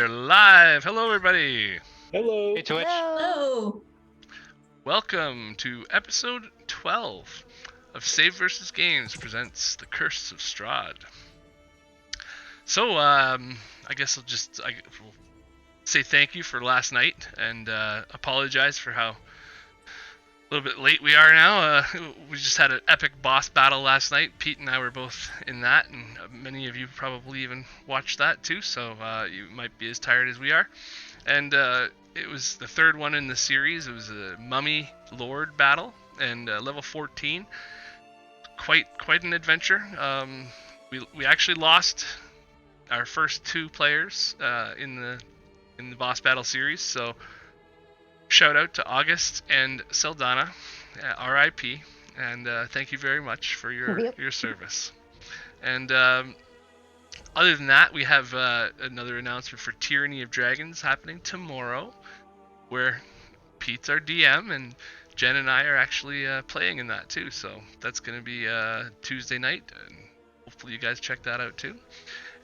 are live. Hello, everybody. Hello. Hey, Twitch. Hello. Welcome to episode 12 of saveVSgames presents The Curse of Strahd. So, I guess we'll say thank you for last night and apologize for how a little bit late we are now. We just had an epic boss battle last night. Pete and I were both in that, and many of you probably even watched that too, so you might be as tired as we are. And it was the third one in the series. It was a Mummy Lord battle, and level 14. Quite an adventure. We actually lost our first two players in the boss battle series, so shout out to August and Seldana, RIP, and thank you very much for your service. And other than that, we have another announcement for Tyranny of Dragons happening tomorrow, where Pete's our DM, and Jen and I are actually playing in that too. So that's going to be Tuesday night, and hopefully you guys check that out too.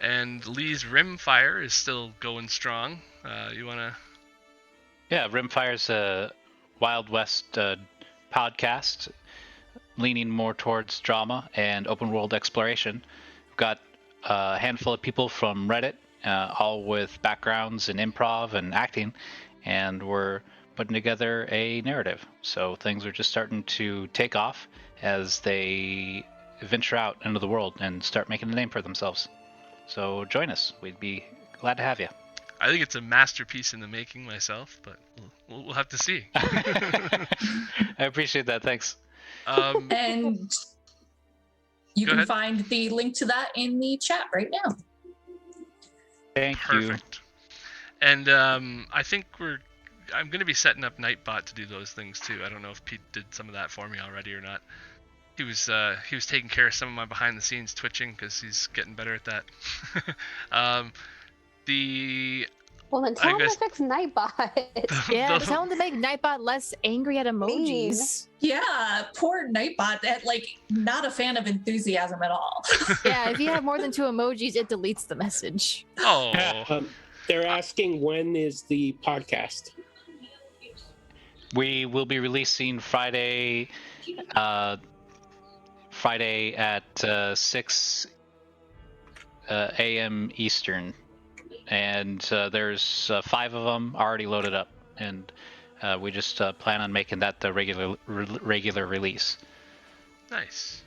And Lee's Rimfire is still going strong. You want to... Yeah, Rimfire's a Wild West podcast leaning more towards drama and open world exploration. We've got a handful of people from Reddit, all with backgrounds in improv and acting, and we're putting together a narrative. So things are just starting to take off as they venture out into the world and start making a name for themselves. So join us. We'd be glad to have you. I think it's a masterpiece in the making myself, but we'll have to see. I appreciate that. Thanks. And you Go can ahead. find the link to that in the chat right now. Thank you. Perfect. And I think I'm going to be setting up Nightbot to do those things too. I don't know if Pete did some of that for me already or not. He was taking care of some of my behind the scenes twitching because he's getting better at that. Well, then tell him to fix Nightbot. Yeah, tell him to make Nightbot less angry at emojis. Yeah, poor Nightbot, not a fan of enthusiasm at all. Yeah, if you have more than 2 emojis, it deletes the message. Oh. They're asking when is the podcast? We will be releasing Friday at 6 a.m. Eastern, and there's 5 of them already loaded up, and we just plan on making that the regular release. Nice.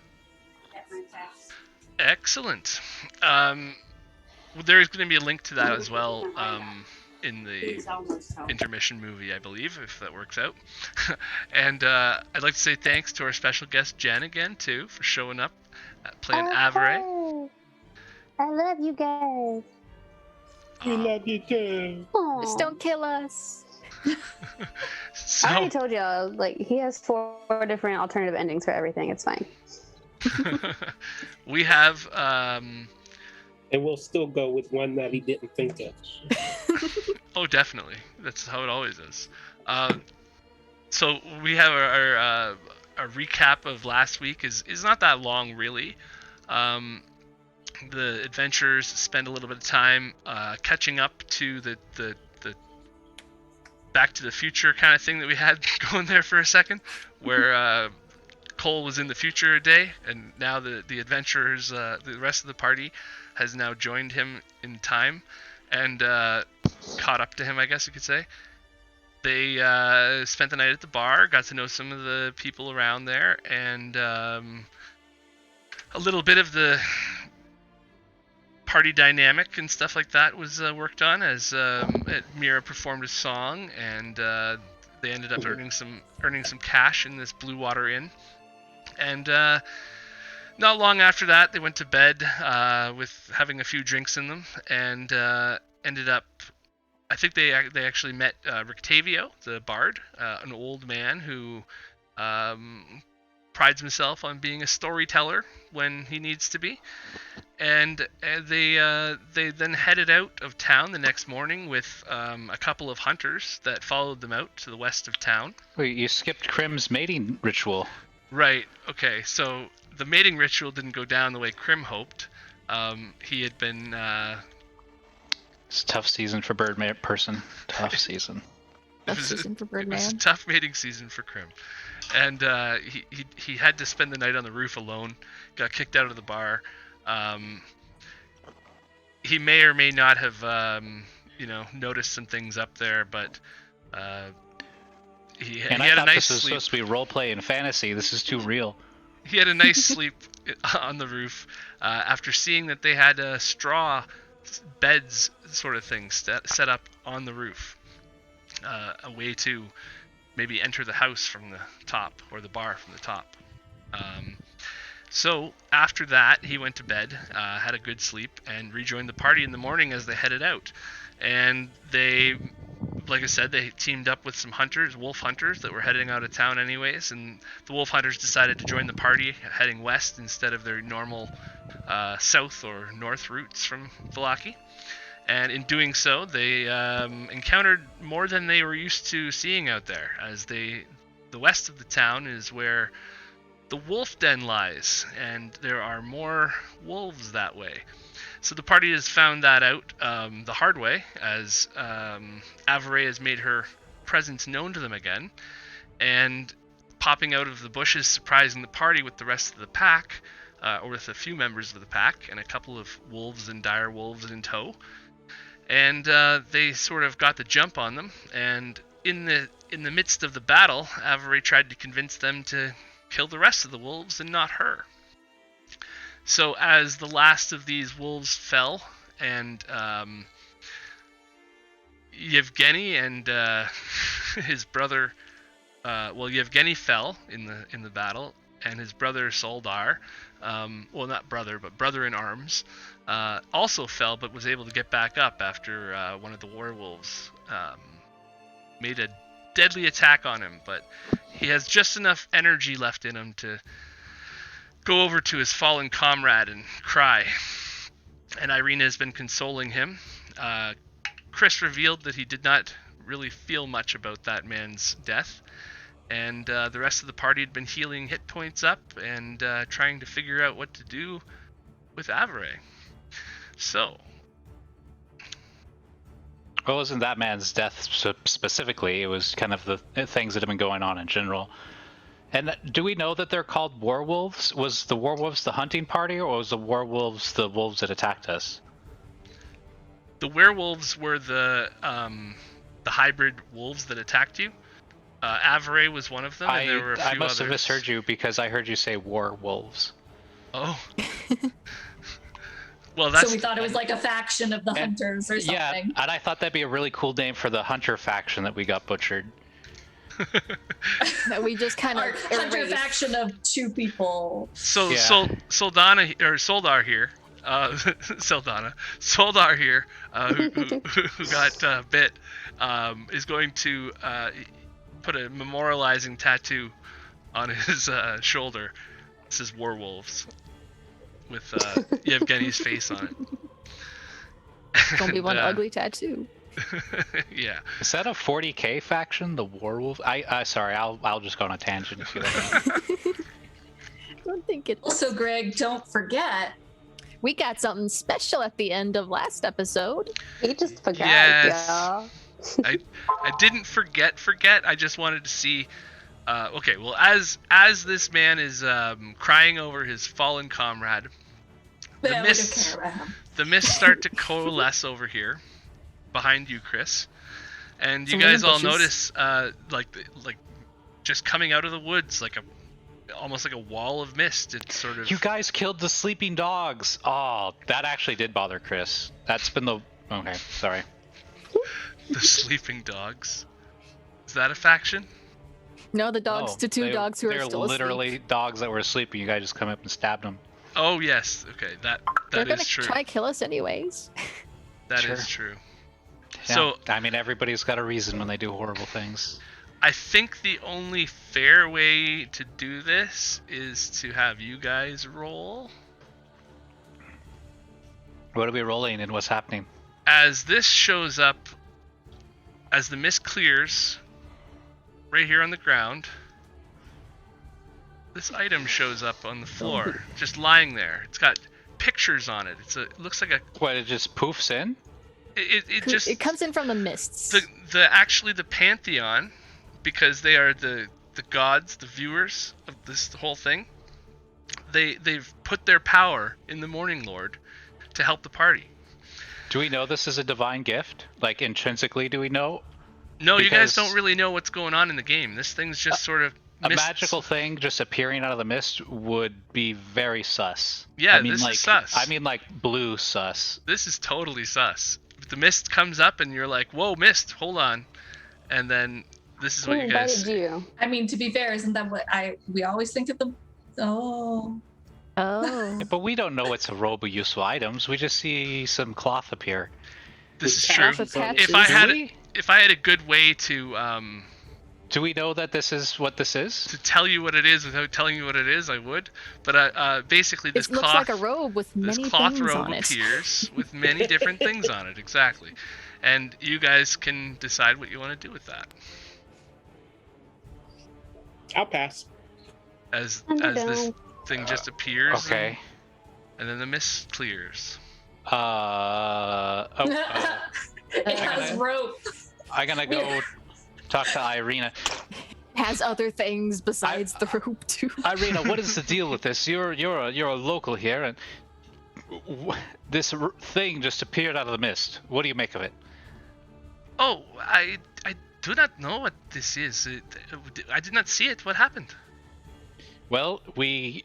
Excellent. There's going to be a link to that as well in the intermission movie, I believe, if that works out. And I'd like to say thanks to our special guest Jen again too for showing up, playing Avyree. I love you guys. We love you too. Aww. Just don't kill us. So, I already told y'all, he has 4 different alternative endings for everything. It's fine. we have And we'll still go with one that he didn't think of. oh, definitely. That's how it always is. So we have our recap of last week is not that long, really. The adventurers spend a little bit of time catching up to the Back to the Future kind of thing that we had going there for a second, where Cole was in the future a day, and now the adventurers, the rest of the party, has now joined him in time and caught up to him, I guess you could say. They spent the night at the bar, got to know some of the people around there, and a little bit of the party dynamic and stuff like that was worked on as Myra performed a song, and they ended up earning some cash in this Blue Water Inn. And not long after that, they went to bed with having a few drinks in them, and ended up, I think they actually met Rictavio, the bard, an old man who prides himself on being a storyteller when he needs to be. And they then headed out of town the next morning with a couple of hunters that followed them out to the west of town. Wait, you skipped Krim's mating ritual. Right, okay, so the mating ritual didn't go down the way Krim hoped. He had been It's a tough season for person. Tough season. Tough season for It was a Birdman. tough mating season for Krim, and he had to spend the night on the roof alone. Got kicked out of the bar. He may or may not have noticed some things up there, but he had a nice this was sleep. supposed to be roleplay and fantasy. This is too real. He had a nice sleep on the roof after seeing that they had straw beds sort of thing set up on the roof, a way to maybe enter the house from the top or the bar from the top. So after that, he went to bed, had a good sleep, and rejoined the party in the morning as they headed out. And they, like I said, they teamed up with some hunters, wolf hunters, that were heading out of town anyways. And the wolf hunters decided to join the party, heading west instead of their normal south or north routes from Vallaki. And in doing so, they encountered more than they were used to seeing out there, as the west of the town is where the wolf den lies, and there are more wolves that way. So the party has found that out the hard way, as Avyree has made her presence known to them again, and popping out of the bushes, surprising the party with the rest of the pack, or with a few members of the pack, and a couple of wolves and dire wolves in tow. And they sort of got the jump on them, and in the midst of the battle, Avyree tried to convince them to kill the rest of the wolves and not her. So as the last of these wolves fell, and Yevgeny and his brother, Yevgeny fell in the battle, and his brother Soldar, not brother, but brother in arms, also fell, but was able to get back up after one of the werewolves made a deadly attack on him, but he has just enough energy left in him to go over to his fallen comrade and cry. And Ireena has been consoling him. Chris revealed that he did not really feel much about that man's death, and the rest of the party had been healing hit points up and trying to figure out what to do with Avyree. So, Well, it wasn't that man's death specifically. It was kind of the things that have been going on in general. And do we know that they're called werewolves? Was the werewolves the hunting party, or was the werewolves the wolves that attacked us? the werewolves were the hybrid wolves that attacked you. Avyree was one of them, and there were a few I must have others. misheard you because I heard you say werewolves. Oh. Well, that's... So we thought it was like a faction of the hunters or something. Yeah, and I thought that'd be a really cool name for the hunter faction that we got butchered. That we just kind of Our hunter faction of two people. So Yeah. Soldar here, Soldar here, who got bit, is going to put a memorializing tattoo on his shoulder. It says "Werewolves" with Yevgeny's face on it. Gonna be one And, ugly tattoo. Yeah. Is that a 40k faction, the werewolf? Sorry, I'll just go on a tangent if you like. I don't think it. Also, Greg, don't forget. We got something special at the end of last episode. You just forgot, Yes. y'all. I didn't forget. I just wanted to see. Okay, well, as this man is crying over his fallen comrade, Yeah, we don't care about him. the mists start to coalesce over here, behind you, Chris, and you Some guys all bushes. notice, like just coming out of the woods, almost like a wall of mist. It's sort of. You guys killed the sleeping dogs. Oh, that actually did bother Chris. That's been the... Okay, sorry. The sleeping dogs. Is that a faction? No, the dogs Oh, to two dogs who are they're still literally asleep. dogs that were asleep, and you guys just come up and stabbed them. Oh yes. Okay, They're that gonna is true. try to kill us anyways. That Sure. is true. Yeah, So I mean, everybody's got a reason when they do horrible things. I think the only fair way to do this is to have you guys roll. What are we rolling and what's happening? As this shows up, as the mist clears, right here on the ground, this item shows up on the floor, just lying there. It's got pictures on it. It looks like a... What, it just poofs in? It comes in from the mists. the pantheon, because they are the gods, the viewers of this whole thing. They've put their power in the Morning Lord to help the party. Do we know this is a divine gift? Like, intrinsically, do we know? No, you guys Because- don't really know what's going on in the game. This thing's just sort of A mists. magical thing just appearing out of the mist would be very sus. Yeah, I mean, this like, is sus. I mean, like, blue sus. This is totally sus. If the mist comes up and you're like, "Whoa, mist, hold on," and then this is Who what you guys. invited you? I mean, to be fair, isn't that what we always think of them? Oh. Oh. But we don't know it's a robe of useful items. We just see some cloth appear. This is With true. Lots of patches. If I had a good way to Do we know that this is what this is? tell you what it is without telling you what it is, I would. But basically, this It looks cloth like a robe with this many cloth things robe on it. appears with many different things on it. Exactly, and you guys can decide what you want to do with that. I'll pass. As I this don't. thing just appears, Okay. and then the mist clears. It has rope. I'm gonna go talk to Ireena. Has other things besides the robe too. Ireena, what is the deal with this? You're a local here, and this thing just appeared out of the mist. What do you make of it? Oh, I do not know what this is. I did not see it. What happened? Well, we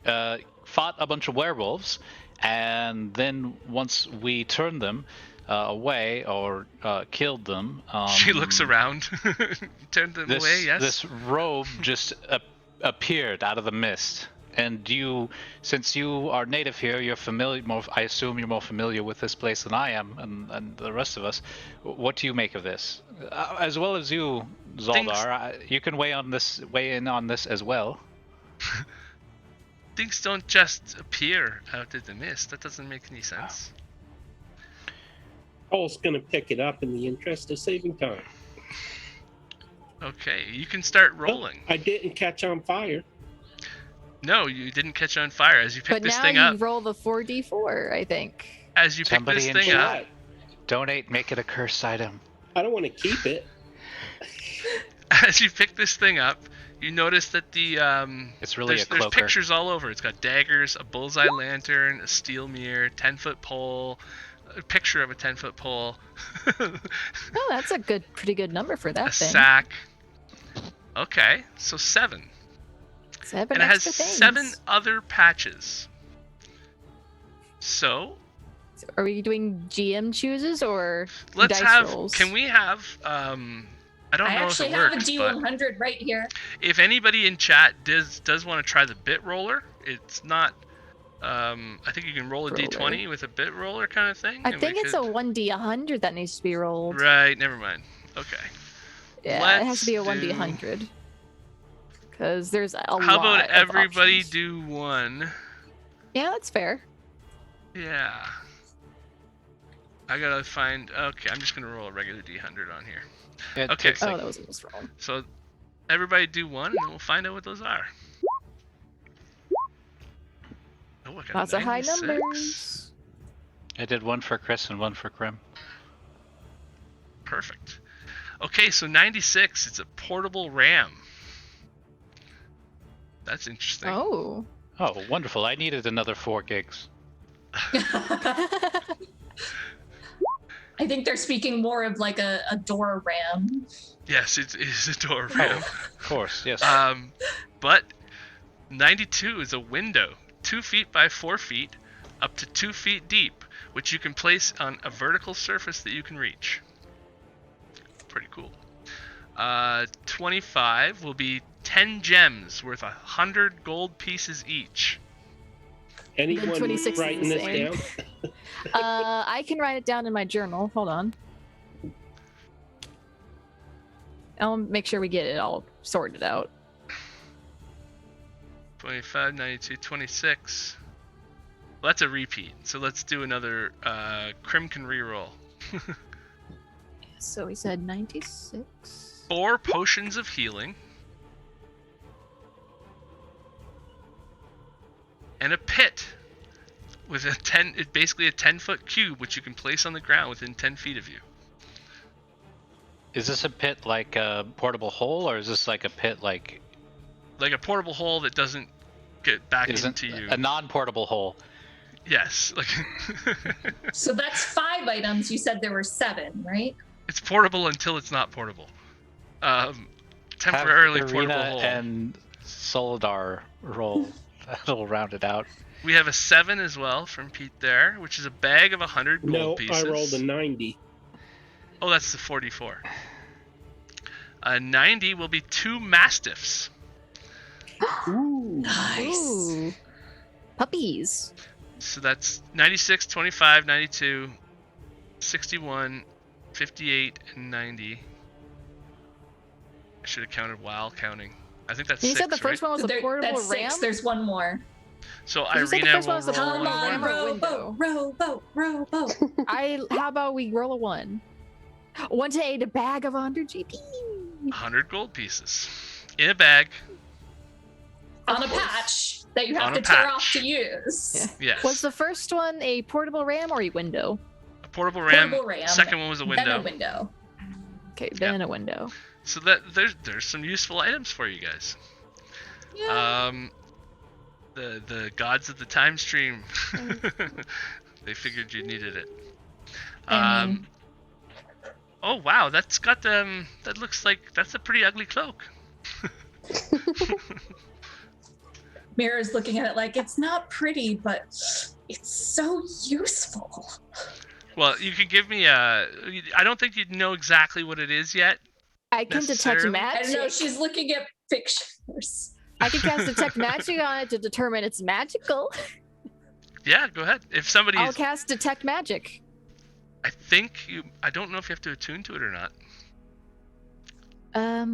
fought a bunch of werewolves, and then once we turned them away or killed them, She looks around, turned them away. Yes. This robe just appeared out of the mist. And you, since you are native here, you're familiar. I assume you're more familiar with this place than I am, and the rest of us. What do you make of this? As well as you, Zaldar, you can weigh in on this as well. Things don't just appear out of the mist. That doesn't make any sense. Paul's gonna pick it up in the interest of saving time. Okay, you can start rolling. I didn't catch on fire. No, you didn't catch on fire. As you pick But this now thing you up, roll the 4d4, I think. as you pick Somebody this in thing chat. up, What? Donate, make it a cursed item. I don't want to keep it. as you pick this thing up, you notice that the It's really there's a cloaker. pictures all over. It's got daggers, a bullseye lantern, a steel mirror, 10-foot pole, a picture of a 10-foot pole, Oh, that's a pretty good number for that a thing. sack. Okay, so 7. 7 And it has extra things. 7 other patches. So Are we doing GM chooses or let's dice have. rolls? Can we have? I don't I know if actually it have works, a but D100 right here. if anybody in chat does want to try the bit roller, it's not. I think you can roll a Roller. d20 with a bit roller kind of thing. I and think we it's could- a 1d100 that needs to be rolled. Right. Never mind. Okay. Yeah, it has to be a Let's do- 1d100. Because there's a lot How about of everybody options. do 1? Yeah, that's fair. Yeah. I gotta find. Okay, I'm just gonna roll a regular d100 on here. It Okay. takes, like, Oh, that was almost wrong. So everybody do 1, and we'll find out what those are. Oh, I got Lots of high 96. numbers. I did one for Chris and one for Grim. Perfect. Okay, so 96. It's a portable RAM. That's interesting. Oh. Oh, wonderful. I needed another 4 gigs. I think they're speaking more of like a door ram. Yes, it is a door RAM. Of course, yes. But 92 is a window, 2 feet by 4 feet, up to 2 feet deep, which you can place on a vertical surface that you can reach. Pretty cool. 25 will be 10 gems worth 100 gold pieces each. Anyone 26 is writing the this same. down? I can write it down in my journal. Hold on. I'll make sure we get it all sorted out. 25, 92, 26. Well, that's a repeat. So let's do another. Crim can reroll. So we said 96. 4 potions of healing. And a pit with basically a 10-foot cube, which you can place on the ground within 10 feet of you. Is this a pit like a portable hole, or is this like a pit like a portable hole that doesn't get back into you? A non-portable hole. Yes. So that's 5 items. You said there were 7, right? It's portable until it's not portable. Temporarily Have portable Ireena hole. and Soledar roll. That'll round it out. We have a 7 as well from Pete there, which is a bag of 100 gold No, pieces. I rolled a 90. Oh, that's the 44. 90 will be 2 mastiffs. Ooh. Nice. Ooh. Puppies. So that's 96, 25, 92, 61, 58, and 90. I should have counted while counting. I think that's You 6, said the first right? one was a portable That's ram? 6. There's one more. So You said the Ireena first one will was the roll Come one portable on, ram more. or rowboat, window? rowboat. How about we roll a 1? 1 to 8, a bag of 100 GP. 100 gold pieces. In a bag. On a patch that you have On to a tear patch. off to use. Yeah. Yes. Was the first one a portable ram or a window? A portable ram. Portable ram. Second one was a Then window. a window. Okay, then a window. So that there's some useful items for you guys. Yeah. The gods of the time stream, they figured you needed it. I mean- Oh wow, that's got that looks like that's a pretty ugly cloak. Myra's looking at it like it's not pretty, but it's so useful. Well, you could give me I don't think you'd know exactly what it is yet. I can detect Necessarily? I don't know. magic. She's looking at pictures. I can cast detect magic on it to determine it's magical. Yeah, go ahead. If somebody's, I'll cast detect magic. I don't know if you have to attune to it or not. I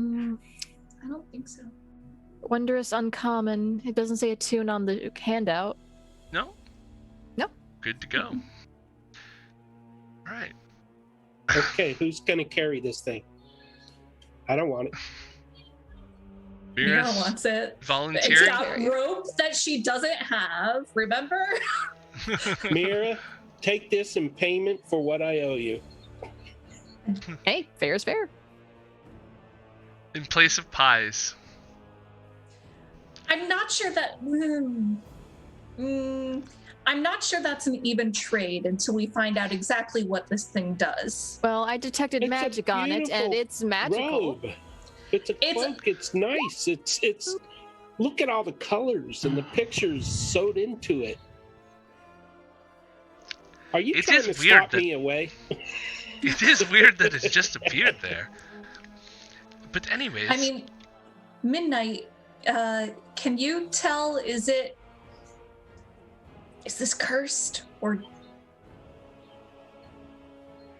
don't think so. Wondrous uncommon. It doesn't say attune on the handout. No? Nope. Good to go. All right. Okay, who's gonna carry this thing? I don't want it. Myra Myra's wants it. It's volunteering. got rope that she doesn't have. Remember? Myra, take this in payment for what I owe you. Hey, fair is fair. In place of pies. I'm not sure that. I'm not sure that's an even trade until we find out exactly what this thing does. Well, I detected It's a magic on it, and beautiful it's magical. Robe. It's a It's- cloak. It's nice. It's. Look at all the colors and the pictures sewed into it. Are you It trying is to weird swat that- me away? It is weird that it's just appeared there. But anyways, I mean, Midnight. Can you tell? Is this cursed or?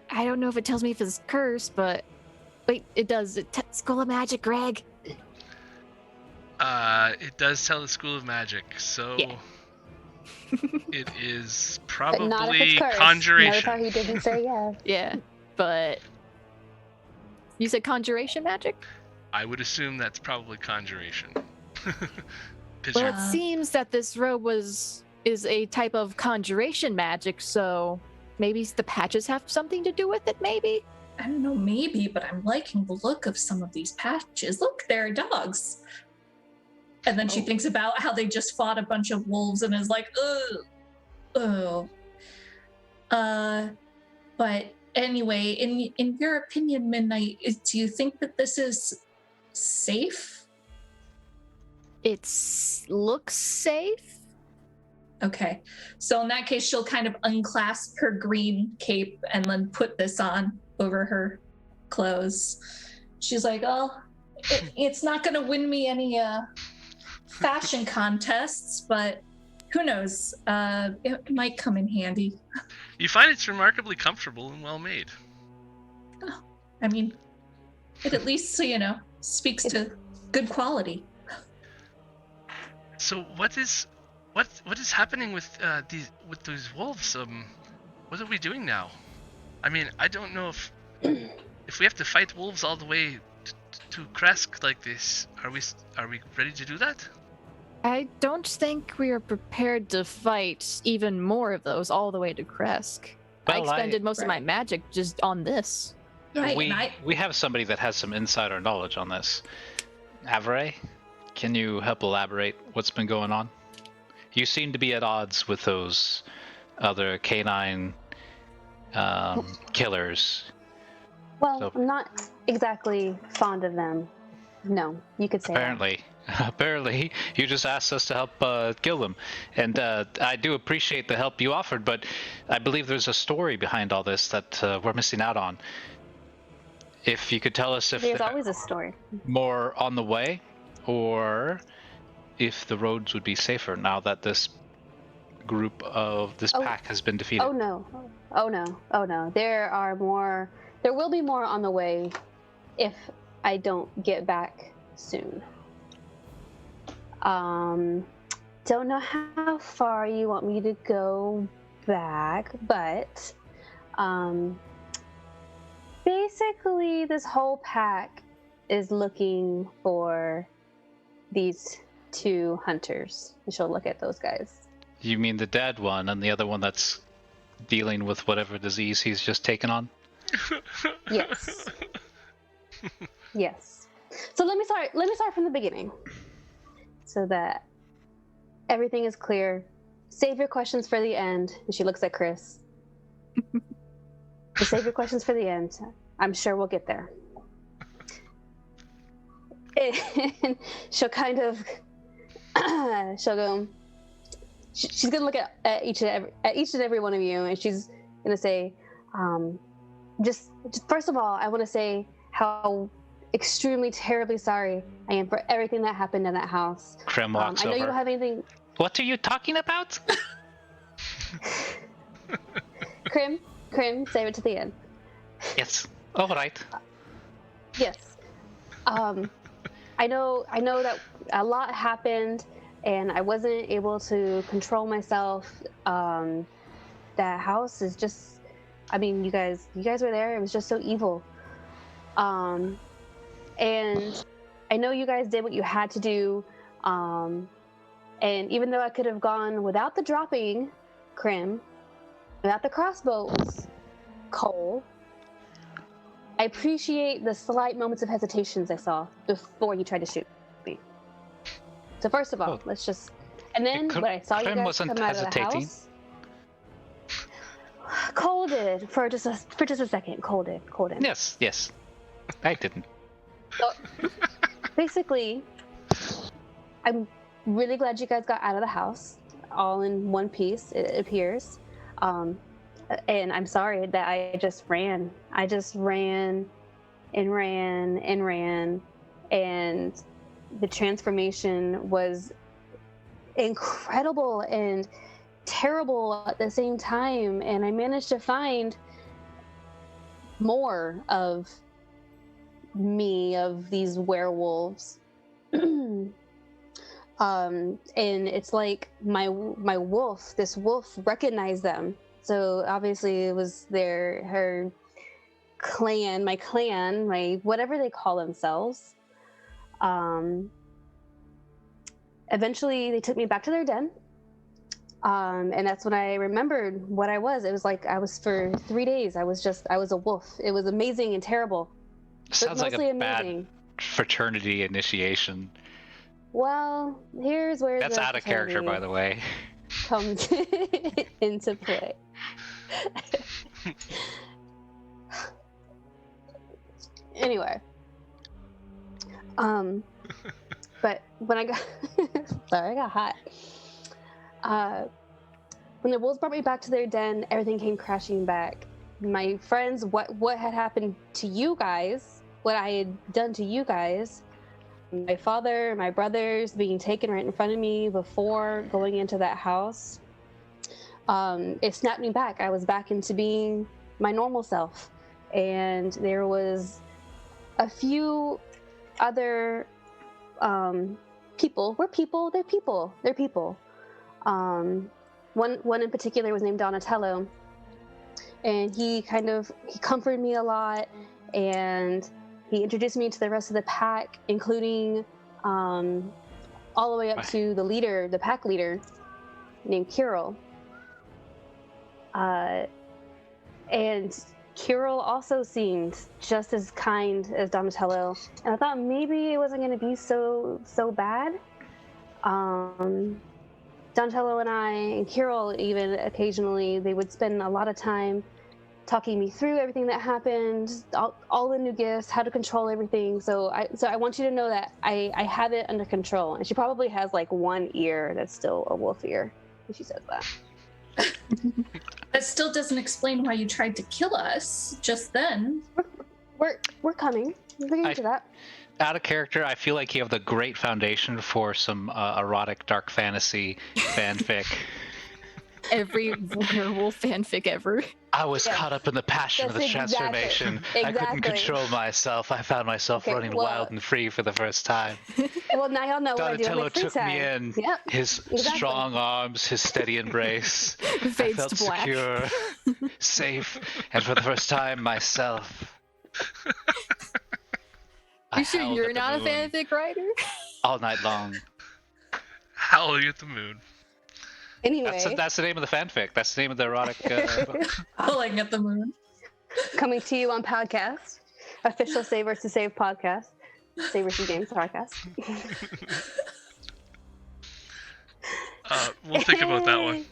I don't know if it tells me if it's cursed, but wait, it does. School of Magic, Greg. it does tell the School of Magic, so Yeah. it is But not if probably it's cursed. Notice conjuration. how he didn't say yes. Yeah, but you said conjuration magic. I would assume that's probably conjuration. 'Cause Well, you're- it seems that this robe is a type of conjuration magic, so maybe the patches have something to do with it. Maybe. I don't know, maybe, but I'm liking the look of some of these patches. Look, there are dogs. And then she thinks about how they just fought a bunch of wolves and is like, ugh. But anyway, in your opinion, Midnight, do you think that this is safe? It looks safe. Okay. So in that case, she'll kind of unclasp her green cape and then put this on over her clothes. She's like, oh, it's not going to win me any fashion contests, but who knows? It might come in handy. You find it's remarkably comfortable and well made. I mean, it at least, speaks to good quality. So what is happening with these wolves? What are we doing now? I mean, I don't know if we have to fight wolves all the way to Kresk like this. Are we ready to do that? I don't think we are prepared to fight even more of those all the way to Kresk. I Well, expended most of my magic just on this. Right, we have somebody that has some insider knowledge on this. Avyree, can you help elaborate what's been going on? You seem to be at odds with those other canine killers. Well, So- I'm not exactly fond of them. No, you could say Apparently, you just asked us to help kill them, and I do appreciate the help you offered, but I believe there's a story behind all this that we're missing out on. If you could tell us that. if There's there always a story. more on the way, or if the roads would be safer now that this group of this pack has been defeated. Oh no. Oh no. Oh no. There will be more on the way if I don't get back soon. Don't know how far you want me to go back, but basically this whole pack is looking for these two hunters. And she'll look at those guys. You mean the dead one and the other one that's dealing with whatever disease he's just taken on? Yes. Yes. So let me start from the beginning, so that everything is clear. Save your questions for the end. And she looks at Chris. So save your questions for the end. I'm sure we'll get there. And she'll kind of, she'll go. She's gonna look at each and every one of you, and she's gonna say, just first of all, I want to say how extremely terribly sorry I am for everything that happened in that house. Krim walks I know over. you don't have anything. What are you talking about? Krim, save it to the end. Yes. All right. Yes. I know that a lot happened, and I wasn't able to control myself. That house is just, I mean, you guys were there. It was just so evil. And I know you guys did what you had to do. And even though I could have gone without the dropping, Krim, without the crossbows, Cole, I appreciate the slight moments of hesitations I saw before you tried to shoot me. So first of all, let's just... And then when I saw you Krim guys wasn't come out of the hesitating. house... Cole did, for just a second. Cole did. Yes. I didn't. So, basically, I'm really glad you guys got out of the house, all in one piece, it appears. And I'm sorry that I just ran. I just ran and ran and ran, and the transformation was incredible and terrible at the same time, and I managed to find more of me, of these werewolves. And it's like my wolf, this wolf recognized them. So obviously it was her clan, my whatever they call themselves. Eventually they took me back to their den. And that's when I remembered what I was. It was like I was, for 3 days, I was a wolf. It was amazing and terrible. Sounds like a amazing. bad fraternity initiation. Well, here's where That's the out of character, by the way. comes into play. Anyway, but when I got sorry, I got hot. When the wolves brought me back to their den, everything came crashing back. My friends, what had happened to you guys, what I had done to you guys, my father, my brothers being taken right in front of me before going into that house, it snapped me back. I was back into being my normal self. And there was a few other people. We're people, they're people, they're people. One in particular was named Donatello, and he comforted me a lot, and he introduced me to the rest of the pack, including all the way up to the leader, the pack leader, named Kirill. And Kirill also seemed just as kind as Donatello, and I thought maybe it wasn't going to be so bad. Donatello and I, and Kirill even occasionally, they would spend a lot of time talking me through everything that happened, all the new gifts, how to control everything. So I want you to know that I have it under control. And she probably has like one ear that's still a wolf ear when she says that. That still doesn't explain why you tried to kill us just then. We're coming. We're getting to that. Out of character, I feel like you have the great foundation for some erotic dark fantasy fanfic. Every werewolf fanfic ever. I was caught up in the passion of the transformation. I couldn't control myself. I found myself running wild and free for the first time. Well, now y'all know what I do in my free took time. me in. Yep. His strong arms, his steady embrace. I felt secure, safe, and for the first time, myself. You sure you're not a fanfic writer? All night long. Howling at the moon. Anyway. That's the name of the fanfic. That's the name of the erotic book. Howling at the moon. Coming to you on podcast. Official Save vs. Save podcast. Save vs. Games podcast. We'll think about that one.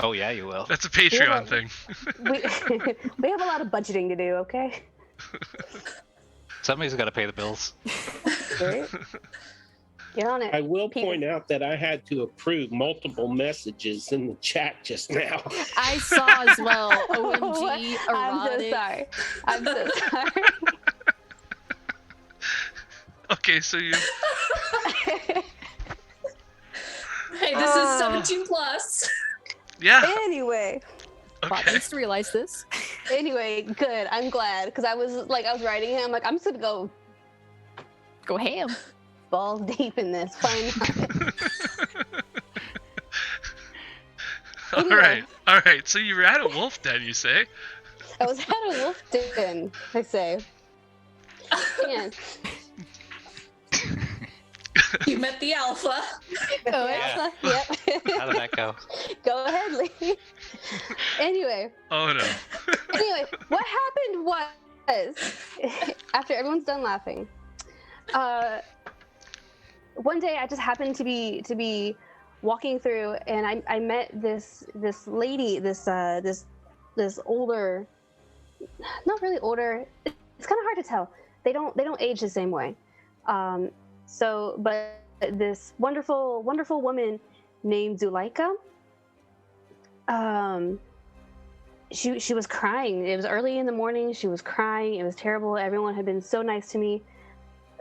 Oh yeah, you will. That's a Patreon thing. We have a lot of budgeting to do, okay? Somebody's got to pay the bills. Right? Get on it. I will point out that I had to approve multiple messages in the chat just now. I saw as well. OMG, erotic. I'm so sorry. Okay, so you. Hey, this is 17 plus. Yeah. Anyway. Bot needs to realize this. Anyway, good. I'm glad because I was writing it. I'm like, I'm just gonna go ham. Balls deep in this. Fine. All right. So you were at a wolf den, you say? I was at a wolf den, I say. And you met the alpha. Yep. How did that go? Go ahead, Lee. Anyway. Oh no. Anyway, what happened was after everyone's done laughing. One day I just happened to be walking through, and I met this lady, this older, not really older. It's kind of hard to tell. They don't age the same way. But this wonderful woman named Zuleika. She was crying. It was early in the morning. She was crying. It was terrible. Everyone had been so nice to me.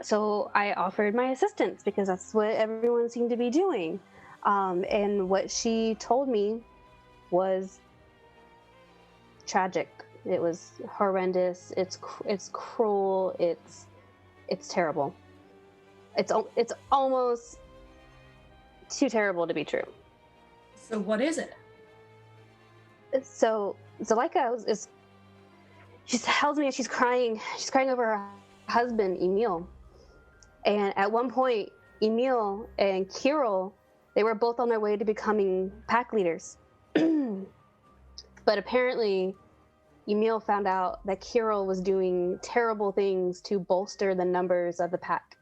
So I offered my assistance because that's what everyone seemed to be doing. And what she told me was tragic. It was horrendous. It's cruel. It's terrible. It's almost too terrible to be true. So what is it? So Zuleika she tells me she's crying. She's crying over her husband, Emil. And at one point, Emil and Kirill, they were both on their way to becoming pack leaders. But apparently, Emil found out that Kirill was doing terrible things to bolster the numbers of the pack.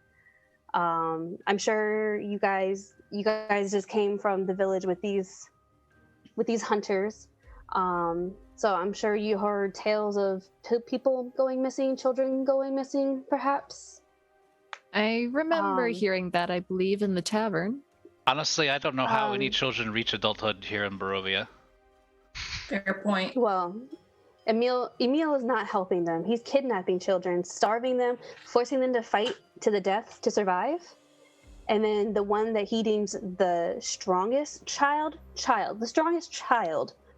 I'm sure you guys just came from the village with these hunters. So I'm sure you heard tales of people going missing, children going missing, perhaps. I remember hearing that, I believe, in the tavern. Honestly, I don't know how any children reach adulthood here in Barovia. Fair point. Well, Emil is not helping them. He's kidnapping children, starving them, forcing them to fight to the death to survive. And then the one that he deems the strongest child,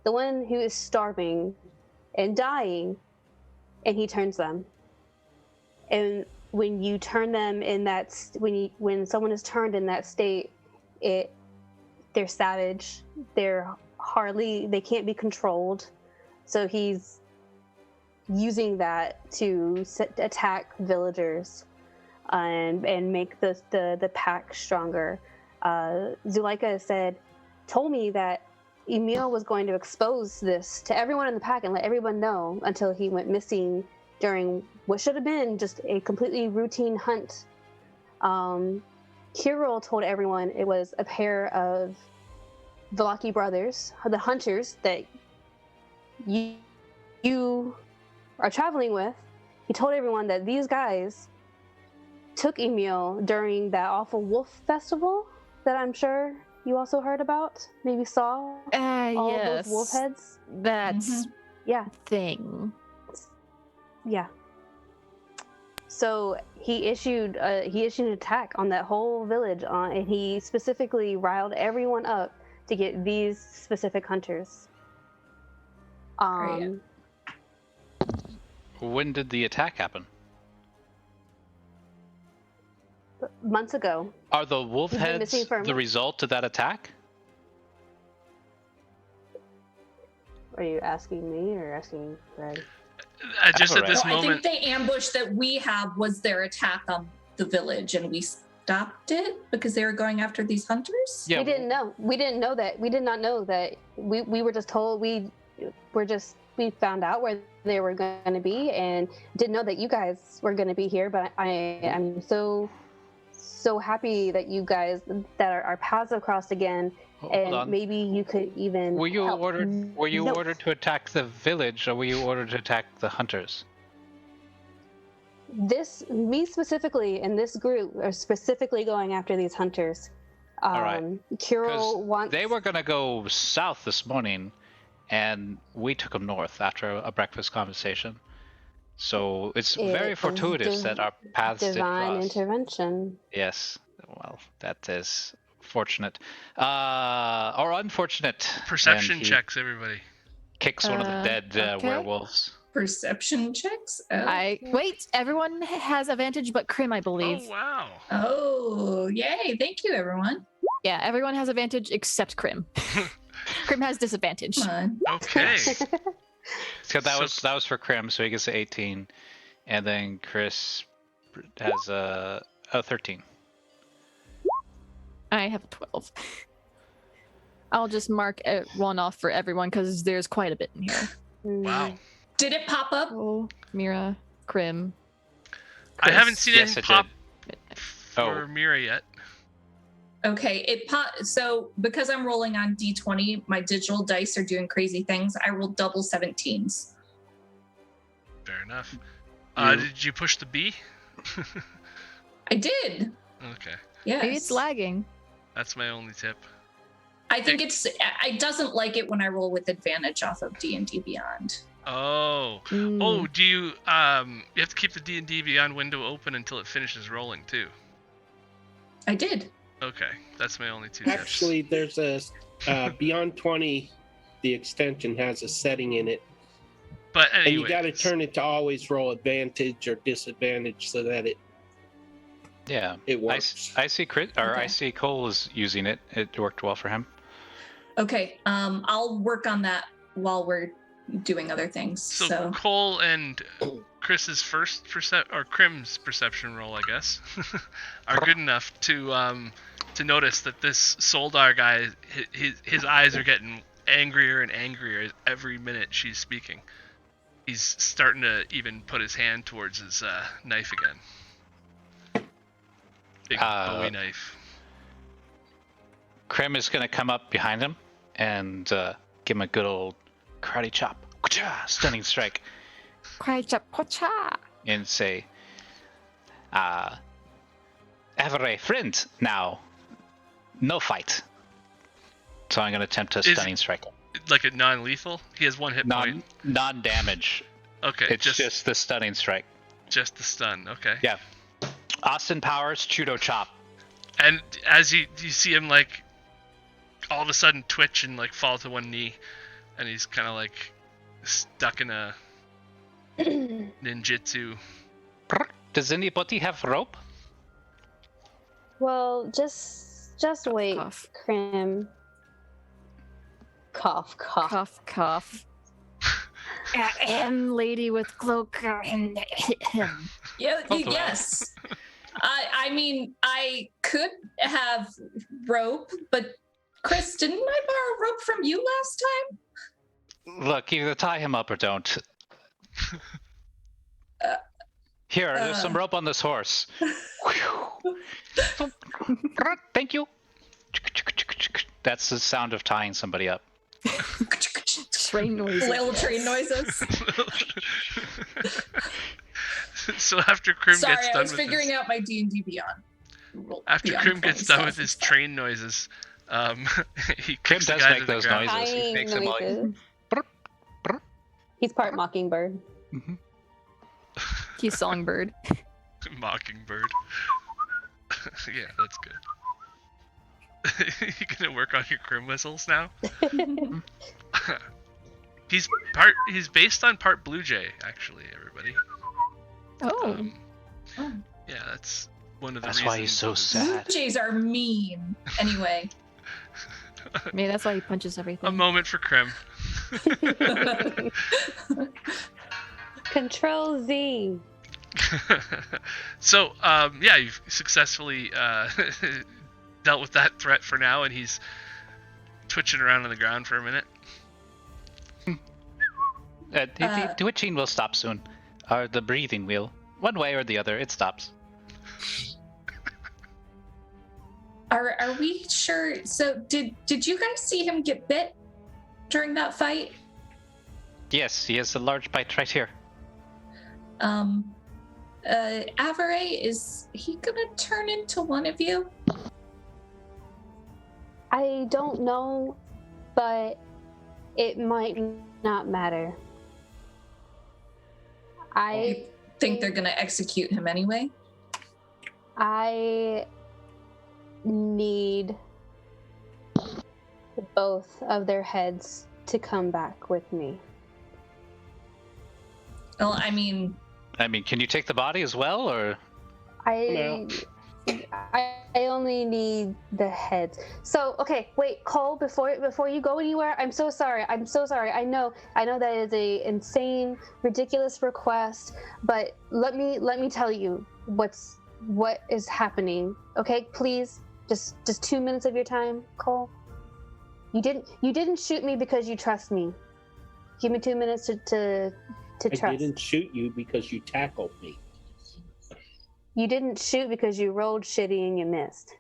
the one who is starving and dying, and he turns them. And when you turn them in that, when someone is turned in that state, they're savage. They can't be controlled. So he's using that to attack villagers. and make the pack stronger. Zuleika told me that Emil was going to expose this to everyone in the pack and let everyone know until he went missing during what should have been just a completely routine hunt. Kirill told everyone it was a pair of Vallaki brothers, the hunters that you are traveling with. He told everyone that these guys took Emil during that awful wolf festival that I'm sure you also heard about, maybe saw all yes. those wolf heads. That's Yeah. thing. Yeah. So he issued an attack on that whole village, and he specifically riled everyone up to get these specific hunters. Great. When did the attack happen? Months ago. Are the wolf He's been heads missing for a the month. result of that attack? Are you asking me or asking Greg? Just at this No, I moment, think the ambush that we have was their attack on the village, and we stopped it because they were going after these hunters. Yeah. We didn't know. We didn't know that. We did not know that. We were just told. We found out where they were going to be and didn't know that you guys were going to be here. But I'm so happy that you guys, that our paths have crossed again. Hold And on. maybe you could even. Were you help. ordered? Were you No. ordered to attack the village, or were you ordered to attack the hunters? Me specifically, and this group are specifically going after these hunters. All right. Kirill wants. They were gonna go south this morning, and we took them north after a breakfast conversation. So it's very It fortuitous was that our paths did divine cross. intervention. Yes. Well, that is fortunate, or unfortunate. perception And he checks, everybody. Kicks one of the dead okay. werewolves. Perception checks. Oh. Wait. Everyone has advantage, but Krim, I believe. Oh wow! Oh, yay! Thank you, everyone. Yeah, everyone has advantage except Krim. Krim has disadvantage. Come on. Okay. So that was for Krim, so he gets an 18, and then Chris has a 13. I have a 12. I'll just mark one off for everyone because there's quite a bit in here. Wow. Did it pop up? Oh, Myra, Krim. I haven't seen Yes, it it pop did. for Oh. Myra yet. Okay, it popped. So because I'm rolling on D20, my digital dice are doing crazy things. I rolled double 17s. Fair enough. You- Did you push the B? I did. Okay, Yes. Maybe it's lagging. that's my only tip. I think it doesn't like it when I roll with advantage off of D&D Beyond. Oh. Mm. Oh, do you you have to keep the D&D Beyond window open until it finishes rolling too? I did. Okay, that's my only two tips. Actually, there's a Beyond 20. The extension has a setting in it, But and anyway, you got to turn it to always roll advantage or disadvantage so that Yeah. it works. I see Chris, or Okay. I see Cole is using it. It worked well for him. Okay, I'll work on that while we're doing other things. So Cole and Chris's first or Krim's perception roll, I guess, are good enough to notice that this Soldar guy, his eyes are getting angrier and angrier every minute she's speaking. He's starting to even put his hand towards his knife again. Big Bowie knife. Krim is going to come up behind him and give him a good old karate chop. Stunning strike. Cry chop, pocha. And say, Avyree, friend, now, no fight. So I'm going to attempt a stunning strike. Like a non-lethal? He has one hit point. Non-damage. Okay, It's just the stunning strike. just the stun. Okay. Yeah. Austin Powers, Chudo chop. And as you see him like all of a sudden twitch and like fall to one knee, and he's kind of like stuck in a ninjutsu. Does anybody have rope? Well, just wait, Cough. Krim. Cough, cough. Cough, cough. Lady with cloak. Yeah, Hold on. yes. I mean, I could have rope, but Chris, didn't I borrow rope from you last time? Look, either tie him up or don't. Here, there's some rope on this horse. Thank you. That's the sound of tying somebody up. Train noises. Little train noises. So after Krim Sorry, gets done I was with figuring his, out my D&D Beyond. after Beyond Krim gets phone done with stuff his and stuff. train noises, he Krim kicks the does guy make to the those ground. noises. He Tying makes them like. noises. Brr, brr. He's part mockingbird. Mhm. He's songbird. Mockingbird. Yeah, that's good. You gonna work on your Krim whistles now? He's based on part Blue Jay, actually, everybody. Oh. Yeah, that's one of the That's reasons. why he's so Blue sad. Jays are mean. Anyway. Maybe that's why he punches everything. A moment for Krim. Control Z. So, yeah, you've successfully dealt with that threat for now, and he's twitching around on the ground for a minute. The twitching will stop soon. Or the breathing will. One way or the other, it stops. Are we sure? So did you guys see him get bit during that fight? Yes, he has a large bite right here. Avyree, is he gonna turn into one of you? I don't know, but it might not matter. You think they're gonna execute him anyway? I need both of their heads to come back with me. Well, I mean, Can you take the body as well, or? I only need the heads. So, okay, wait, Cole, before you go anywhere, I'm so sorry. I know that is a insane, ridiculous request, but let me tell you what is happening. Okay, please, just 2 minutes of your time, Cole. You didn't shoot me because you trust me. Give me 2 minutes to trust. I didn't shoot you because you tackled me. You didn't shoot because you rolled shitty and you missed.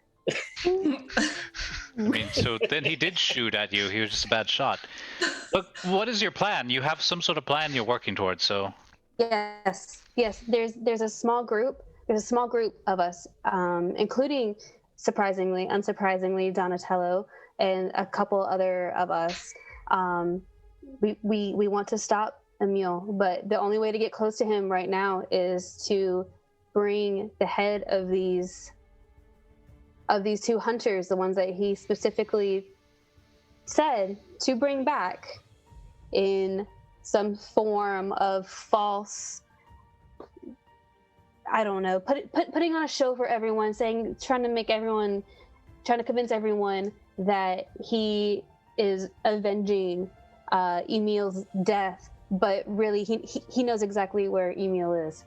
So then he did shoot at you. He was just a bad shot. Look, what is your plan? You have some sort of plan you're working towards, so. Yes. There's a small group. There's a small group of us, including, unsurprisingly, Donatello and a couple other of us. We want to stop Emil, but the only way to get close to him right now is to bring the head of these two hunters, the ones that he specifically said to bring back, in some form of false, I don't know, putting on a show for everyone, trying to convince everyone that he is avenging Emil's death, but really he knows exactly where Emil is.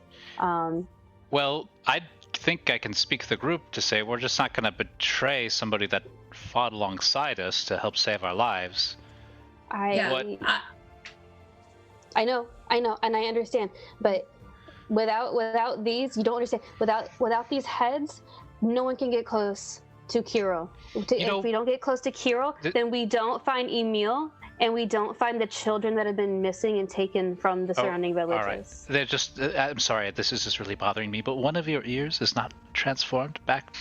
Well, I think I can speak the group to say we're just not going to betray somebody that fought alongside us to help save our lives. I know, and I understand, but without these, you don't understand. Without these heads, no one can get close to Kirill. If we don't get close to Kirill, then we don't find Emil, and we don't find the children that have been missing and taken from the surrounding villages. All right. They're just. I'm sorry, this is just really bothering me. But one of your ears is not transformed back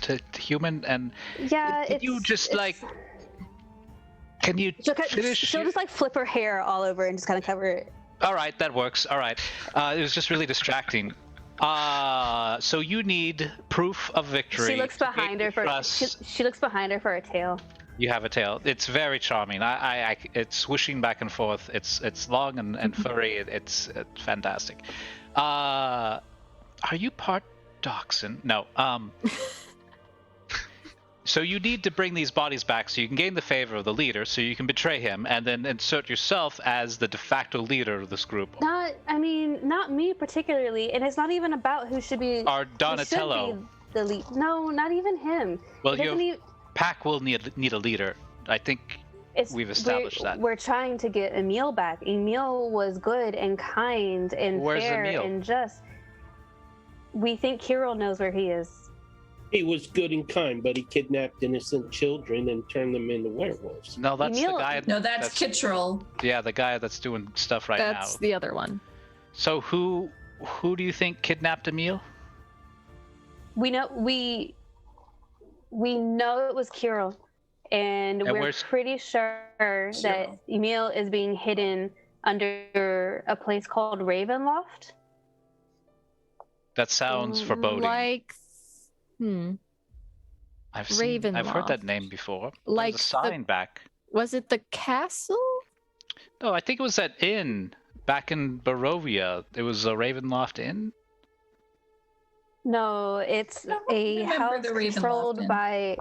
to human, and yeah, you just like. Can you finish? She'll just like flip her hair all over and just kind of cover it. All right, that works. All right. It was just really distracting. So you need proof of victory. She looks behind her she looks behind her for a tail. You have a tail. It's very charming. It's swooshing back and forth. It's long and furry. It's fantastic. Are you part dachshund? No. So you need to bring these bodies back so you can gain the favor of the leader, so you can betray him, and then insert yourself as the de facto leader of this group. Not me particularly, and it's not even about who should be. Or who should Donatello. be the lead. No, not even him. Well, It doesn't your pack will need a leader. I think we've established that. We're trying to get Emil back. Emil was good and kind and Where's fair Emil? and just. We think Kirill knows where he is. He was good and kind, but he kidnapped innocent children and turned them into werewolves. No, that's Emil- the guy. No, that's Kittrell. Yeah, the guy that's doing stuff right That's now. the other one. So who do you think kidnapped Emil? We know it was Kirill, and we're where's- pretty sure that Emil is being hidden under a place called Ravenloft. That sounds foreboding. Like, I've heard that Ravenloft. name before. Like There's a sign back. was it the castle? No, I think it was that inn back in Barovia. It was a Ravenloft Inn. No, it's don't a remember house the Ravenloft controlled Inn. by.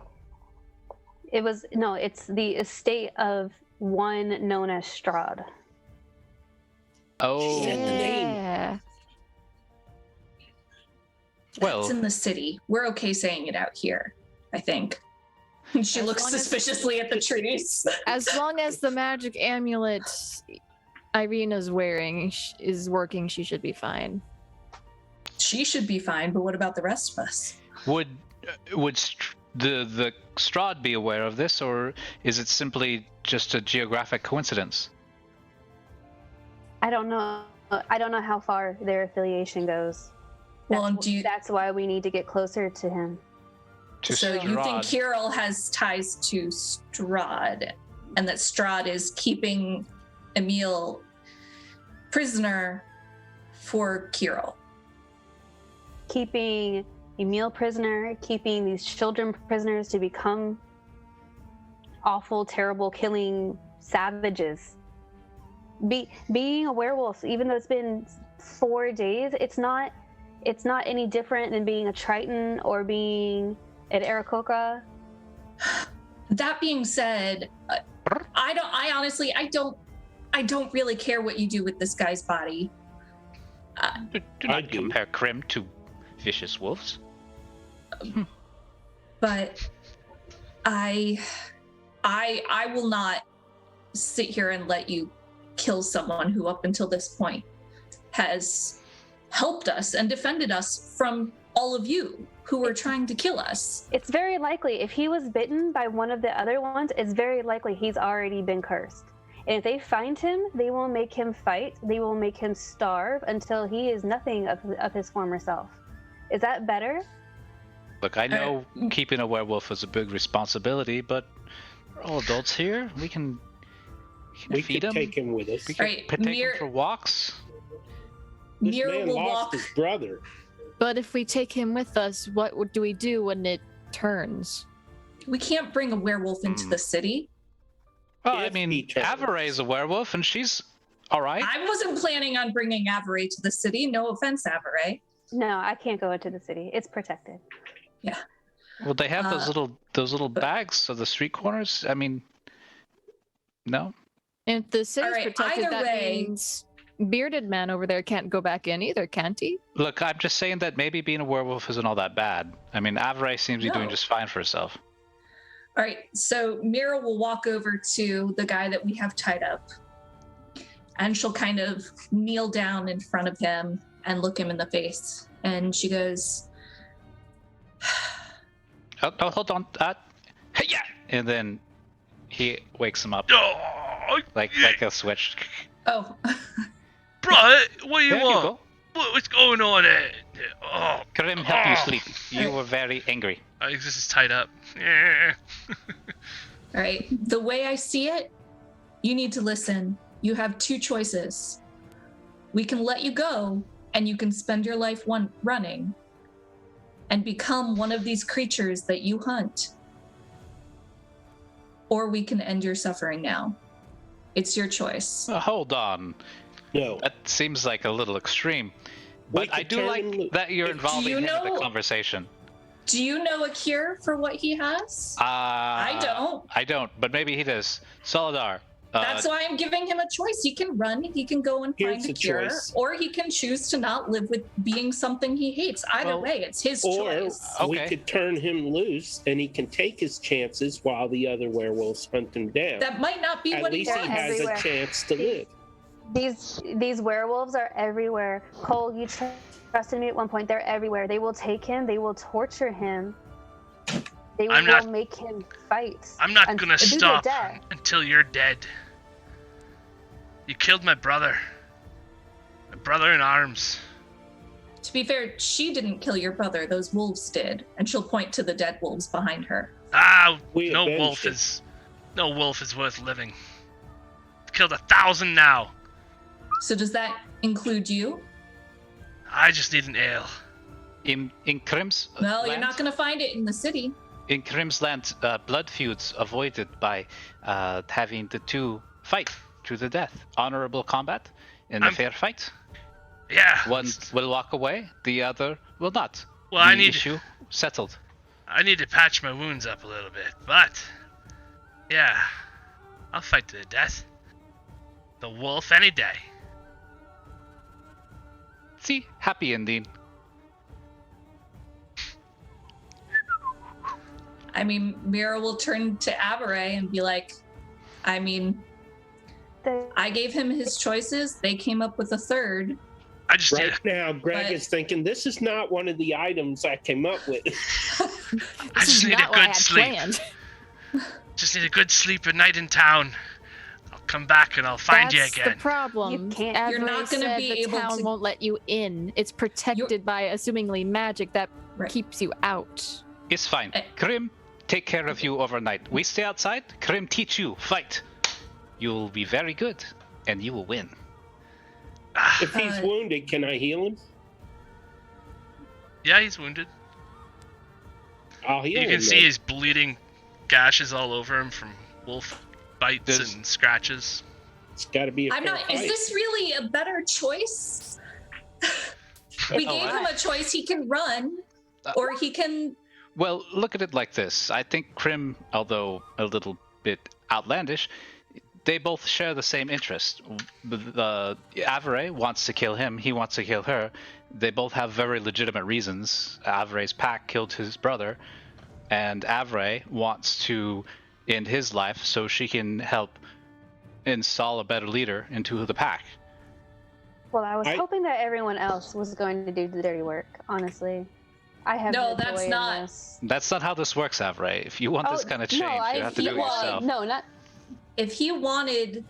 It's the estate of one known as Strahd. Oh, Shit. the name. Yeah. well, It's in the city. We're okay saying it out here, I think. She As looks long as- suspiciously at the trees. As long as the magic amulet Ireena's wearing is working, she should be fine. She should be fine, but what about the rest of us? would the Strahd be aware of this, or is it simply just a geographic coincidence? I don't know. I don't know how far their affiliation goes. Well, and do you, That's why we need to get closer to him. To so you think Strahd. Kirill has ties to Strahd, and that Strahd is keeping Emil prisoner for Kirill? Keeping Emil prisoner, keeping these children prisoners to become awful, terrible, killing savages. Being a werewolf, even though it's been 4 days, it's not any different than being a Triton or being an Aarakocra. That being said, I honestly don't really care what you do with this guy's body. Do I not do. compare Krim to vicious wolves. But I will not sit here and let you kill someone who up until this point has helped us and defended us from all of you who were trying to kill us. It's very likely if he was bitten by one of the other ones, it's very likely he's already been cursed. And if they find him, they will make him fight. They will make him starve until he is nothing of his former self. Is that better? Look, I know keeping a werewolf is a big responsibility, but we're all adults here. We can We feed could him. take him with us. We can Right, take Myra- him for walks. This Myra man will lost walk. his brother. But if we take him with us, what do we do when it turns? We can't bring a werewolf into the city. Well, I If he mean, turns. Avyree is a werewolf, and she's all right. I wasn't planning on bringing Avyree to the city. No offense, Avyree. No, I can't go into the city. It's protected. Well, they have those little but- bags of the street corners. I mean, no. And if the city's Alright, protected, either that way- means bearded man over there can't go back in either, can't he? Look, I'm just saying that maybe being a werewolf isn't all that bad. I mean, Avyree seems to be doing No. just fine for herself. All right, so Myra will walk over to the guy that we have tied up, and she'll kind of kneel down in front of him and look him in the face. And she goes, Oh, hold on. Hey, yeah! And then he wakes him up Oh, like a switch. "Oh, bro, what do you There you want? go. What's going on there? Oh, Karim help you Oh. sleep. You were very angry. this is tied up. Yeah. all right. The way I see it, you need to listen. You have two choices. We can let you go, and you can spend your life running and become one of these creatures that you hunt. Or we can end your suffering now. It's your choice. Hold on. No. That seems like a little extreme. We But I could do turn like him loose. that you're Do involving you him in know- the conversation. Do you know a cure for what he has? I don't. I don't, but maybe he does. Solidar. That's why I'm giving him a choice. He can run, he can go and Here's find a the cure, choice. or he can choose to not live with being something he hates. Either way, it's his Or choice. we Okay. could turn him loose and he can take his chances while the other werewolves hunt him down. That might not be At what he least he wants. has Everywhere. a chance to live. These werewolves are everywhere. Cole, you trusted me at one point. They're everywhere. They will take him. They will torture him. They will I'm not- make him fight. I'm not until gonna the stop death. until you're dead. You killed my brother. My brother in arms. To be fair, she didn't kill your brother. Those wolves did, and she'll point to the dead wolves behind her. We No avenged wolf it. is worth living. I've killed 1,000 now. So does that include you? I just need an ale. In Krim's Well, you're land, not going to find it in the city. in Krim's land, blood feuds avoided by having the two fight to the death. Honorable combat in a I'm- fair fight. Yeah. One will walk away, the other will not. Well, the I need issue settled. to patch my wounds up a little bit, but yeah, I'll fight to the death. The wolf any day. See, happy ending. I mean, Myra will turn to Avyree and be like, I mean, I gave him his choices. They came up with a third. I just need Right now, Greg But- is thinking, this is not one of the items I came up with. I This just is need a not what I good had sleep. planned. Just need a good sleep at night in town. I'll come back and I'll find That's you the again. You problem. can't- You're not Avyree gonna said be the able town to- won't let you in. It's protected by assumingly magic that Right. keeps you out. It's fine. Krim, take care of you overnight. We stay outside. Krim, teach you. Fight. You'll be very good, and you will win. If he's Uh, wounded, can I heal him? Yeah, he's wounded. I'll heal You him. can see then. his bleeding gashes all over him from wolf bites There's- and scratches. It's got to be a I'm fair not. fight. Is this really a better choice? We Oh, gave him a choice. He can run, Uh, or he can. Well, look at it like this. I think Krim, although a little bit outlandish, they both share the same interest. Avyree wants to kill him. He wants to kill her. They both have very legitimate reasons. Averee's pack killed his brother, and Avyree wants to end his life so she can help install a better leader into the pack. Well, I was I- hoping that everyone else was going to do the dirty work, honestly. I have No, no that's joy in not- this. That's not how this works, Avyree. If you want this Oh, kind of no, change, you have to do it well, yourself. No, not. If he wanted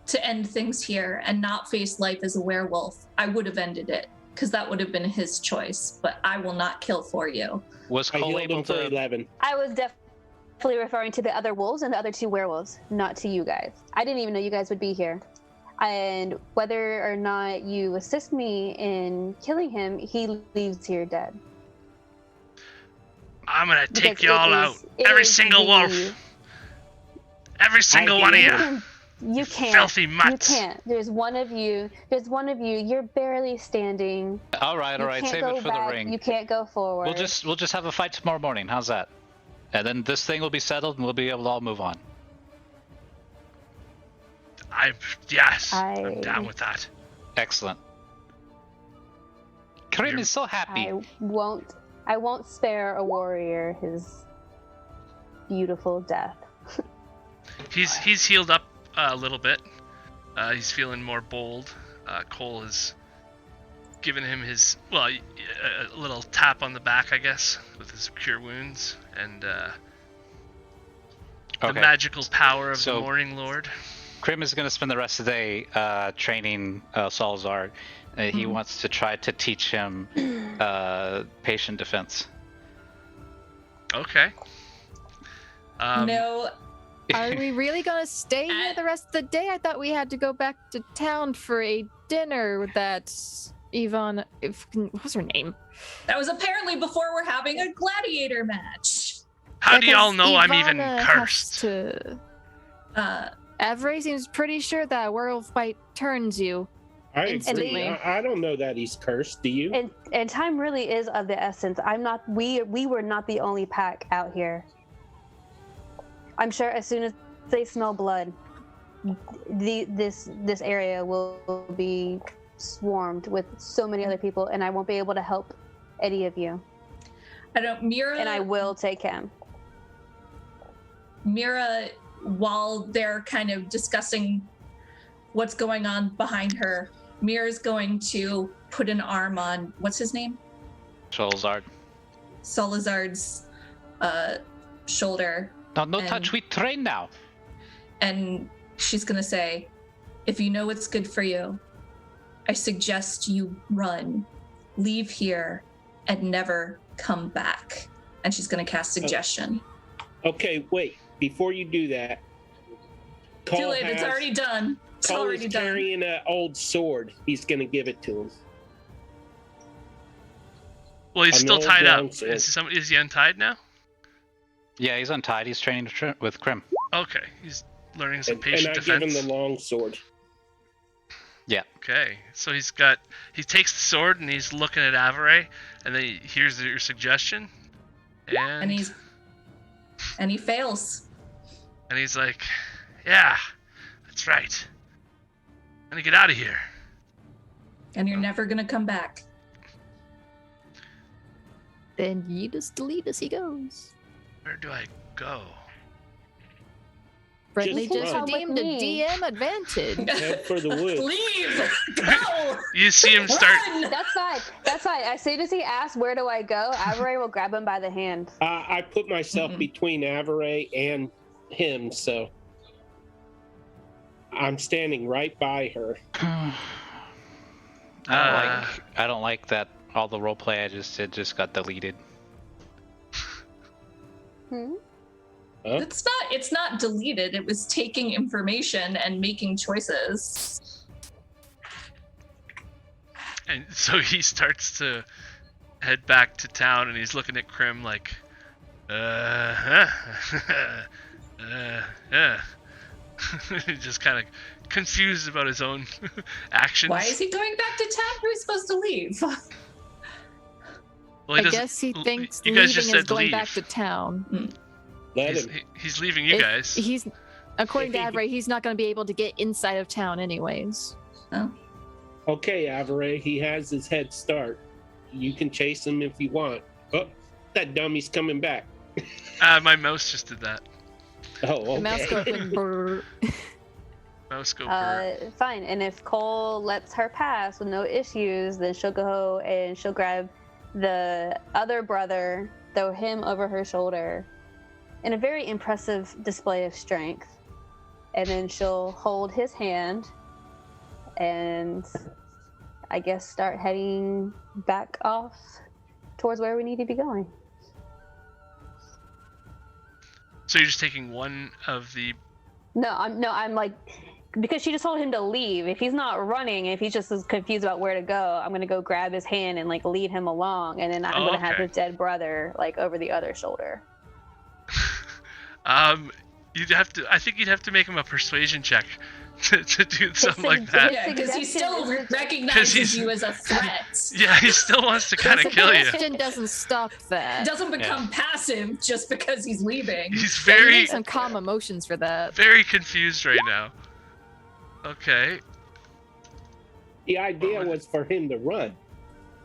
to end things here and not face life as a werewolf, I would have ended it because that would have been his choice. But I will not kill for you. Was I Cole healed able him for to? 11. I was definitely referring to the other wolves and the other two werewolves, not to you guys. I didn't even know you guys would be here. And whether or not you assist me in killing him, he leaves here dead. I'm gonna take Because you all it out. is- it Every is single the- wolf. Every single one of heal you. him. You can't. Filthy You mutts. can't. There's one of you. You're barely standing. All right, You all right. can't Save go it for back. the ring. You can't go forward. We'll just have a fight tomorrow morning. How's that? And then this thing will be settled, and we'll be able to all move on. I'm down with that. Excellent. Krim is so happy. I won't spare a warrior his beautiful death. He's healed up a little bit. He's feeling more bold. Cole has given him his a little tap on the back, I guess, with his cure wounds and the Okay. magical power of So- the Morning Lord. Krim is going to spend the rest of the day training Salazar. He wants to try to teach him patient defense. Okay. No, Are we really gonna stay here the rest of the day? I thought we had to go back to town for a dinner that Yvonne, what's her name? that was apparently before we're having a gladiator match. How do y'all Because know I'm even Ivana has cursed? To... Uh, Avyree seems pretty sure that werewolf bite turns you. I Instantly. agree. I don't know that he's cursed. Do you? And time really is of the essence. We were not the only pack out here. I'm sure as soon as they smell blood, this area will be swarmed with so many other people, and I won't be able to help any of you. I don't, Myra. And I will take him. Myra, while they're kind of discussing what's going on behind her, Myra's going to put an arm on, what's his name? Solazard. Solazard's shoulder. No touch, we train now. And she's going to say, if you know what's good for you, I suggest you run, leave here, and never come back. And she's going to cast suggestion. Okay, wait. Before you do that, Too late, it's already done. It's Cole already is done. carrying an old sword. He's going to give it to him. Well, he's An still old tied up. long sword. Is he untied now? Yeah, he's untied. He's training with Krim. Okay, he's learning some And patient I defense. give him the long sword. Okay, so he takes the sword and he's looking at Avyree, and then he hears your suggestion, and he fails. And he's like, yeah, that's right. I'm gonna get out of here. And you're never going to come back. Then you just lead as he goes. Where do I go? Friendly Just just run. redeemed a DM advantage. Head for the woods. Leave! Go! You see him start. Run! That's fine. That's fine. As soon as he asks, where do I go? Avyree will grab him by the hand. I put myself between Avyree and him, so I'm standing right by her. I don't like that all the roleplay I just did just got deleted. Hmm? Huh? It's not deleted. It was taking information and making choices. And so he starts to head back to town, and he's looking at Krim like, He's just kind of confused about his own actions. Why is he going back to town? Who's supposed to leave? Well, I guess he thinks you leaving guys just is said going leave. back to town. Let him. He's leaving you guys. He's, according to If he- Avyree, he's not going to be able to get inside of town anyways. Okay, Avyree, he has his head start. You can chase him if you want. Oh, that dummy's coming back. My mouse just did that. Oh, okay. The mouse goes like, brrr. Mouse go burr. Fine. And if Cole lets her pass with no issues, then she'll go and she'll grab the other brother, throw him over her shoulder in a very impressive display of strength. And then she'll hold his hand and I guess start heading back off towards where we need to be going. So you're just taking one of the. I'm like, because she just told him to leave. If he's not running, if he's just as confused about where to go, I'm gonna go grab his hand and like lead him along, and then I'm gonna have okay. his dead brother like over the other shoulder. You'd have to. I think you'd have to make him a persuasion check to do something like that. Yeah, because he still Because recognizes he's- you as a threat. Yeah, he still wants to kind of kill you. Suggestion doesn't stop that. Doesn't become passive just because he's leaving. He's Yeah, you very, need some calm emotions for that. very confused right now. Okay. The idea was for him to run.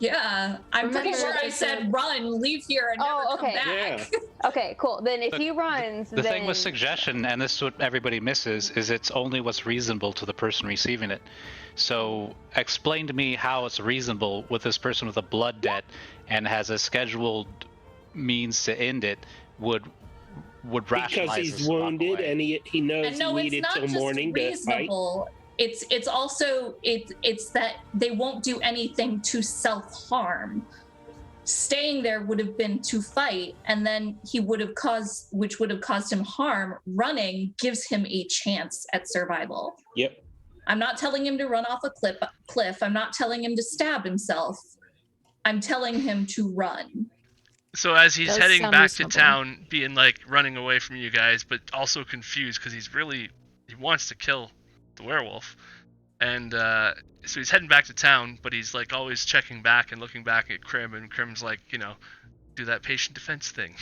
Yeah, I'm pretty Remember, sure I said run, leave here, and never Oh, come okay. back. Okay, cool. Then if But he runs, The then thing with suggestion, and this is what everybody misses, is it's only what's reasonable to the person receiving it. So explain to me how it's reasonable with this person with a blood debt and has a scheduled means to end it would Because rationalize he's this and walk wounded away. and he knows And no, he it's needed not till just morning to fight. reasonable. It's also it's that they won't do anything to self-harm. Staying there would have been to fight, and then he would have caused him harm. Running gives him a chance at survival. Yep. I'm not telling him to run off a cliff. I'm not telling him to stab himself. I'm telling him to run. So as he's Does heading sound back reasonable. to town, being like running away from you guys, but also confused because he wants to kill the werewolf. And so he's heading back to town, but he's like always checking back and looking back at Krim, and Krim's like, do that patient defense thing.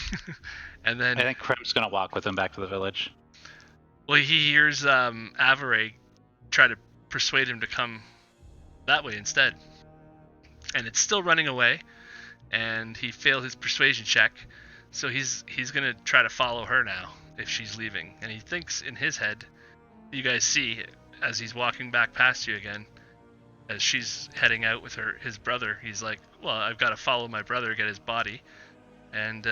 And then I think Krim's gonna walk with him back to the village. well, he hears Avyree try to persuade him to come that way instead. And it's still running away, and he failed his persuasion check, so he's gonna try to follow her now if she's leaving. And he thinks in his head, you guys see as he's walking back past you again, as she's heading out with his brother, he's like, well, I've got to follow my brother, get his body, and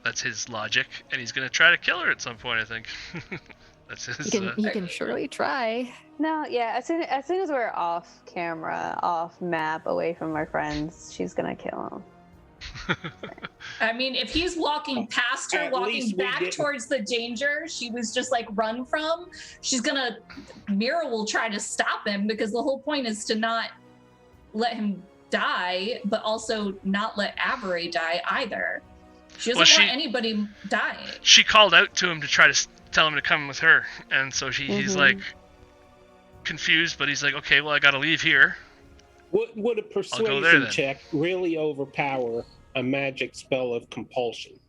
that's his logic, and he's gonna try to kill her at some point, I think. That's his. He can surely try. No, yeah. As soon as we're off camera, off map, away from our friends, she's gonna kill him. I mean, if he's walking past her, At walking least we back didn't. towards the danger she was just like run from, Myra will try to stop him, because the whole point is to not let him die, but also not let Avyree die either. She doesn't want anybody dying. She called out to him to try to tell him to come with her, and so he's like confused, but he's like, okay, well, I gotta leave here. Would a persuasion check really overpower a magic spell of compulsion?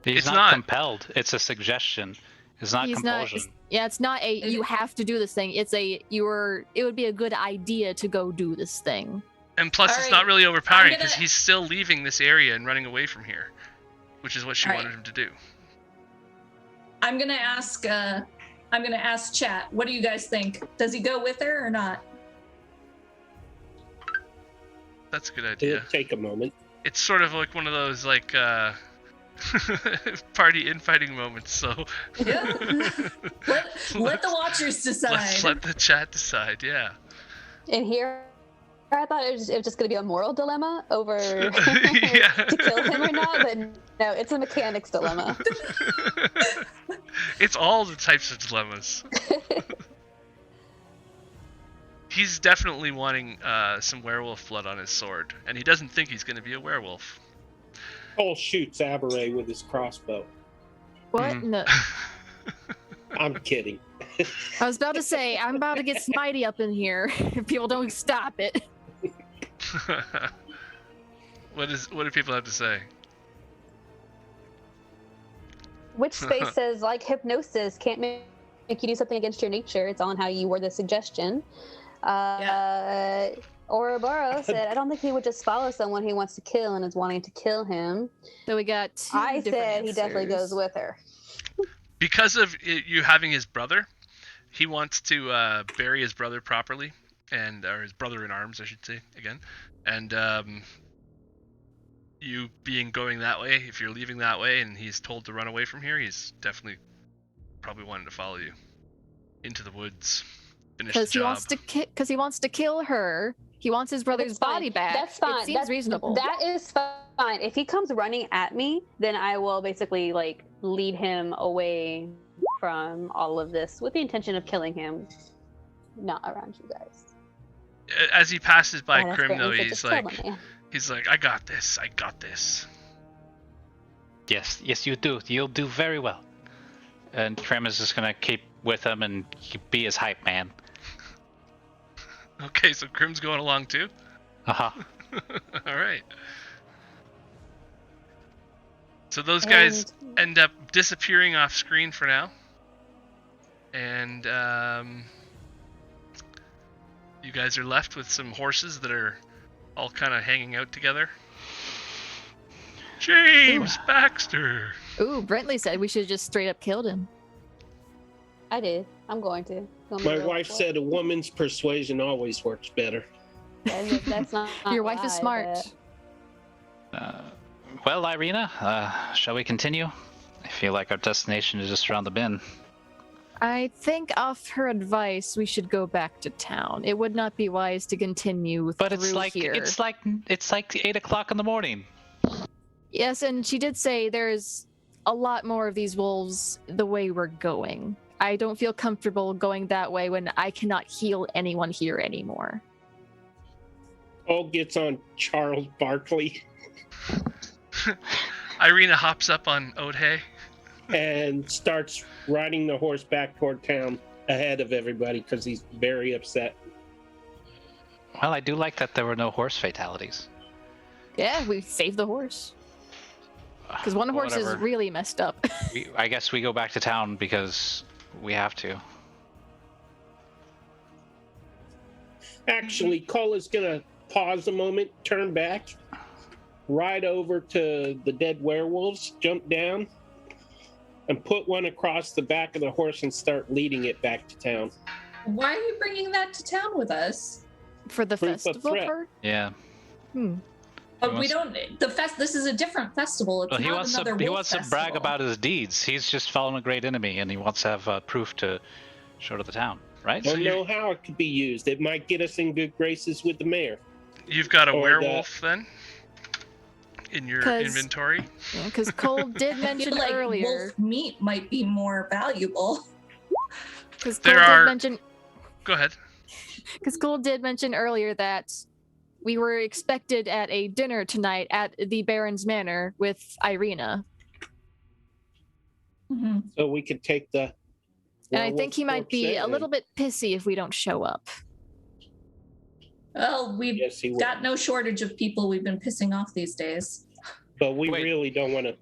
He's not compelled. It's a suggestion. It's not compulsion. It's not a you have to do this thing. It's a it would be a good idea to go do this thing. And plus, it's not really overpowering because he's still leaving this area and running away from here, which is what she wanted him to do. I'm gonna ask chat. What do you guys think? Does he go with her or not? That's a good idea. It'll take a moment. It's sort of like one of those like party infighting moments. So yeah. let the watchers decide. Let's let the chat decide. Yeah. And here, I thought it was just going to be a moral dilemma over to kill him or not, but no, it's a mechanics dilemma. It's all the types of dilemmas. He's definitely wanting some werewolf blood on his sword, and he doesn't think he's going to be a werewolf. Cole shoots Avyree with his crossbow. What? No. I'm kidding. I was about to say, I'm about to get Smitey up in here if people don't stop it. What do people have to say? Which space says, like hypnosis, can't make you do something against your nature. It's on how you word the suggestion. Ouroboros said, I don't think he would just follow someone he wants to kill and is wanting to kill him. So we got two I different said answers. he definitely goes with her. Because of you having his brother, he wants to bury his brother properly, or his brother in arms, I should say, again. And you going that way, if you're leaving that way and he's told to run away from here, he's definitely probably wanting to follow you into the woods. Because he wants to kill her. He wants his brother's body back. That's fine. It seems reasonable. That is fine. If he comes running at me, then I will basically like lead him away from all of this with the intention of killing him, not around you guys. As he passes by that's Krim, great. though, We could he's just like, I got this. I got this. Yes, you do. You'll do very well. And Krim is just gonna keep with him and be his hype man. Okay, so Krim's going along too? Uh-huh. All right. So those guys end up disappearing off screen for now. And you guys are left with some horses that are all kind of hanging out together. James Baxter! Ooh, Brentley said we should have just straight up killed him. I did. I'm going to. My wife said a woman's persuasion always works better. That's not Your wife is smart. Well, Ireena, shall we continue? I feel like our destination is just around the bend. I think off her advice, we should go back to town. It would not be wise to continue But through here. it's like 8 o'clock in the morning. Yes, and she did say there's a lot more of these wolves the way we're going. I don't feel comfortable going that way when I cannot heal anyone here anymore. Cole gets on Charles Barkley Ireena hops up on Odhay. and starts riding the horse back toward town. ahead of everybody because he's very upset. Well, I do like that there were no horse fatalities. Yeah, we saved the horse. Because one horse is Whatever. really messed up. I guess we go back to town because we have to. Actually, Cole is going to pause a moment, turn back, ride over to the dead werewolves, jump down, and put one across the back of the horse and start leading it back to town. Why are you bringing that to town with us? For the Proof of festival threat. part? Yeah. But we don't. This is a different festival. It's Well, he not wants another to wolf brag festival. about his deeds. He's just fallen a great enemy, and he wants to have proof to show to the town, right? Don't know how it could be used. It might get us in good graces with the mayor. You've got a Or werewolf then in your 'Cause- inventory. Yeah, because Cole did I mention feel like earlier. wolf meat might be more valuable. Because There Cole are- did mention. Go ahead. Because Cole did mention earlier that we were expected at a dinner tonight at the Baron's Manor with Ireena. Mm-hmm. So we could take the. And I think he might be a werewolf little bit pissy if we don't show up. Well, we've Yes, he will. got no shortage of people we've been pissing off these days. But we Wait. really don't want to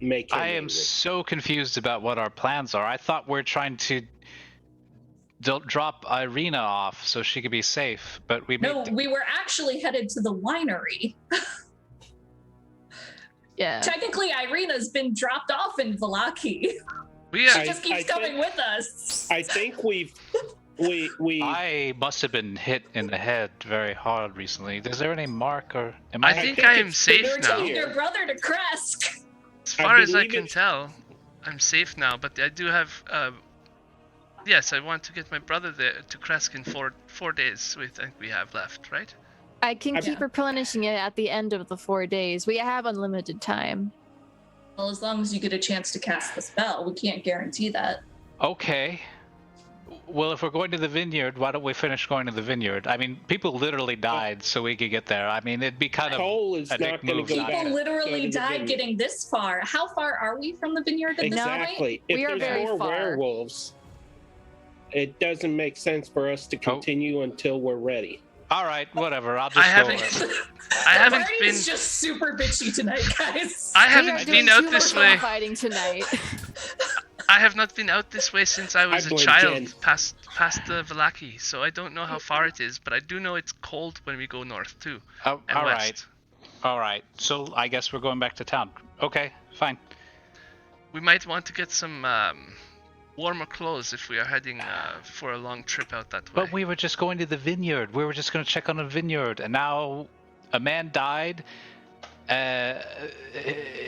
make him I am angry. so confused about what our plans are. I thought we're trying to drop Ireena off so she could be safe, but we No, made we were actually headed to the winery. Yeah. Technically, Ireena's been dropped off in Vallaki. We She have, just keeps coming with us. I think we I must have been hit in the head very hard recently. Is there any mark or am I I? think think I am it's safe They were now. taking your brother to Kresk. As I far as I believe can it's- tell, I'm safe now. But I do have. Yes, I want to get my brother there to Kresk in 4 days. I think we have left, right? I can keep Yeah. replenishing it at the end of the 4 days. We have unlimited time. Well, as long as you get a chance to cast the spell, we can't guarantee that. Okay. Well, if we're going to the vineyard, why don't we finish going to the vineyard? I mean, people literally died so we could get there. I mean, it'd be kind of Cole is a dick not going move to go not back. People to- literally go to the died vineyard. getting this far. How far are we from the vineyard at this point? Exactly. If We are there's very more far. werewolves, it doesn't make sense for us to continue until we're ready. All right, whatever. I'll I just go. haven't. I haven't Marty been. is just super bitchy tonight, guys. I We are haven't doing been out too this much way. fighting tonight. I have not been out this way since I was I a blame child, Jen. past the Vallaki. So I don't know how far it is, but I do know it's cold when we go north too, Oh, and all west. right. All right. So I guess we're going back to town. Okay, fine. We might want to get some warmer clothes if we are heading for a long trip out that way. But we were just going to the vineyard. We were just going to check on a vineyard, and now a man died.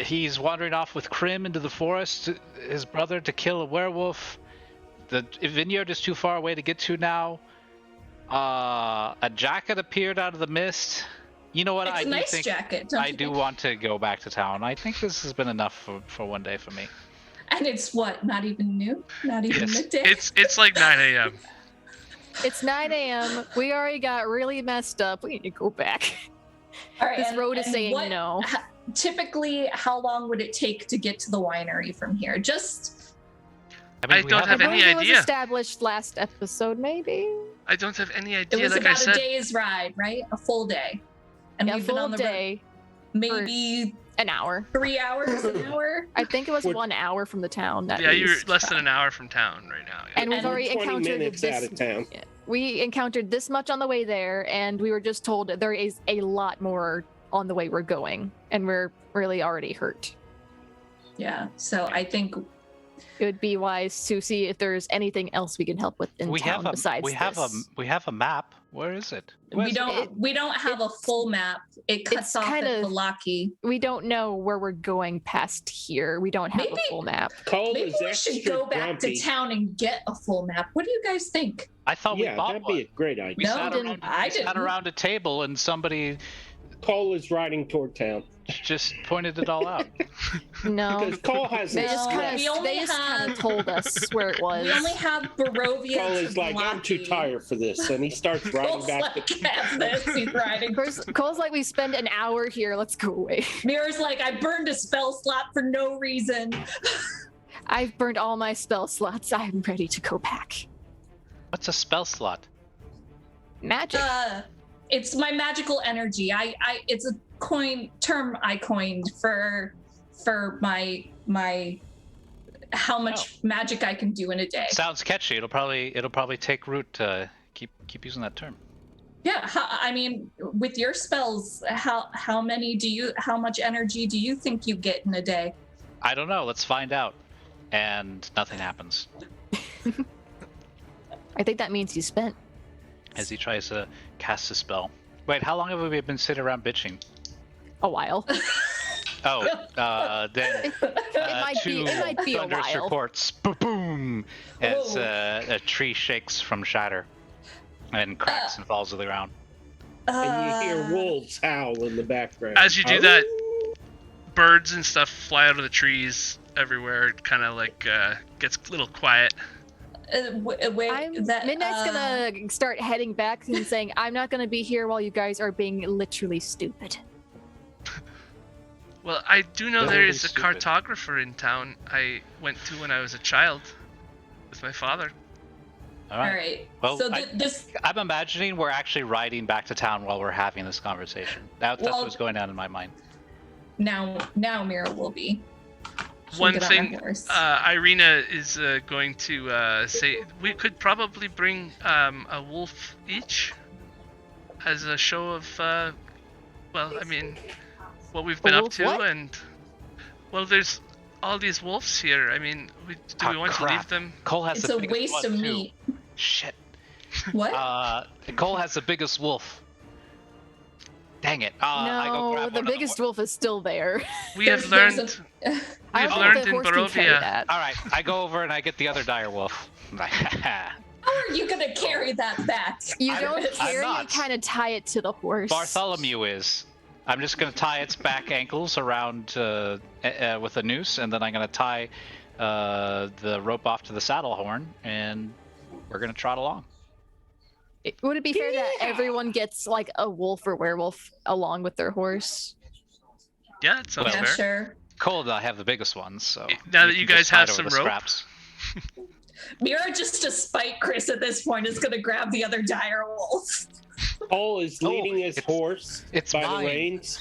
He's wandering off with Krim into the forest, his brother, to kill a werewolf. The vineyard is too far away to get to now. A jacket appeared out of the mist. You know what? It's I a do nice think jacket, don't I you do think? want to go back to town. I think this has been enough for one day for me. And it's what? Not even noon? Not even Yes. midday? It's like 9 a.m. It's 9 a.m. We already got really messed up. We need to go back. All right, This and- road is and saying what- no. Typically, how long would it take to get to the winery from here? Just I we don't have I any believe it was idea. established last episode, maybe? I don't have any it idea. was Like I about a said, day's ride, right? A full day. And Yeah, we've been full on the day, road maybe an hour. 3 hours, an hour. I think it was We're- 1 hour from the town. At yeah, you're least. less than an hour from town right now. Yeah. And we've And already 20 encountered minutes this. out of town. We encountered this much on the way there, and we were just told that there is a lot more on the way we're going, and we're really already hurt. Yeah. So I think It would be wise to see if there's anything else we can help with in we town have a besides we have this. a we have a map. Where is it? we Where's it? don't have a full map. It cuts it's off at kinda- Vallaki. We don't know where we're going past here. We don't have Maybe- a full map. Cole Maybe is we extra should go back grumpy. to town and get a full map. What do you guys think? I thought Yeah, we bought that'd one. be a great idea. We No, sat didn't- around, I we sat didn't. around a table and somebody Cole is riding toward town just pointed it all out. No. because Cole has They his just No, kind we of only they just kind have- of told us where it was. We only have Barovia. Cole to is like, I'm too Vallaki. tired for this, and he starts riding Cole's back. like, F this. He's riding. Cole's like, we spend an hour here. Let's go away. Mira's like, I burned a spell slot for no reason. I've burned all my spell slots. I'm ready to go back. What's a spell slot? Magic. It's my magical energy. It's a term I coined for my how much magic I can do in a day. Sounds catchy. It'll probably take root to keep using that term. Yeah, I mean, with your spells, how much energy do you think you get in a day? I don't know. Let's find out. And nothing happens I think that means he's spent. as he tries to cast a spell. Wait, how long have we been sitting around bitching? A while. Oh, then It two might be a thunderous while. reports, boom, as a tree shakes from shatter and cracks and falls to the ground. And you hear wolves howl in the background. As you do that, birds and stuff fly out of the trees everywhere. It kind of like gets a little quiet. Midnight's gonna start heading back and saying, I'm not gonna be here while you guys are being literally stupid. Well, I do know there Literally is a stupid. cartographer in town I went to when I was a child with my father. All All right. right. Well, So this. I'm imagining we're actually riding back to town while we're having this conversation. That's Well- what's going on in my mind. Now Myra will be. She'll One get on her thing, horse. Ireena is going to say we could probably bring a wolf each as a show of, well, I mean, what we've been up wolf to, what? and well, there's all these wolves here. I mean, do we want to leave them? Cole has It's the a biggest waste one of too. meat. Shit. What? Cole has the biggest wolf. Dang it. I go No, grab the one of biggest wolf is still there. We have There's learned. I We've don't learned think the in horse can carry Barovia. that. All right, I go over and I get the other dire wolf. How are you gonna carry that back? You I'm- don't I'm carry not. it, kind of tie it to the horse. Bartholomew is. I'm just gonna tie its back ankles around with a noose, and then I'm gonna tie the rope off to the saddle horn, and we're gonna trot along. Would it be fair that everyone gets like a wolf or werewolf along with their horse? Yeah, that sounds Yeah, fair. sure. Cole and I have the biggest ones, so Now we that you can guys just fight have over some the rope. scraps. Myra, just to spite Chris at this point, is gonna grab the other dire wolf. Cole is leading his it's- horse it's by mine. the reins.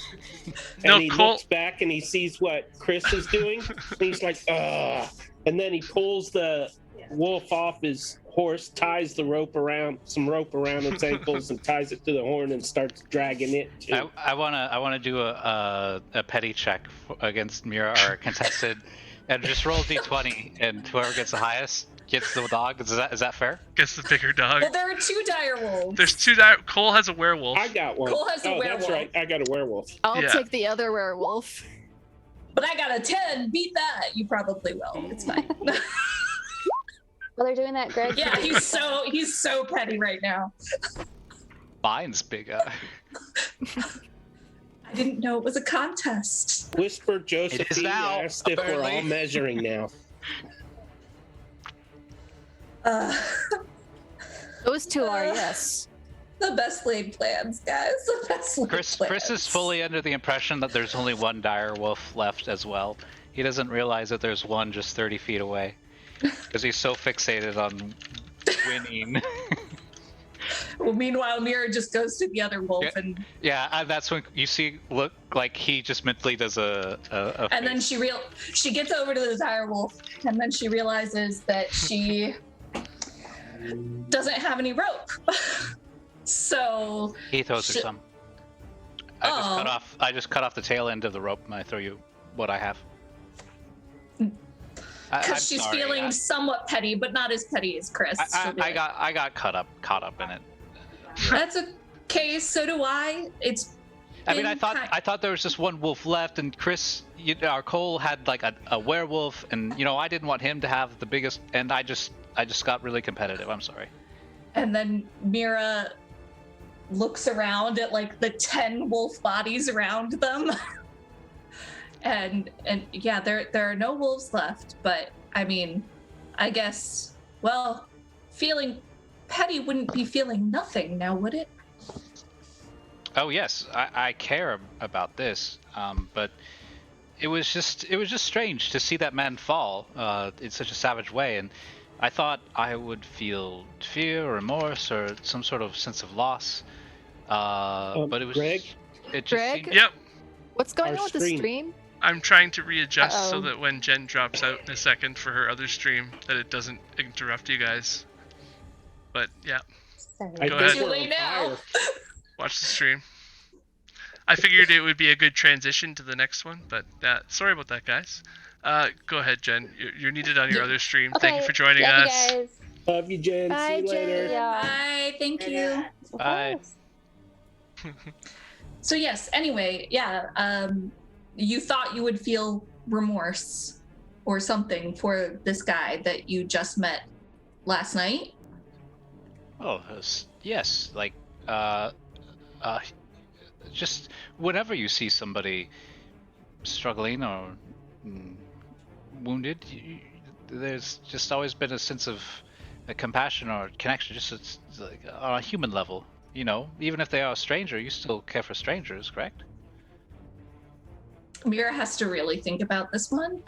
No, And he Cole- looks back and he sees what Chris is doing. And he's like, ugh. And then he pulls the wolf off his horse, ties the rope around its ankles, and ties it to the horn and starts dragging it. Too. I wanna do a petty check against Myra, our contested, and just roll d20, and whoever gets the highest gets the dog. Is that fair? Gets the bigger dog. Well, there are two dire wolves. There's two. Cole has a werewolf. I got one. Cole has a oh, that's werewolf. right. I got a werewolf. I'll Yeah. take the other werewolf. But I got a 10. Beat that. You probably will. It's fine. While they're doing that, Greg. Yeah, he's so petty right now. Mine's bigger. I didn't know it was a contest. Whisper Josephine now, asked if we're all apparently. measuring now. Those two are, yes. The best laid plans, guys. The best laid plans. Chris is fully under the impression that there's only one dire wolf left as well. He doesn't realize that there's one just 30 feet away because he's so fixated on winning. Well, meanwhile, Myra just goes to the other wolf Yeah. and And that's when you see look like he just mentally does a and then face. she gets over to the dire wolf and then she realizes that she doesn't have any rope. So He throws her Sh- some. Oh. I just cut off the tail end of the rope and I throw you what I have. I'm because she's sorry, feeling somewhat petty, but not as petty as Chris. She'll be I like, got caught up in it. That's okay. So do I. It's. I mean, been I thought there was just one wolf left, and Chris, our Cole had like a werewolf, and I didn't want him to have the biggest, and I just got really competitive. I'm sorry. And then Myra looks around at like the 10 wolf bodies around them. and yeah, there are no wolves left, but I mean, I guess, well, feeling petty wouldn't be feeling nothing now, would it? Oh yes, I care about this, but it was just strange to see that man fall in such a savage way, and I thought I would feel fear, remorse, or some sort of sense of loss. But it was. Greg? It just Greg? seemed. Yep. What's going Our on with the stream. stream? I'm trying to readjust so Uh-oh. that when Jen drops out in a second for her other stream, that it doesn't interrupt you guys. But yeah, Sorry. I Go think ahead. we're Too late on now. fire. watch the stream. I figured it would be a good transition to the next one, but sorry about that, guys. Go ahead, Jen. You're needed on your other stream. Thank you for joining Love us. You guys. Love you, Jen. Bye, See you later. Jen. Yeah. Bye. Thank you. Of Bye. course. So yes, anyway, yeah, you thought you would feel remorse or something for this guy that you just met last night. Oh, yes. Like, just whenever you see somebody struggling or wounded, there's just always been a sense of a compassion or connection, just like on a human level. You know, even if they are a stranger, you still care for strangers, correct? Myra has to really think about this one.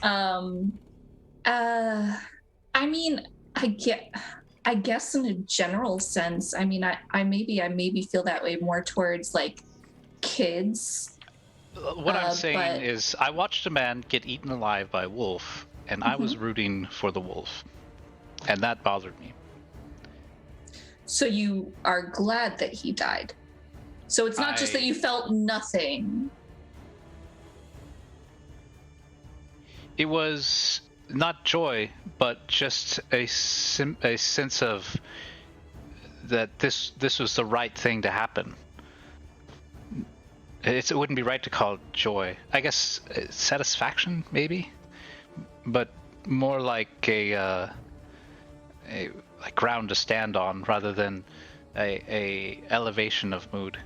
I mean, I guess in a general sense, I mean, I maybe feel that way more towards like kids. What I'm saying but- is, I watched a man get eaten alive by a wolf, and I was rooting for the wolf, and that bothered me. So you are glad that he died. So it's not just that you felt nothing. It was not joy, but just a sense of that this was the right thing to happen. It wouldn't be right to call it joy. I guess satisfaction, maybe, but more like a like ground to stand on rather than a elevation of mood.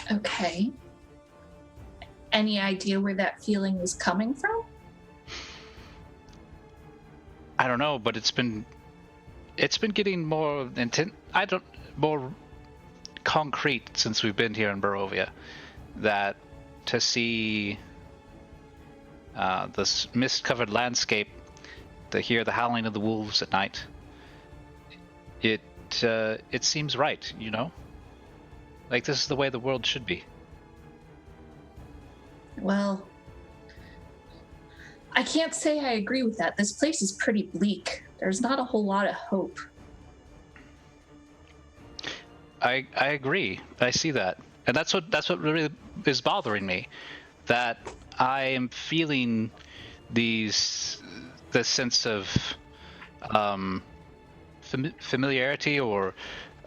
Okay. Any idea where that feeling was coming from? I don't know, but it's been getting more intense. More concrete since we've been here in Barovia. That to see this mist-covered landscape, to hear the howling of the wolves at night, it seems right, you know? Like this is the way the world should be. Well, I can't say I agree with that. This place is pretty bleak. There's not a whole lot of hope. I agree. I see that, and that's what really is bothering me. That I am feeling this sense of familiarity, or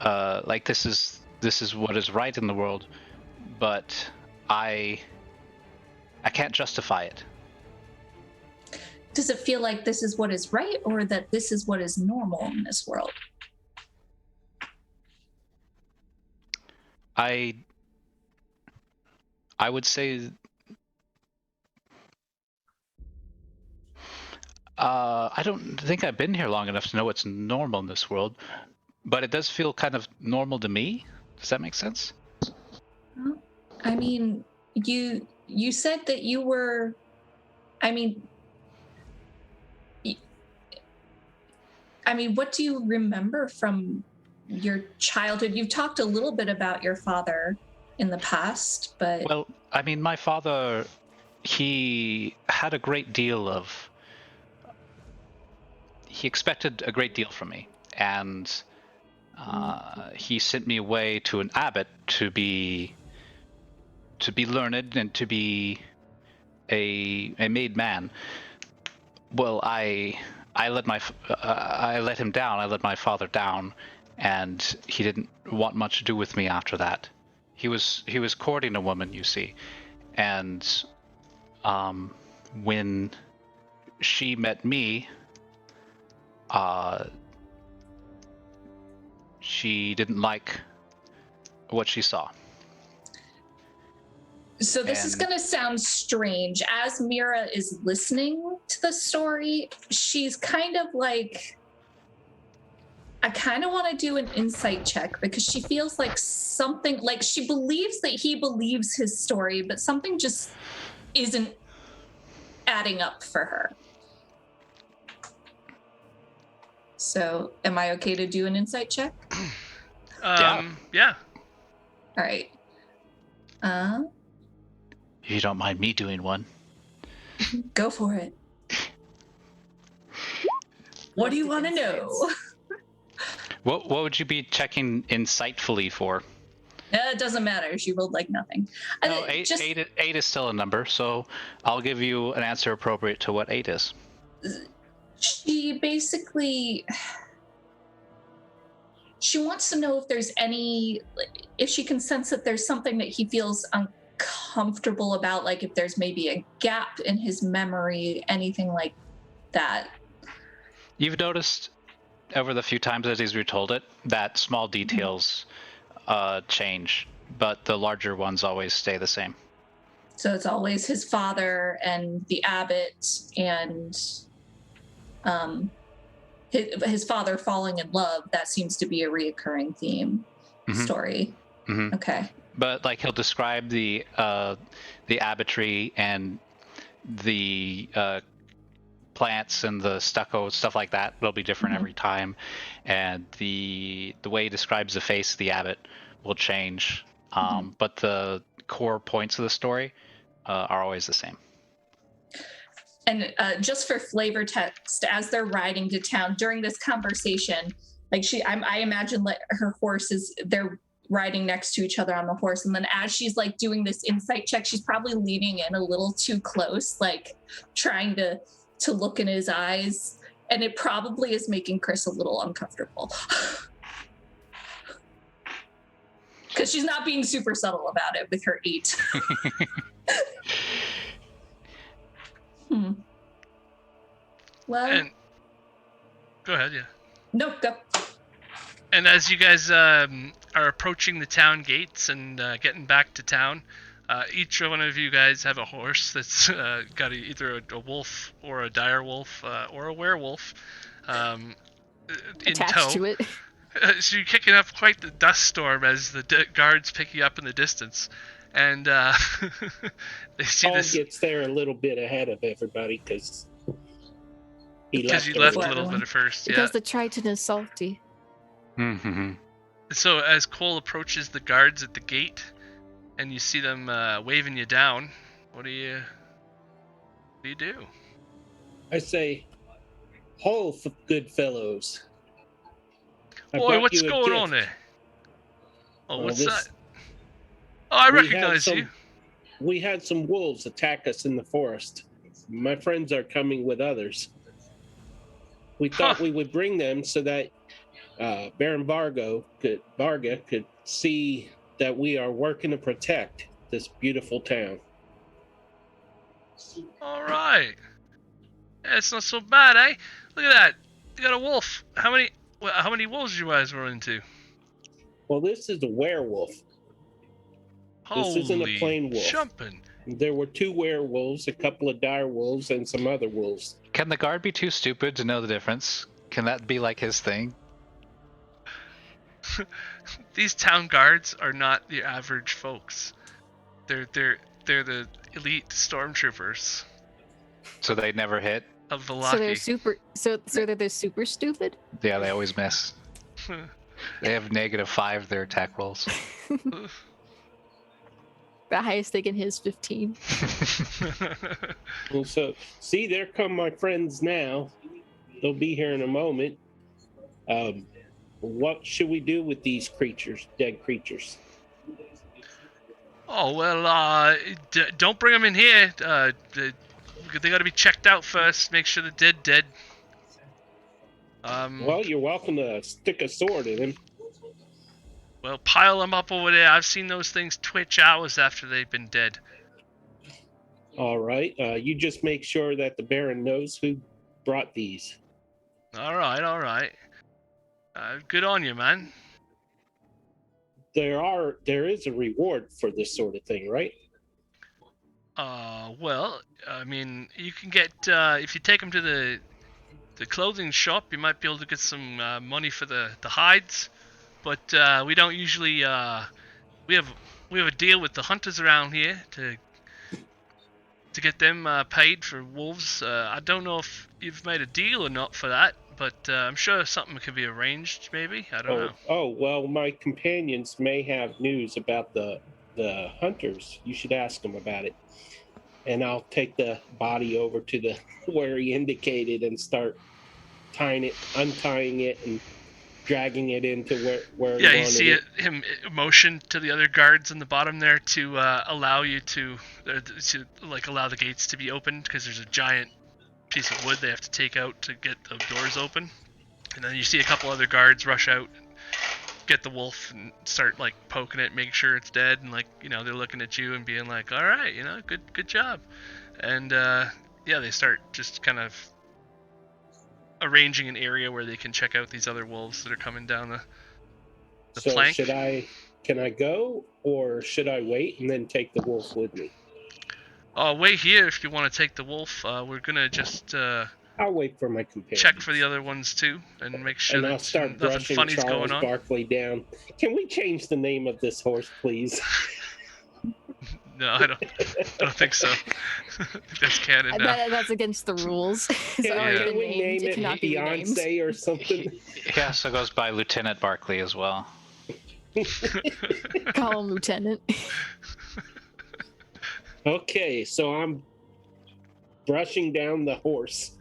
like this is what is right in the world, but I can't justify it. Does it feel like this is what is right, or that this is what is normal in this world? I would say I don't think I've been here long enough to know what's normal in this world, but it does feel kind of normal to me. Does that make sense? I mean, you said that you were, I mean, what do you remember from your childhood? You've talked a little bit about your father in the past, but... Well, I mean, my father, he had a great deal of... He expected a great deal from me, and he sent me away to an abbot to be learned and to be a made man. Well, I let him down. I let my father down, and he didn't want much to do with me after that. He was courting a woman, you see, and when she met me, she didn't like what she saw. So this is going to sound strange. As Myra is listening to the story, she's kind of like, I kind of want to do an insight check, because she feels like something, like she believes that he believes his story, but something just isn't adding up for her. So, am I okay to do an insight check? Yeah. All right. You don't mind me doing one? Go for it. What do you want to know? What would you be checking insightfully for? It doesn't matter. She rolled like nothing. No, eight is still a number, so I'll give you an answer appropriate to what 8 is. She basically... She wants to know if there's if she can sense that there's something that he feels uncomfortable about, like if there's maybe a gap in his memory, anything like that. You've noticed over the few times that he's retold it that small details change, but the larger ones always stay the same. So it's always his father and the abbot and his father falling in love. That seems to be a reoccurring theme story. Mm-hmm. Okay. But like he'll describe the abbotry and the plants and the stucco, stuff like that. It'll be different every time, and the way he describes the face of the abbot will change. But the core points of the story are always the same. And just for flavor text, as they're riding to town during this conversation, like I imagine like her horse they're riding next to each other on the horse, and then as she's like doing this insight check, she's probably leaning in a little too close, like trying to look in his eyes, and it probably is making Chris a little uncomfortable. Because she's not being super subtle about it with her 8. Well, And go ahead, yeah. No, go. And as you guys are approaching the town gates and getting back to town, each one of you guys have a horse that's got either a wolf or a dire wolf or a werewolf in Attached tow. to it. So you're kicking up quite the dust storm as the guards pick you up in the distance. And they see Paul this... gets there a little bit ahead of everybody because he left a little bit first. Because the Triton is salty. Mm-hmm. So as Cole approaches the guards at the gate, and you see them waving you down, what do you do? I say, "Ho, good fellows." I Boy, brought what's you a going gift. on there? Oh, Well, what's this- that? Oh, I we had recognize you. We had some wolves attack us in the forest. My friends are coming with others. We thought we would bring them so that Baron Varga could see that we are working to protect this beautiful town. All right. Yeah, it's not so bad, eh? Look at that. You got a wolf. How many wolves you guys run into? Well, this is a werewolf. This isn't a plain wolf. Jumping. There were 2 werewolves, a couple of dire wolves, and some other wolves. Can the guard be too stupid to know the difference? Can that be like his thing? These town guards are not the average folks. They're the elite stormtroopers So they never hit? of So Vallaki. they're super. So they're super stupid. Yeah, they always miss. They have -5 their attack rolls. The highest they can hit is 15. And so, see, there come my friends now. They'll be here in a moment. What should we do with these creatures, dead creatures? Oh, well, don't bring them in here. They got to be checked out first. Make sure they're dead. Well, you're welcome to stick a sword in them. Well, pile them up over there. I've seen those things twitch hours after they've been dead. All right. You just make sure that the Baron knows who brought these. All right. Good on you, man. There is a reward for this sort of thing, right? Well, I mean, you can get if you take them to the clothing shop, you might be able to get some money for the hides. But we don't usually. We have a deal with the hunters around here to get them paid for wolves. I don't know if you've made a deal or not for that, but I'm sure something could be arranged. Maybe, I don't know. Oh, well, my companions may have news about the hunters. You should ask them about it. And I'll take the body over to the where he indicated and start untying it and dragging it into where Yeah, you see him motion to the other guards in the bottom there to allow you to allow the gates to be opened, because there's a giant piece of wood they have to take out to get the doors open. And then you see a couple other guards rush out, get the wolf, and start like poking it, make sure it's dead, and they're looking at you and being like, "All right, good job." And they start just kind of arranging an area where they can check out these other wolves that are coming down the plank. Can I go, or should I wait and then take the wolf with me? Wait here if you want to take the wolf. We're gonna just I'll wait for my companions. Check for the other ones too, and make sure and I'll start brushing Charles going on. Barkley down. Can we change the name of this horse, please? No, I don't think so. I think that's canon now. That's against the ruls. Can we name it Beyonce or something? He also goes by Lieutenant Barkley as well. Call him Lieutenant. Okay, so I'm brushing down the horse.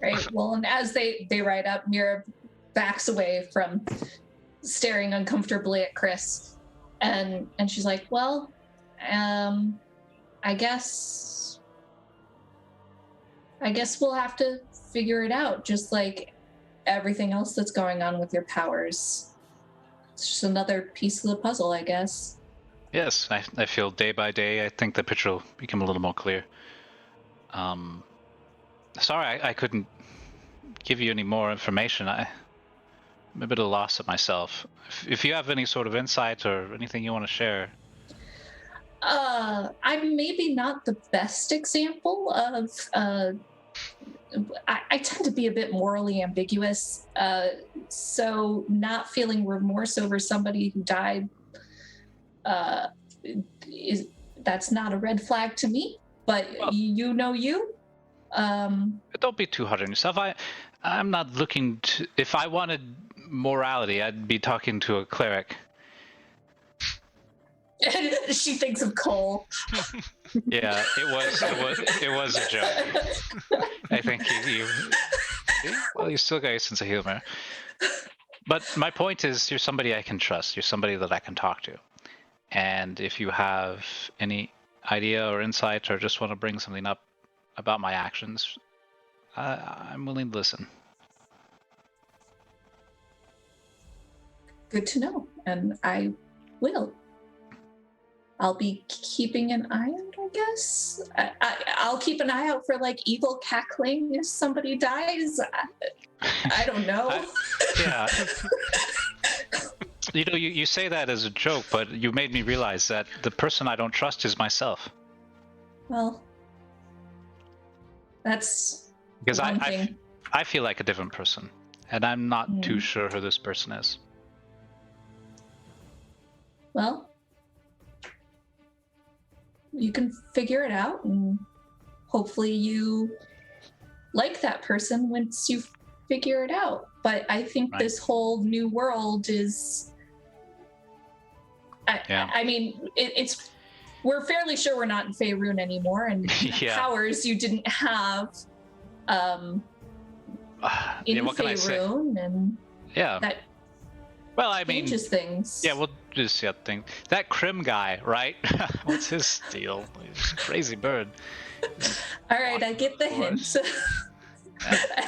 Right. Well, and as they ride up, Myra backs away from staring uncomfortably at Chris, and she's like, "Well, I guess we'll have to figure it out, just like everything else that's going on with your powers. It's just another piece of the puzzle, I guess." Yes, I feel day by day, I think the picture will become a little more clear. Sorry, I couldn't give you any more information. I'm a bit of a loss of myself. If you have any sort of insight or anything you want to share. I'm maybe not the best example of, I tend to be a bit morally ambiguous. So not feeling remorse over somebody who died, that's not a red flag to me, but well, you. Don't be too hard on yourself. I'm not looking to, if I wanted morality, I'd be talking to a cleric. She thinks of Cole. Yeah, it was a joke. I think you still got a sense of humor. But my point is, you're somebody I can trust. You're somebody that I can talk to. And if you have any idea or insight or just want to bring something up about my actions, I'm willing to listen. Good to know, and I will. I'll be keeping an eye out, I guess. I'll keep an eye out for like evil cackling if somebody dies. I don't know. Yeah. You say that as a joke, but you made me realize that the person I don't trust is myself. Well, that's because I feel like a different person, and I'm not too sure who this person is. Well, you can figure it out, and hopefully you like that person once you figure it out. But I think this whole new world is... I mean, it's... We're fairly sure we're not in Faerun anymore, and powers you didn't have in Faerun, and that well, I mean, changes things. Yeah, we'll just thing. That Krim guy, right? What's his deal? He's a crazy bird. All right, I get the hint.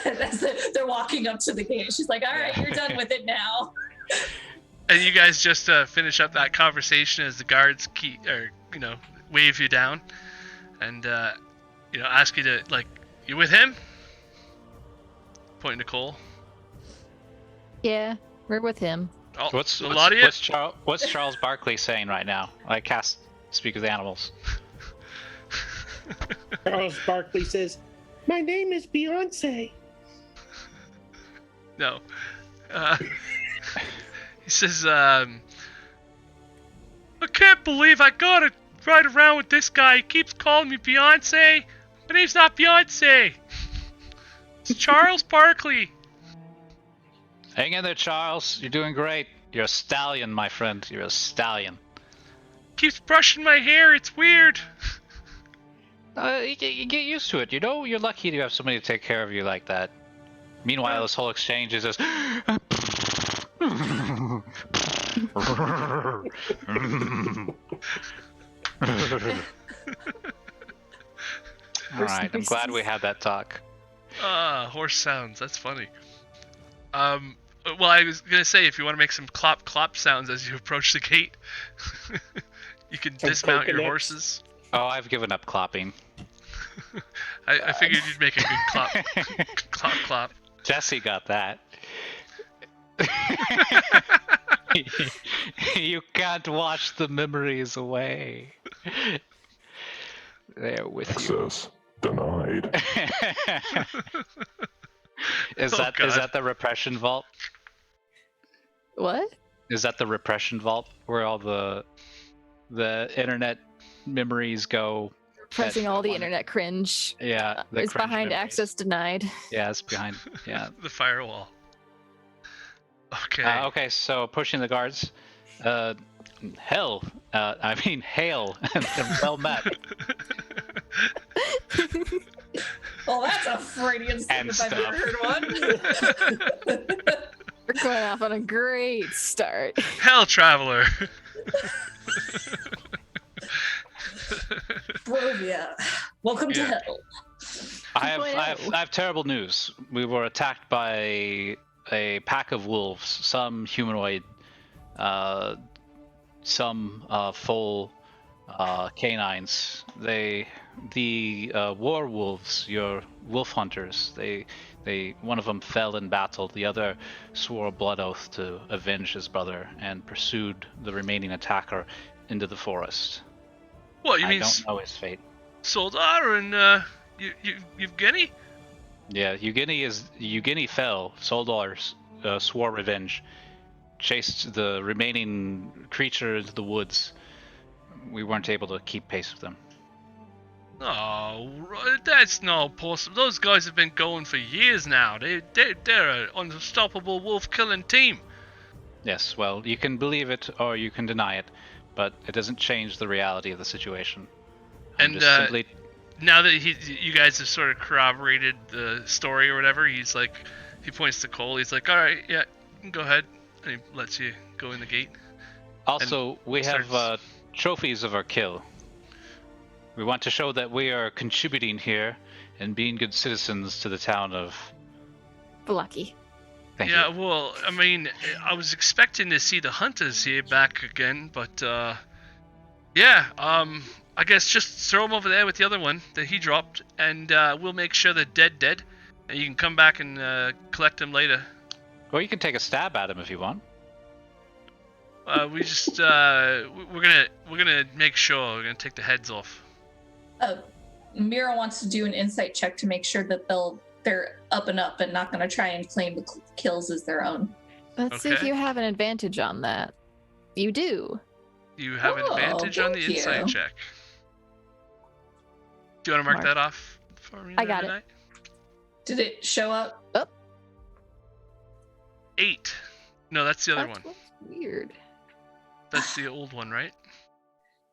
As they're walking up to the gate, she's like, "All right, you're done with it now." And you guys just finish up that conversation as the guards wave you down, and ask you to you with him? Pointing to Cole. Yeah, we're with him. Oh, what's Charles Barkley saying right now? I cast Speak of the Animals. Charles Barkley says, "My name is Beyonce." No. He says, I can't believe I gotta ride around with this guy. He keeps calling me Beyonce. My name's not Beyonce. It's Charles Barkley. Hang in there, Charles. You're doing great. You're a stallion, my friend. You're a stallion. Keeps brushing my hair. It's weird. You get used to it. You know, you're lucky to have somebody to take care of you like that. Meanwhile, this whole exchange is just... Alright, I'm glad we had that talk. Horse sounds. That's funny. Well, I was gonna say, if you want to make some clop clop sounds as you approach the gate, you can dismount your horses. Oh, I've given up clopping. I figured you'd make a good clop, clop clop. Jesse got that. You can't wash the memories away. They're with Access denied. Is that the repression vault? What? Is that the repression vault where all the internet memories go? Pressing all the internet cringe. Yeah, It's behind memories. access denied. Yeah, it's behind. Yeah. The firewall. Okay. Okay, so pushing the guards. Hail, and well met. Well, that's a Freudian slip And if I've ever heard one. We're going off on a great start. Hell, traveler. Brovia, welcome to Yeah. hell. I have terrible news. We were attacked by a pack of wolves, some humanoid, some full canines. The war wolves, your wolf hunters, one of them fell in battle. The other swore a blood oath to avenge his brother and pursued the remaining attacker into the forest. What, you I mean don't know his fate. Soldar and Evgeny? Yeah, Evgeny fell. Soldar swore revenge, chased the remaining creature into the woods. We weren't able to keep pace with them. Oh, that's not possible. Those guys have been going for years now. They're an unstoppable wolf-killing team. Yes, well, you can believe it or you can deny it, but it doesn't change the reality of the situation. I'm And just simply... now that you guys have sort of corroborated the story or whatever, he points to Cole. He's like, all right, yeah, go ahead. And he lets you go in the gate. Also, we have starts- trophies of our kill. We want to show that we are contributing here and being good citizens to the town of... Vallaki. Thank Yeah, you. well, I mean, I was expecting to see the hunters here back again, but yeah, I guess just throw them over there with the other one that he dropped, and we'll make sure they're dead, and you can come back and collect them later. Or you can take a stab at him if you want. We just we're gonna make sure we're gonna take the heads off. Myra wants to do an insight check to make sure that they're up and not going to try and claim the kills as their own. Let's see if Okay. you have an advantage on that. You do. You have an Oh, advantage on the thank insight you. check. Do you want to mark Mark. that off for me? I got it. tonight? Did it show up? 8. No, that's the other That's one. weird. That's the old one, right?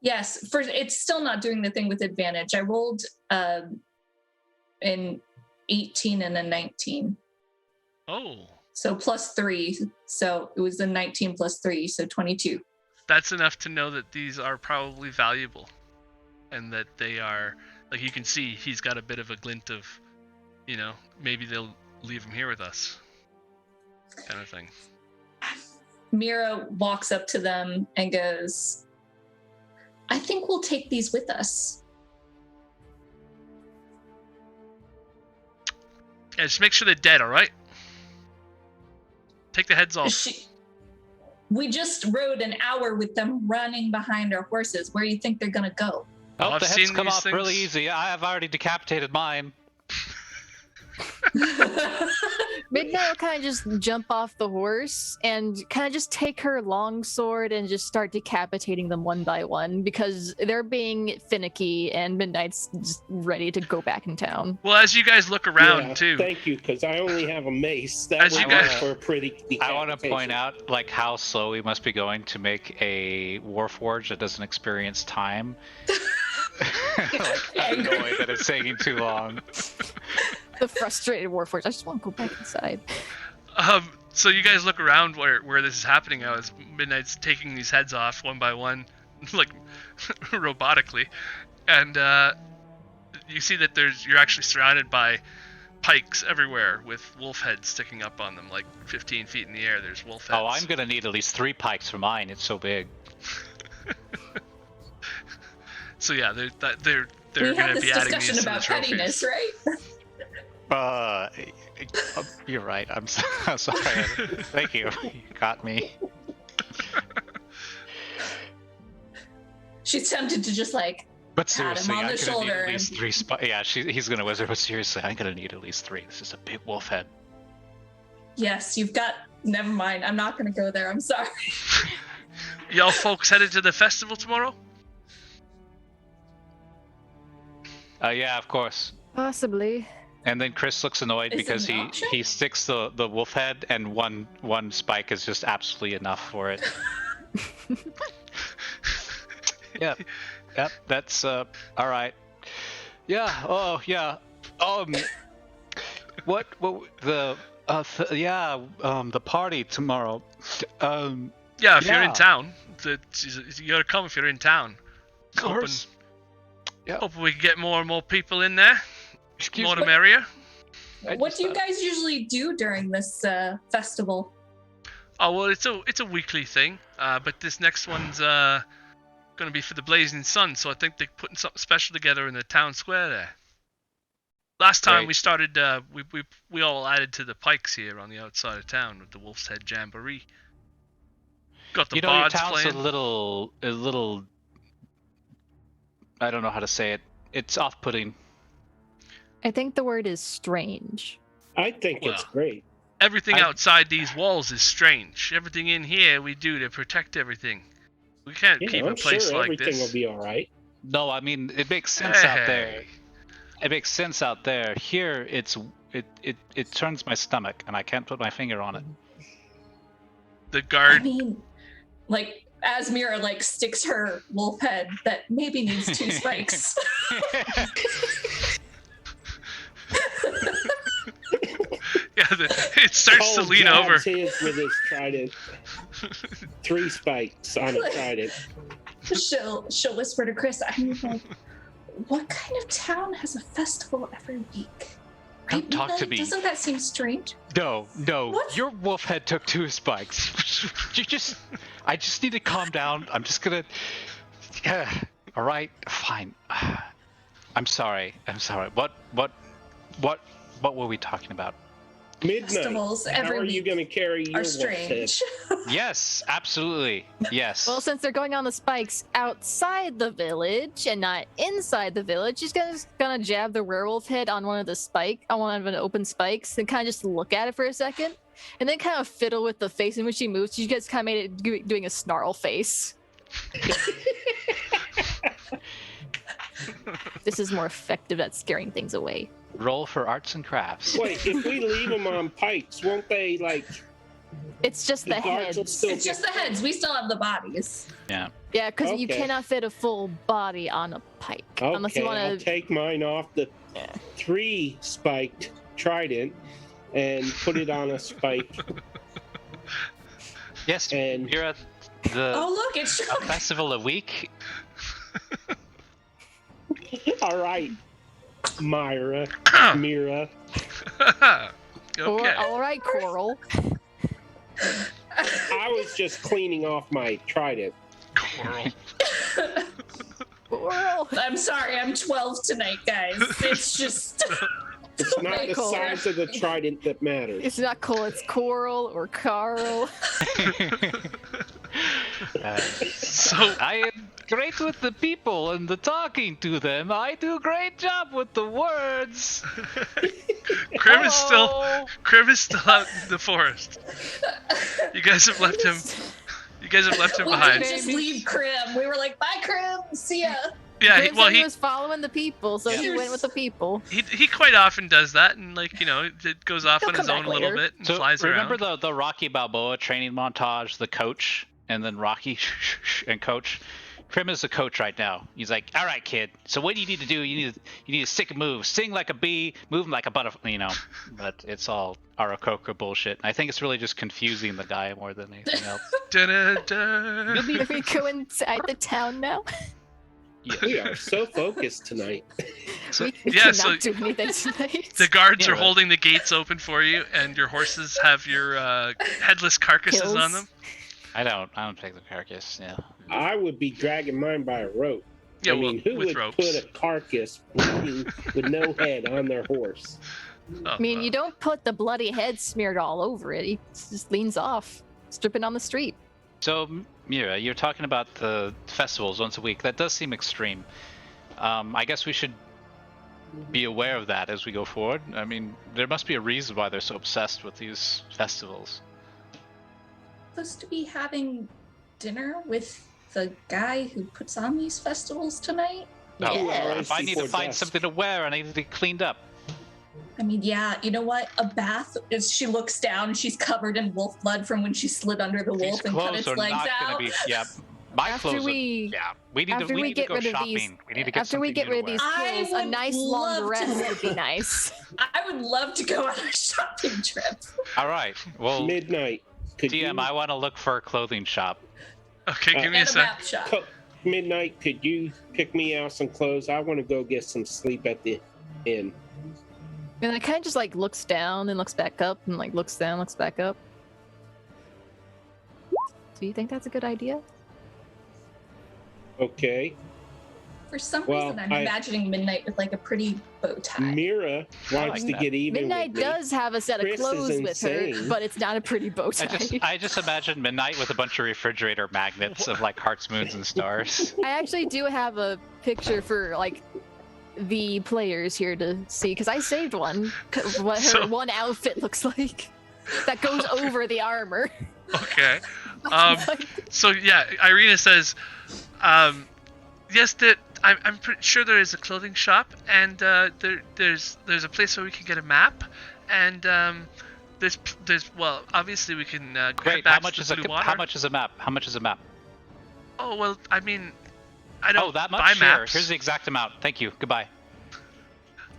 Yes. It's still not doing the thing with advantage. I rolled an 18 and a 19. Oh, So +3. So it was a 19 +3, so 22. that's enough to know that these are probably valuable, and that they are, like, you can see he's got a bit of a glint of, maybe they'll leave him here with us, kind of thing. Myra walks up to them and goes, I think we'll take these with us. Yeah, just make sure they're dead, all right? Take the heads off. We just rode an hour with them running behind our horses. Where do you think they're going to go? Well, Oh, I've the heads seen come these off really things. easy. I have already decapitated mine. Midnight will kind of just jump off the horse and kind of just take her longsword and just start decapitating them one by one because they're being finicky and Midnight's just ready to go back in town. Well, as you guys look around Yeah, too, Thank you, because I only have a mace. That As would you make guys- for a pretty. I want to decapitation. point out like how slow we must be going to make a Warforged that doesn't experience time. Like, annoyed that it's taking too long. The frustrated Warforged. I just want to go back inside. so you guys look around where this is happening now as Midnight's taking these heads off one by one, like robotically, and you see that you're actually surrounded by pikes everywhere with wolf heads sticking up on them, like 15 feet in the air. There's wolf heads. Oh, I'm gonna need at least 3 pikes for mine. It's so big. So yeah, they're we going had to this be adding discussion these to about the trophies. pettiness, right? You're right. I'm sorry. Thank you. You got me. She's tempted to just like But pat him seriously, on I'm the gonna need shoulder at least 3 Yeah, he's gonna wizard. But seriously, I'm gonna need at least 3. This is a big wolf head. yes, you've got. Never mind. I'm not going to go there. I'm sorry. Y'all folks headed to the festival tomorrow? Yeah, of course. Possibly. And then Chris looks annoyed Is it because an option? he sticks the wolf head, and one spike is just absolutely enough for it. Yep, that's all right. Yeah. Oh yeah. What the the party tomorrow. Yeah, if you're in Yeah. town, you gotta come if you're in town. Of course. Hoping we can get more and more people in there. Excuse More me. the merrier. What do you guys usually do during this festival? Oh well, it's a weekly thing. But this next one's gonna be for the Blazing Sun, so I think they're putting something special together in the town square there. Last time Great. we started, we all added to the pikes here on the outside of town with the Wolf's Head Jamboree. Got the You know, your bards town's playing. a little. I don't know how to say it. It's off-putting. I think the word is strange. I think it's Well. great. Everything I- outside these walls is strange. Everything in here we do to protect everything. We can't keep I'm a place sure like everything this. will be all right. No, I mean it makes sense out there. Hey. It makes sense out there. Here, it turns my stomach, and I can't put my finger on it. The I guard. mean, like as Myra like sticks her wolf head that maybe needs 2 spikes. Yeah, it starts to Cole lean over. jabs his with his trident. 3 spikes on a trident. she'll whisper to Chris, I mean, like, what kind of town has a festival every week? Don't Right, talk to Midnight? me. Doesn't that seem strange? No, What? your wolf head took 2 spikes. I just need to calm down. I'm just gonna. All right, fine. I'm sorry. What were we talking about? Midnight. Festivals How every are you week going to carry your are wolf's head? strange. Yes, absolutely. Yes. Well, since they're going on the spikes outside the village and not inside the village, she's gonna jab the werewolf head on one of the open spikes and kind of just look at it for a second, and then kind of fiddle with the face in which she moves. She just kind of made it doing a snarl face. This is more effective at scaring things away. Roll for arts and crafts. Wait, if we leave them on pikes, won't they, like, It's just the guards will heads. still It's just the heads. We still have the bodies. Yeah. Yeah, because you Okay. cannot fit a full body on a pike unless Okay, you I'll want to. take mine off the 3-spiked trident and put it on a spike. Yes, And- you're at the Oh, look, it's a showing. festival a week. All right, Myra. Okay. All right, Coral. I was just cleaning off my trident. Coral. Coral. I'm sorry, I'm 12 tonight, guys. It's just. It's not Okay, the cool. size of the trident that matters. It's not Cole, it's Coral or Carl. So I great with the people and the talking to them. I do a great job with the words. Krim is still out in the forest. You guys have left him. You guys have left him We behind. didn't just leave Krim. We were like, bye, Krim. See ya. Yeah, He was following the people, so he went with the people. he quite often does that, and like it goes off He'll on his come own back a little later. bit and So flies remember around. the Rocky Balboa training montage, the coach, and then Rocky and coach. Krim is the coach right now. He's like, all right, kid. So what do you need to do? You need to stick a move, sing like a bee, move like a butterfly. But it's all Aarakocra bullshit. I think it's really just confusing the guy more than anything else. Da-da-da. Are we going inside the town now? We are so focused tonight. We yeah, cannot so do anything tonight. the guards Yeah, are but- holding the gates open for you, and your horses have your headless carcasses Kills. on them. I don't take the carcass. Yeah. I would be dragging mine by a rope. Yeah, I mean, who with would ropes. put a carcass bleeding with no head on their horse? Oh, I mean, you don't put the bloody head smeared all over it. He just leans off, stripping on the street. So, Myra, you're talking about the festivals once a week. That does seem extreme. I guess we should be aware of that as we go forward. I mean, there must be a reason why they're so obsessed with these festivals. Supposed to be having dinner with the guy who puts on these festivals tonight? No, Yeah. if I need to Before find dusk. something to wear and I need to be cleaned up. I mean, yeah, you know what? A bath, as she looks down, she's covered in wolf blood from when she slid under the These wolf and cut clothes its are legs not out. going to be. Yeah, my After clothes. we- yeah, we need after to. we We need to get go rid of shopping. these- We need to get After we something get new rid of to these wear. I clothes, a would nice love long to- rest would be nice. I would love to go on a shopping trip. All right. Well, Midnight. Could DM, you, I want to look for a clothing shop. Okay, give me a And a sec. map shop. Midnight, could you pick me out some clothes? I want to go get some sleep at the inn. And I kind of just like looks down and looks back up and like looks down, looks back up. Do you think that's a good idea? Okay. For some Well, reason, I'm I- imagining Midnight with like a pretty bow tie. Myra wants like to that. get even Midnight with me. does have a set of Chris is clothes with her, insane. but it's not a pretty bow tie. I just imagine Midnight with a bunch of refrigerator magnets of like hearts, moons, and stars. I actually do have a picture for like the players here to see because I saved one. What her So- one outfit looks like that goes over the armor. Okay. So yeah, Ireena says, yes, I'm pretty sure there is a clothing shop, and there's a place where we can get a map, and there's well, obviously we can head Great. back How much to is the Blue Water. how much is a map? How much is a map? Oh well, I mean, I don't Oh, that buy much. Sure. maps. Here's the exact amount. Thank you. Goodbye.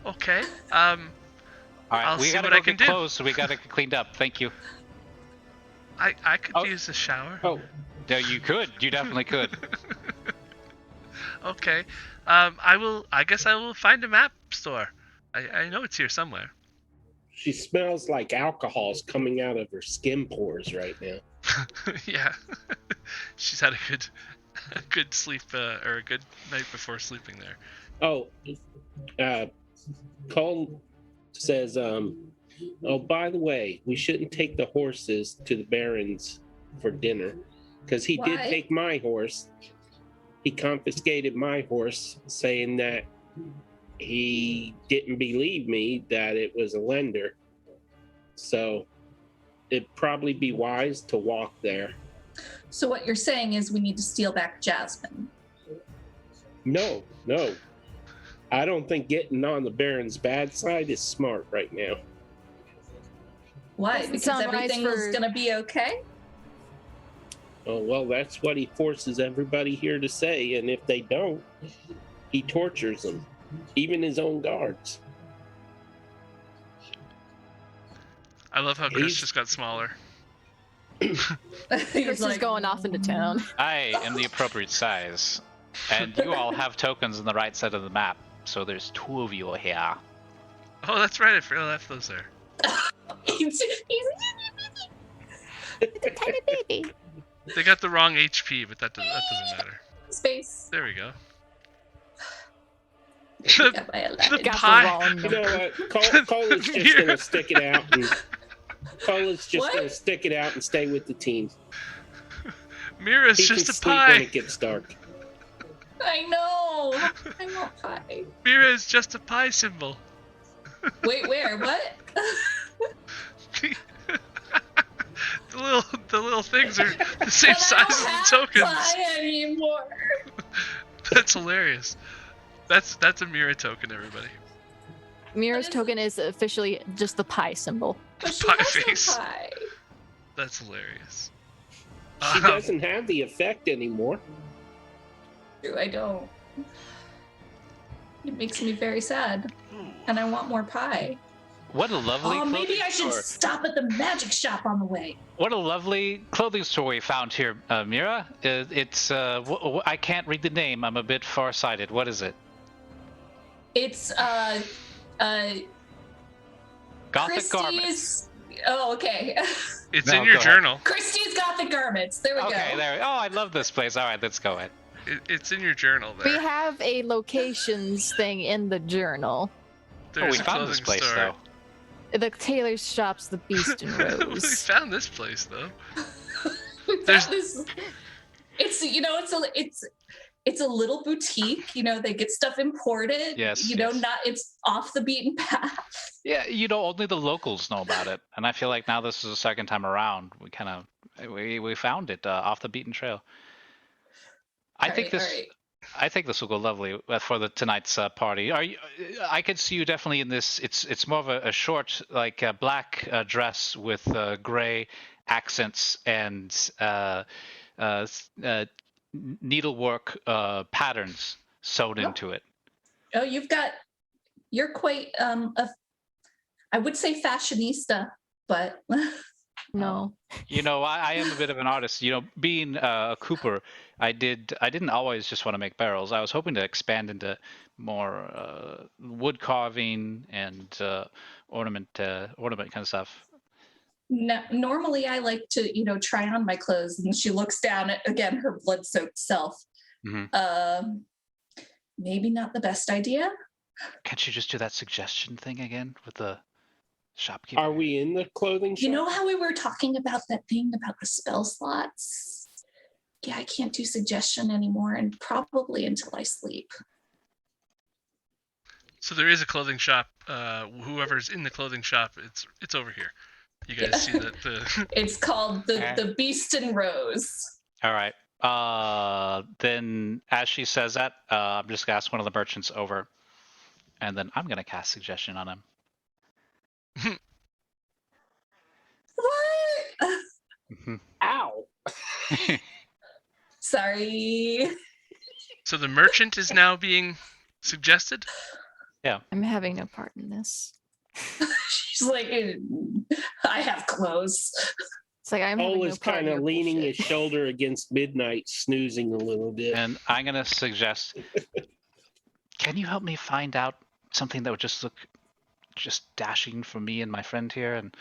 Okay. All right. I'll we see gotta what go I can get do. clothes, so we gotta get cleaned up. Thank you. I could Oh. use a shower. Oh, Yeah, you could. You definitely could. Okay. I guess I will find a map store. I know it's here somewhere. she smells like alcohol's coming out of her skin pores right now. Yeah. She's had a good sleep or a good night before sleeping there. Oh, Cole says, oh, by the way, we shouldn't take the horses to the Baron's for dinner because he did Why? take my horse. He confiscated my horse, saying that he didn't believe me that it was a lender. So it'd probably be wise to walk there. So what you're saying is we need to steal back Jasmine. No. I don't think getting on the Baron's bad side is smart right now. Why? Doesn't Because sound nice everything was for- gonna be okay? Oh, well, that's what he forces everybody here to say, and if they don't, he tortures them, even his own guards. I love how Chris He's- just got smaller. He's Chris is going off into town. I am the appropriate size, and you all have tokens on the right side of the map. So there's 2 of you here. Oh, that's right. I left those there. he's The tiny baby. They got the wrong HP, but that doesn't matter. space. There we go. Got my The Aladdin. Got pie. the wrong You know number. what? Cole is just going to stick it out. Cole is just What? going to stick it out and stay with the team. Mira's He can just a sleep when pie. it gets dark. I know. I want pie. Myra is just a pie symbol. Wait, where? What? the little things are the same But size I as don't the have tokens. pie anymore. That's hilarious. That's a Myra token, everybody. Mira's What is token is officially just the pie symbol. But she Pie has face. no pie. That's hilarious. She doesn't have the effect anymore. I don't. It makes me very sad, and I want more pie. What a lovely Oh, maybe clothing I should store. stop at the magic shop on the way. What a lovely clothing store we found here, Myra. It's I can't read the name. I'm a bit farsighted. What is it? It's Gothic Garments. Christie's. Oh, okay. It's No, in your go ahead. journal. Christie's Gothic Garments. There we Okay, go. there. Oh, I love this place. All right, let's go ahead. It's in your journal We there. have a locations thing in the journal. There's we a found this clothing place store. The tailor's shop's the Beast and we Rose. found this place though. We found There's- this. It's it's a little boutique. They get stuff imported. Yes, Not yes. it's off the beaten path. Yeah, only the locals know about it, and I feel like now this is the second time around. We found it off the beaten trail. I think this will go lovely for tonight's party. I could see you definitely in this. It's more of a short, like black dress with gray accents and needlework patterns sewn into it. Oh, you're quite I would say fashionista, but No. I am a bit of an artist. Being a cooper, I didn't always just want to make barrels. I was hoping to expand into more wood carving and ornament kind of stuff. no, normally I like to try on my clothes, and she looks down at again her blood-soaked self. Mhm. Maybe not the best idea. Can't you just do that suggestion thing again with the shopkeeper? Are we in the clothing shop? You know how we were talking about that thing about the spell slots? Yeah, I can't do suggestion anymore, and probably until I sleep. So there is a clothing shop. Whoever's in the clothing shop, it's over here. You guys see that the It's called the Beast and Rose. All right. Then as she says that, I'm just gonna ask one of the merchants over, and then I'm gonna cast suggestion on him. What? Mhm. Ow! Sorry. So the merchant is now being suggested. I'm having no part in this. She's like, I have clothes. It's like I'm having Cole no is part in kind of your leaning bullshit. his shoulder against Midnight, snoozing a little bit. And I'm gonna suggest, can you help me find out something that would just look just dashing for me and my friend here? And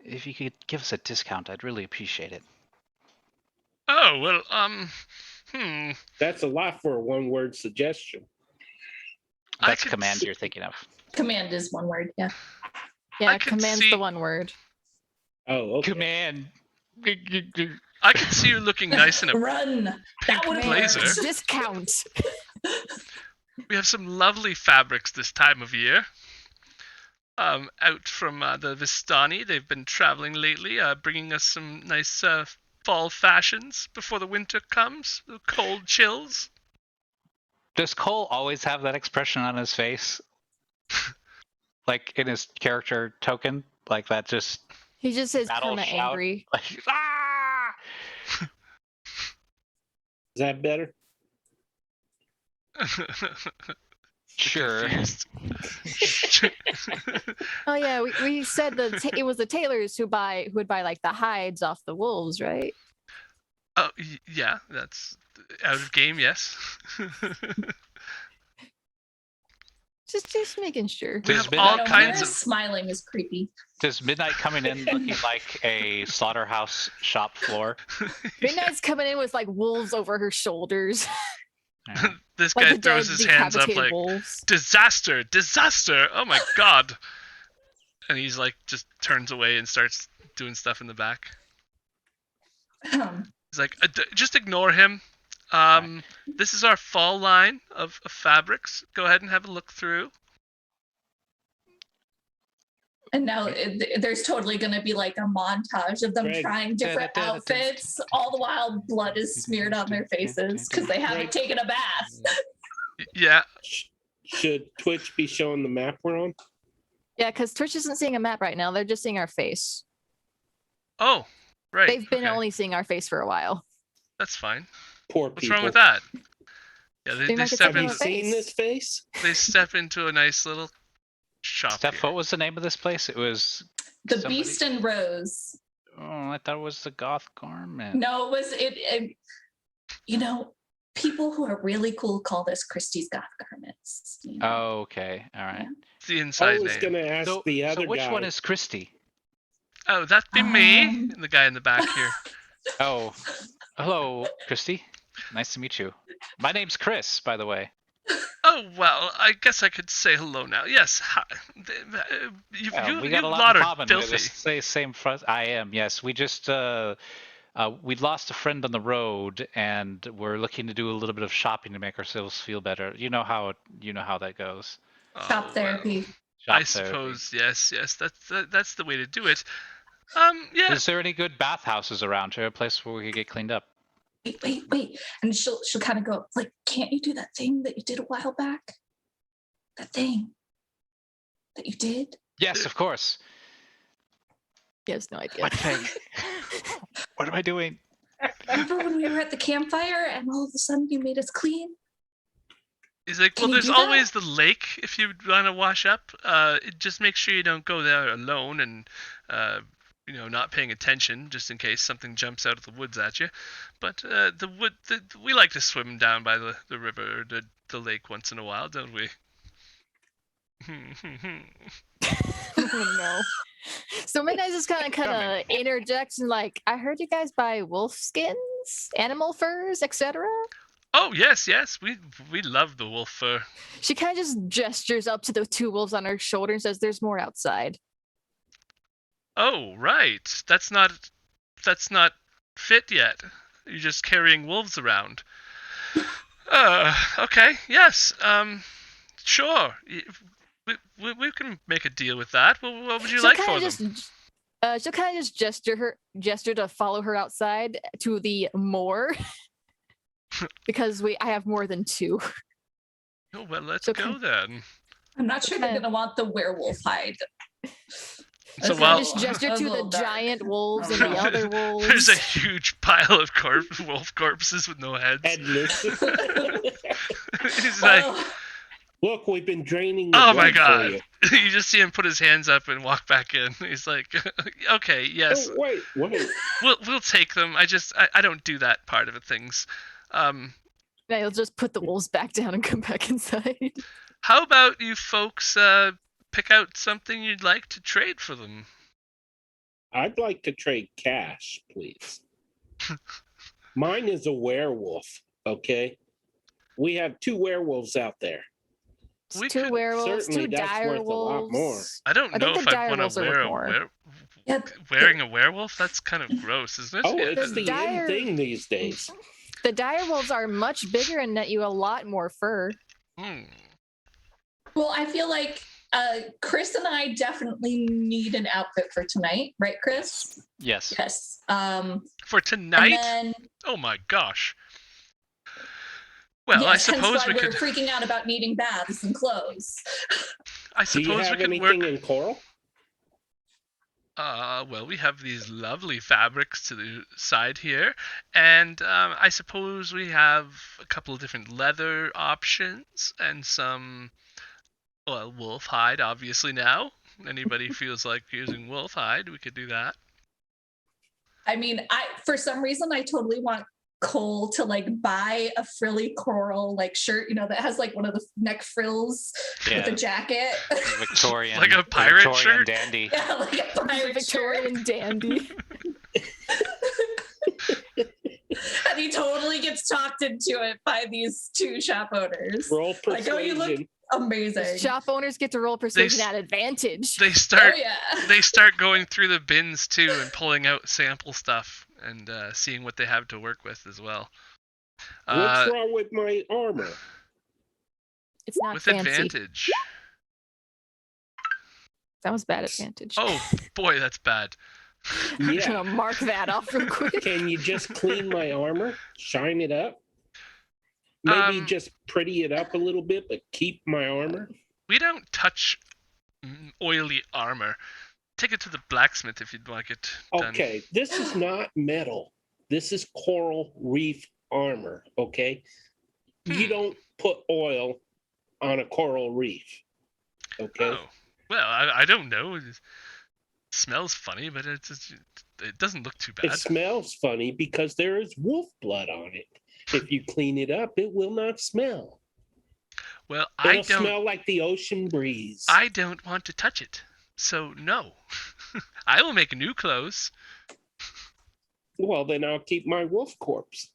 if you could give us a discount, I'd really appreciate it. Oh well, That's a lot for a one-word suggestion. I That's could command see- you're thinking of. Command is one word, yeah. Yeah, I could command's see- the one word. Oh, okay. Command. I could see you looking nice in a Run. pink That would've blazer. worked. Discount. We have some lovely fabrics this time of year. Out from the Vistani, they've been traveling lately, bringing us some nice fall fashions before the winter comes. The cold chills. Does Cole always have that expression on his face? Like in his character token? Like that just He just says Battle kind of shout. angry. like ah! Is that better? Sure. Confused. Oh yeah, we said that it was the tailors who would buy like the hides off the wolves, right? Oh yeah, that's out of game. Yes. Just making sure. We Does have Midnight all No, kinds Myra's of. smiling is creepy. Does Midnight coming in looking like a slaughterhouse shop floor? Midnight's coming in with like wolves over her shoulders, Yeah. This like guy the dead throws his hands up decapitated like, wolves. disaster, disaster! Oh my god! And he's like, just turns away and starts doing stuff in the back. He's like, just ignore him. This is our fall line of fabrics. Go ahead and have a look through. And now there's totally going to be like a montage of them Greg. trying different outfits. All the while, blood is smeared on their faces because they haven't taken a bath. Yeah. Should Twitch be showing the map we're on? Yeah, because Twitch isn't seeing a map right now. They're just seeing our face. Oh, right. They've been okay. only seeing our face for a while. That's fine. Poor What's people. wrong with that? Yeah, They they might get step taken in. Have you seen this face? They step into a nice little shop. Steph, here. what was the name of this place? It was The somebody- Beast and Rose. Oh, I thought it was the Goth Garment. No, it was it. You know, people who are really cool call this Christie's Goth Garments. You know? Oh, okay. All right. It's the I inside was name. going to ask So, the other so which guy. one is Christy? Oh, that'd be me. Um, And the guy in the back here. Oh, hello, Christy. Nice to meet you. My name's Chris, by the way. Oh, well, I guess I could say hello now. Yes, hi. You We got a lot in common. We're the same front. I am. Yes, we just we lost a friend on the road, and we're looking to do a little bit of shopping to make ourselves feel better. You know how that goes. Shop therapy. I Shop therapy. suppose, yes. That's the way to do it. Yeah. Is there any good bathhouses around here? A place where we could get cleaned up? Wait. And she'll kind of go, like, can't you do that thing that you did a while back? That thing that you did? Yes, of course. He has no idea. What thing? What am I doing? Remember when we were at the campfire and all of a sudden you made us clean? He's like, Can well, you there's do that? always the lake if you want to wash up. Just make sure you don't go there alone and, not paying attention just in case something jumps out of the woods at you. But we like to swim down by the river or the lake once in a while, don't we? Oh, no. So Midnight just kind of interjects and like, I heard you guys buy wolf skins, animal furs, etc. Oh, yes. We love the wolf fur. She kind of just gestures up to the two wolves on her shoulder and says, "There's more outside." Oh, right. That's not fit yet. You're just carrying wolves around. Okay. Yes. Sure. We can make a deal with that. What would you like for them? She'll kind of just gesture to follow her outside to the moor. Because I have more than two. Oh, well, let's So go then. I'm not sure they're going to want the werewolf hide. So I while just gesture That's a to the little dark. giant wolves and the other wolves. there's a huge pile of wolf corpses with no heads. Headless. He's like, Oh, Look, we've been draining the oh my blood for god. you. You just see him put his hands up and walk back in. He's like, okay, yes, Oh, wait. we'll take them. I don't do that part of it things. Yeah, he'll just put the wolves back down and come back inside. How about you folks pick out something you'd like to trade for them? I'd like to trade cash, please. Mine is a werewolf, okay? We have 2 werewolves out there. We Two could- werewolves, certainly two that's dire worth a lot wolves. more. I don't I know think if the I'd want direwolves to are wear worth more. yeah, wearing a werewolf. That's kind of gross, isn't it? Oh, it's the dire- in thing these days. The dire wolves are much bigger and net you a lot more fur. Hmm. well, I feel like Chris and I definitely need an outfit for tonight, right, Chris? Yes. Yes. For tonight? And then, Oh my gosh. Well, yes, I suppose hence we why could. we're freaking out about needing baths and clothes. I Do you suppose we have could anything work. in coral? Well, we have these lovely fabrics to the side here, and I suppose we have a couple of different leather options and some, well, wolf hide, obviously now. Anybody feels like using wolf hide, we could do that. I mean, for some reason I totally want Cole to like buy a frilly coral like shirt, that has like one of the neck frills with a jacket. Victorian. Like a pirate Victorian shirt? dandy. Yeah, like a pirate Victorian dandy. and he totally gets talked into it by these 2 shop owners. Roll Like, oh, you persuasion. look amazing. Shop owners get to roll persuasion s- at advantage. They start. Oh yeah. They start going through the bins too and pulling out sample stuff and seeing what they have to work with as well. What's wrong with my armor? It's not With fancy. advantage. That was bad advantage. Oh boy, that's bad. I'm Yeah. gonna mark that off real quick. Can you just clean my armor? Shine it up? Maybe just pretty it up a little bit, but keep my armor? We don't touch oily armor. Take it to the blacksmith if you'd like it done. Okay, this is not metal. This is coral reef armor, okay? You don't put oil on a coral reef, okay? Oh. Well, I don't know. It smells funny, but it doesn't look too bad. It smells funny because there is wolf blood on it. If you clean it up, it will not smell. Well, It'll smell like the ocean breeze. I don't want to touch it. So, no. I will make new clothes. Well, then I'll keep my wolf corpse.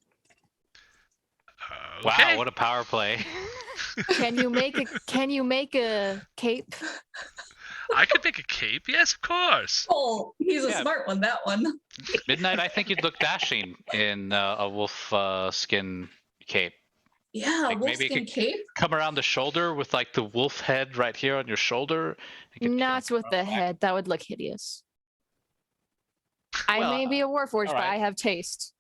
Okay. Wow, what a power play. Can you make a cape? I could make a cape. Yes, of course. Oh, he's a Yeah. smart one, that one. Midnight, I think you'd look dashing in a wolf skin cape. Yeah, Like, maybe it wolfskin could- cape. Come around the shoulder with like the wolf head right here on your shoulder. You could Not with the head. That would look hideous. I Well, may be a warforged, but alright. I have taste.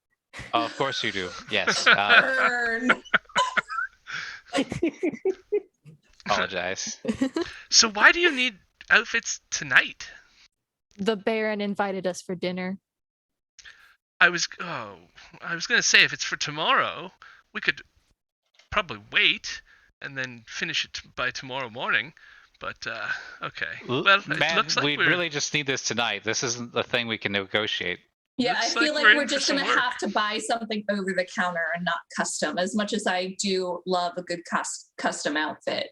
Oh, of course you do. Yes. Burn. Apologize. So why do you need outfits tonight? The Baron invited us for dinner. I was gonna say if it's for tomorrow, we could probably wait and then finish it by tomorrow morning. But okay. Well, it Man, looks like we we're really just need this tonight. This isn't the thing we can negotiate. Yeah, Looks I feel like like we're we're in for just some gonna work. have to buy something over the counter and not custom. As much as I do love a good custom outfit.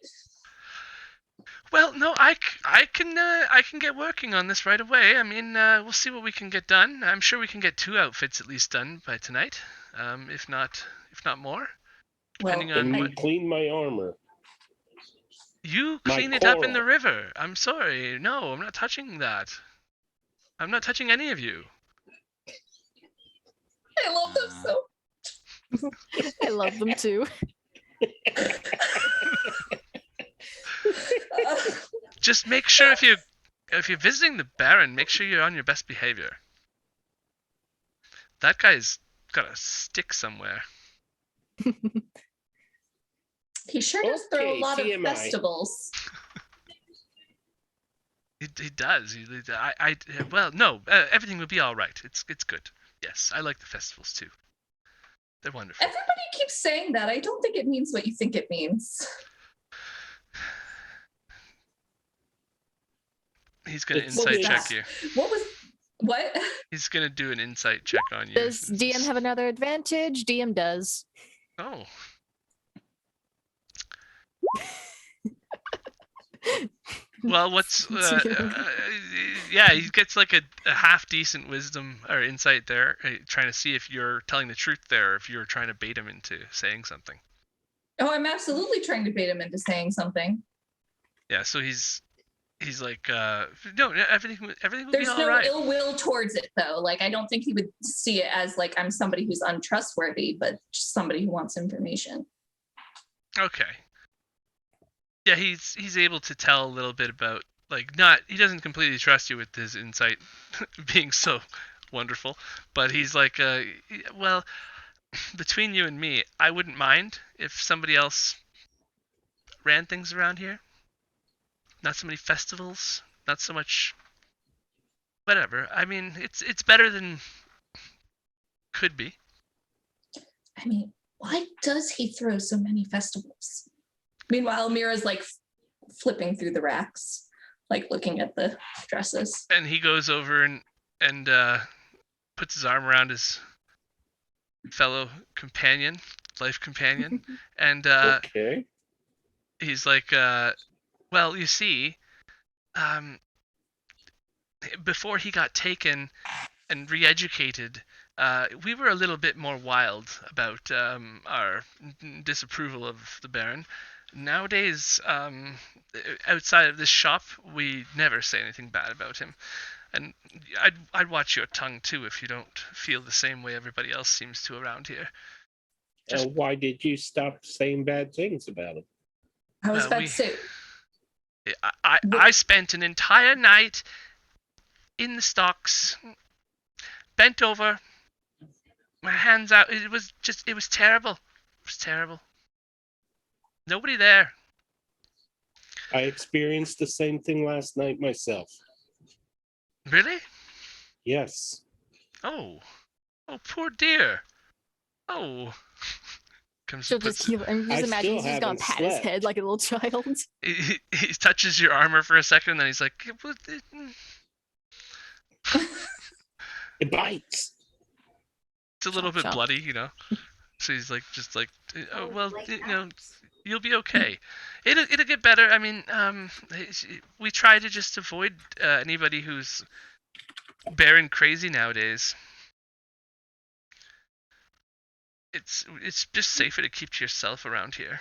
Well, no, I can get working on this right away. I mean, we'll see what we can get done. I'm sure we can get 2 outfits at least done by tonight, if not more. Well, Depending on And you what clean my armor. you my clean it up in the coral. river. I'm sorry. No, I'm not touching that. I'm not touching any of you. I love them so. I love them too. Just make sure if you're visiting the Baron, make sure you're on your best behavior. That guy's got a stick somewhere. He sure does throw a Okay, lot of TMI. festivals. He does. Well, no, everything will be all right. It's good. Yes, I like the festivals too. They're wonderful. Everybody keeps saying that. I don't think it means what you think it means. He's gonna It's insight what check was you. What? He's gonna do an insight check on you. Does DM have another advantage? DM does. Oh. Well, what's yeah, he gets like a half decent wisdom or insight there, trying to see if you're telling the truth there, or if you're trying to bait him into saying something. Oh, I'm absolutely trying to bait him into saying something. Yeah, so he's like, no, everything will There's be all no right. ill will towards it, though. Like, I don't think he would see it as like I'm somebody who's untrustworthy, but just somebody who wants information. Okay. Yeah, he's able to tell a little bit about, like, he doesn't completely trust you with his insight being so wonderful, but he's like, well, between you and me, I wouldn't mind if somebody else ran things around here. Not so many festivals, not so much whatever. I mean, it's better than could be. I mean, why does he throw so many festivals? Meanwhile, Mira's like flipping through the racks, like looking at the dresses. And he goes over and puts his arm around his fellow companion, life companion, and Okay. he's like, well, you see, before he got taken and re-educated, we were a little bit more wild about our disapproval of the Baron. Nowadays, outside of this shop, we never say anything bad about him. And I'd watch your tongue too if you don't feel the same way everybody else seems to around here. Why did you stop saying bad things about him? I was about to say, I spent an entire night in the stocks, bent over, my hands out. It was terrible. It was terrible. Nobody there. I experienced the same thing last night myself. Really? Yes. Oh, poor dear. Oh. Comes She'll and puts just keep. I'm I just imagining still he's gonna haven't pat his slept. head like a little child. he touches your armor for a second, and then he's like, It bites. it's a little Chomp, bit chomp. bloody, you know. So he's like, oh well, you'll be okay. It'll get better. I mean, we try to just avoid anybody who's Baron crazy nowadays. It's just safer to keep to yourself around here.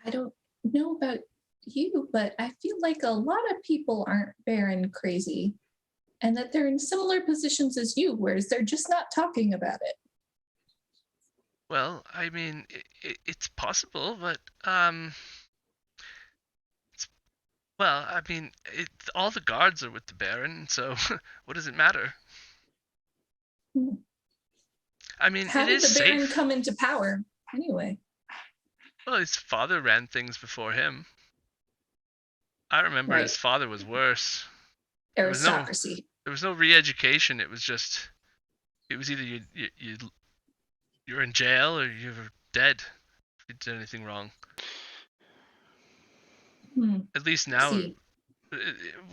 I don't know about you, but I feel like a lot of people aren't Baron crazy, and that they're in similar positions as you, whereas they're just not talking about it. Well, I mean, it's possible, but all the guards are with the Baron, so what does it matter? Hmm. I mean, How it did is the Baron safe. come into power anyway? Well, his father ran things before him. I remember his Right. father was worse. There was Aristocracy. no re-education. It was either you're in jail or you were dead if you did anything wrong. At least now, See.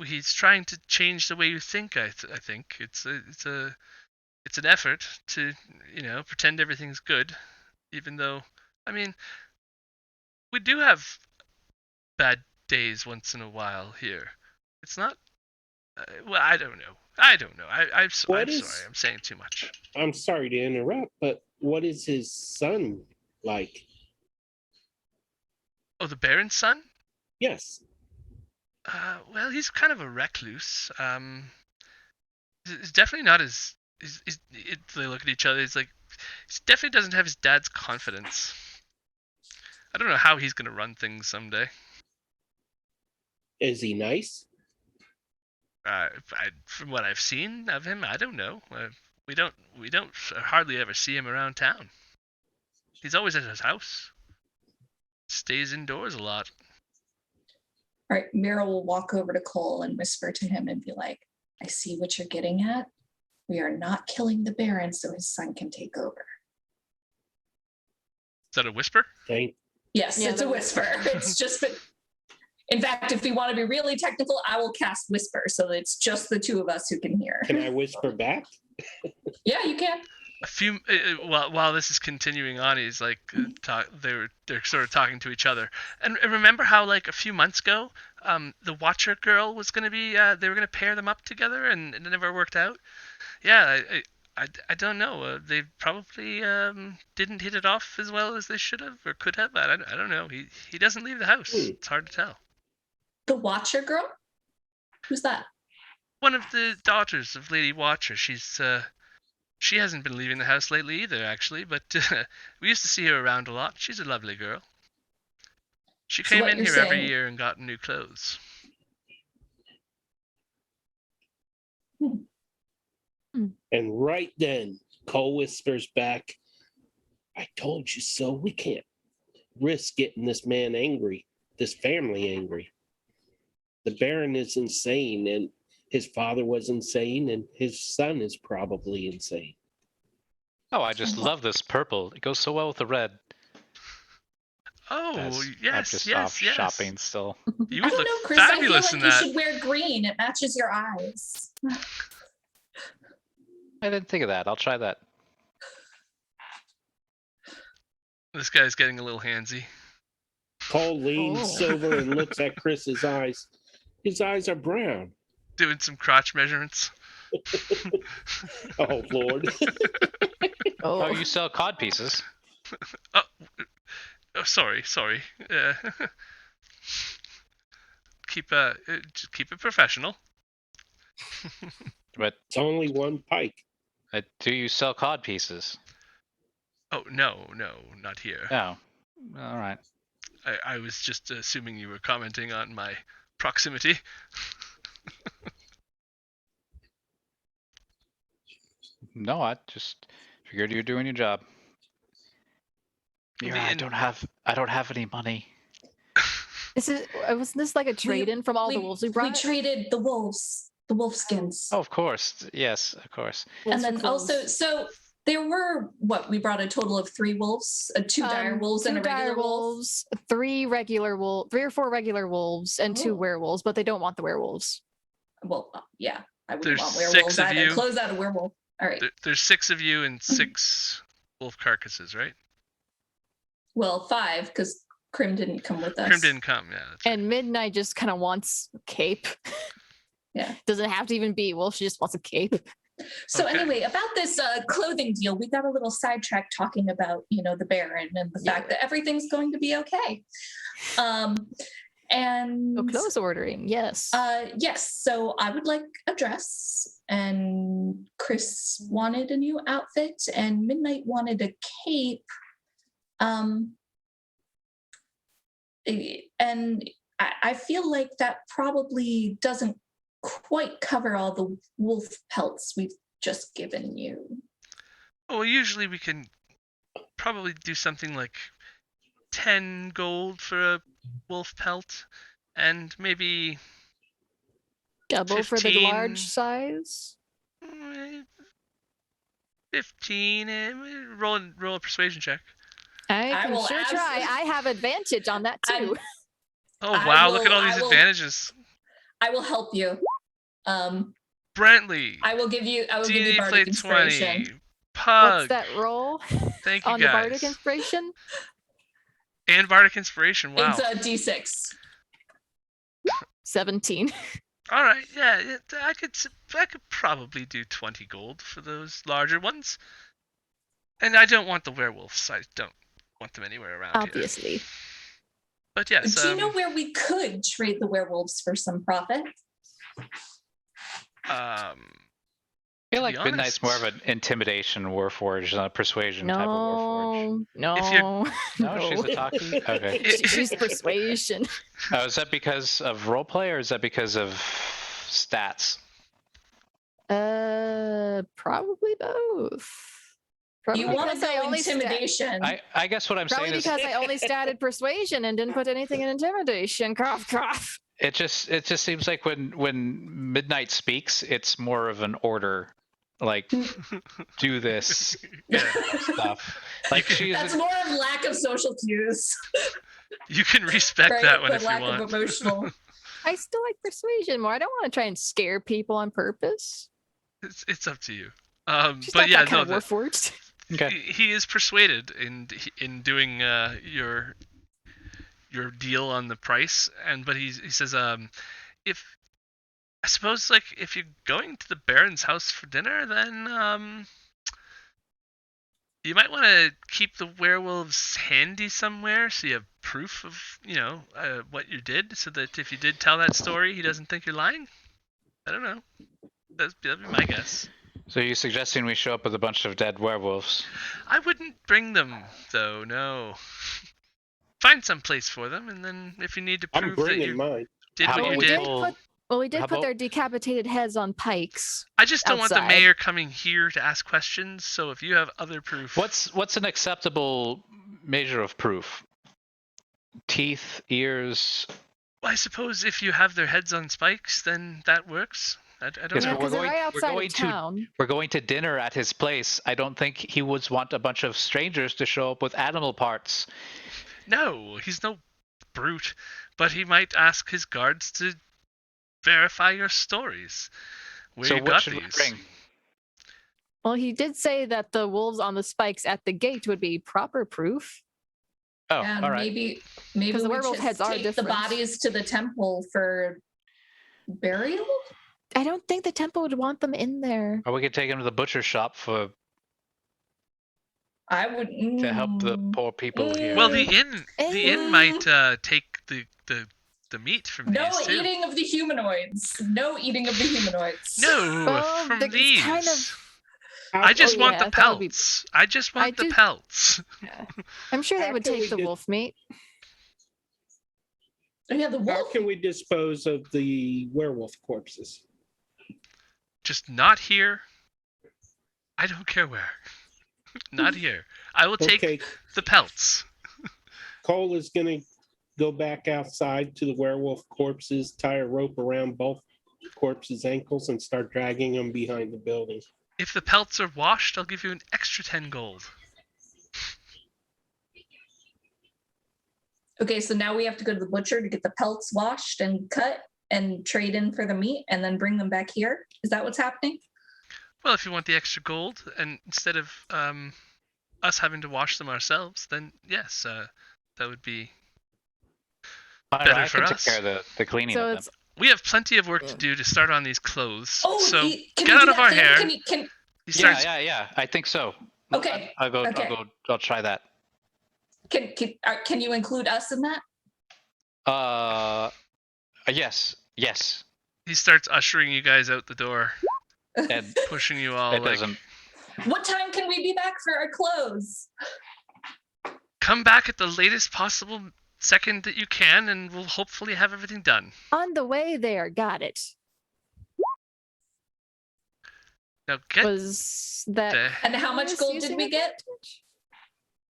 he's trying to change the way you think. I think it's an effort to pretend everything's good, even though I mean we do have bad days once in a while here. It's not. Well, I don't know. I'm sorry. I'm saying too much. I'm sorry to interrupt, but what is his son like? Oh, the Baron's son? Yes. Well, he's kind of a recluse. He's definitely not as. They look at each other. He's like, he definitely doesn't have his dad's confidence. I don't know how he's gonna run things someday. Is he nice? From what I've seen of him, I don't know. We don't hardly ever see him around town. He's always at his house. Stays indoors a lot. All right, Myra will walk over to Cole and whisper to him and be like, I see what you're getting at. We are not killing the Baron so his son can take over. Is that a whisper? Yes, Yeah, it's a whisper. It's just that. In fact, if we want to be really technical, I will cast whisper so that it's just the two of us who can hear. Can I whisper back? Yeah, you can. While this is continuing on, he's like they're sort of talking to each other. And remember how like a few months ago, the Watcher girl was gonna be they were gonna pair them up together, and it never worked out. Yeah, I don't know. They probably didn't hit it off as well as they should have or could have. I don't know. He doesn't leave the house. It's hard to tell. The Watcher girl? Who's that? One of the daughters of Lady Watcher. She hasn't been leaving the house lately either, actually, but we used to see her around a lot. She's a lovely girl. She came in here every year and got new clothes. And right then, Cole whispers back, I told you so. We can't risk getting this man angry, this family angry. The Baron is insane, and his father was insane, and his son is probably insane. Oh, I just love this purple. It goes so well with the red. Oh, yes, I'm just yes, off yes. shopping still. You I would don't look know, Chris. fabulous I in feel like that. you should wear green. It matches your eyes. I didn't think of that. I'll try that. This guy's getting a little handsy. Cole leans over and looks at Chris's eyes. His eyes are brown. Doing some crotch measurements. Oh, Lord. Oh, you sell cod pieces. Oh, sorry. Keep it professional. But It's only one pike. do you sell cod pieces? Oh, no, not here. Oh, all right. I was just assuming you were commenting on my proximity. No, I just figured you were doing your job. Myra, I don't have any money. Wasn't this like a trade-in from all the wolves we We brought? traded the wolves, the wolf skins. Oh, of course. Yes, of course. And Wolves for then clothes. also, so there were we brought a total of 3 wolves, 2 dire wolves and a 2 dire regular wolf. wolves, 3 or 4 regular wolves, and 2 Oh. werewolves, but they don't want the werewolves. Well, yeah, I wouldn't There's want 6 werewolves of either. you. Close out a werewolf. All right. There's 6 of you and 6 wolf carcasses, right? Well, 5 because Crim didn't come with us. Crim didn't come, yeah. That's right. And Midnight just kind of wants cape. Yeah. Doesn't have to even be a wolf. She just wants a cape. So Okay. anyway, about this clothing deal, we got a little sidetracked talking about, the Baron and the fact that everything's going to be okay. And Oh, clothes ordering. Yes. yes, so I would like a dress, and Chris wanted a new outfit, and Midnight wanted a cape. And I feel like that probably doesn't quite cover all the wolf pelts we've just given you. Well, usually we can probably do something like 10 gold for a wolf pelt, and maybe Double for the 15. large size. 15. Roll a persuasion check. I I can will sure try. I have advantage on that too. Oh I wow! Look at will- all these I will- advantages. I will help you. Brantley, I will give you D&D bardic played inspiration. 20. Pug. What's that roll Thank you on the guys. bardic inspiration? And bardic inspiration. Wow. It's a D6. 17. All right. Yeah, I could probably do 20 gold for those larger ones. And I don't want the werewolves. I don't want them anywhere around here. Obviously. But yes. Do you know where we could trade the werewolves for some profit? I feel like be Midnight's more of honest- an intimidation warforged, not a persuasion type of warforged. No, If you're- no. No, she's a talkie? Okay. She's persuasion. Oh, is that because of roleplay or is that because of stats? Probably both. Probably You want to because I go only intimidation. I guess what I'm Probably saying is because I only statted persuasion and didn't put anything in intimidation. Cough, cough. it just seems like when Midnight speaks, it's more of an order, like do this Yeah. stuff. Like she's That's more of lack of social cues, You can respect right? that one The if you lack want. of emotional. I still like persuasion more. I don't want to try and scare people on purpose. It's up to you. She's But not yeah, that kind no, of the- warforged. okay. he is persuaded in doing your deal on the price, but he says if I suppose like if you're going to the Baron's house for dinner, then you might want to keep the werewolves handy somewhere so you have proof of what you did, so that if you did tell that story, he doesn't think you're lying. I don't know. That'd be my guess. So you're suggesting we show up with a bunch of dead werewolves? I wouldn't bring them, though, no. Find some place for them, and then if you need to I'm prove that bringing you mine. did How what about you we did, pull- We did How put about- their decapitated heads on pikes. I just don't want the outside. mayor coming here to ask questions, so if you have other proof... What's an acceptable measure of proof? Teeth, ears. I suppose if you have their heads on spikes, then that works. I don't Yes, know. Yeah, but we're because they're going- right we're outside going of to- town. We're going to dinner at his place. I don't think he would want a bunch of strangers to show up with animal parts. No, he's no brute, but he might ask his guards to verify your stories. Where So you what got should we these. bring? Well, he did say that the wolves on the spikes at the gate would be proper proof. Oh, And all right. maybe Because the we werewolf just heads are take different. the bodies to the temple for burial. I don't think the temple would want them in there. Or we could take him to the butcher shop I would to help the poor people here. Well, the inn might take the meat from No these too. eating of the humanoids. No eating of the humanoids. No, Well, from it's these. kind of- I just want yeah, the that would be- pelts. I just want the do- pelts. Yeah. I'm sure they How would can we take the do- wolf meat. Oh, yeah, the How wolf. can we dispose of the werewolf corpses? Just not here. I don't care where. Not here. I will take Okay, the pelts. Cole is going to go back outside to the werewolf corpses, tie a rope around both corpses' ankles, and start dragging them behind the building. If the pelts are washed, I'll give you an extra 10 gold. Okay, so now we have to go to the butcher to get the pelts washed and cut and trade in for the meat and then bring them back here. Is that what's happening? Well, if you want the extra gold, and instead of us having to wash them ourselves, then yes, that would be better I for can us. take care of the cleaning So of it's them. We have plenty of work to do to start on these clothes. Oh, so can get we out do of that our thing? hair. Can He starts. Yeah. I think so. Okay, I'll go. okay. I'll try that. can you include us in that? Yes. He starts ushering you guys out the door, And pushing you all. it Like, doesn't. What time can we be back for our clothes? come back at the latest possible second that you can, and we'll hopefully have everything done. on the way there. Got it. Now get Was that the And how much was gold did using we get?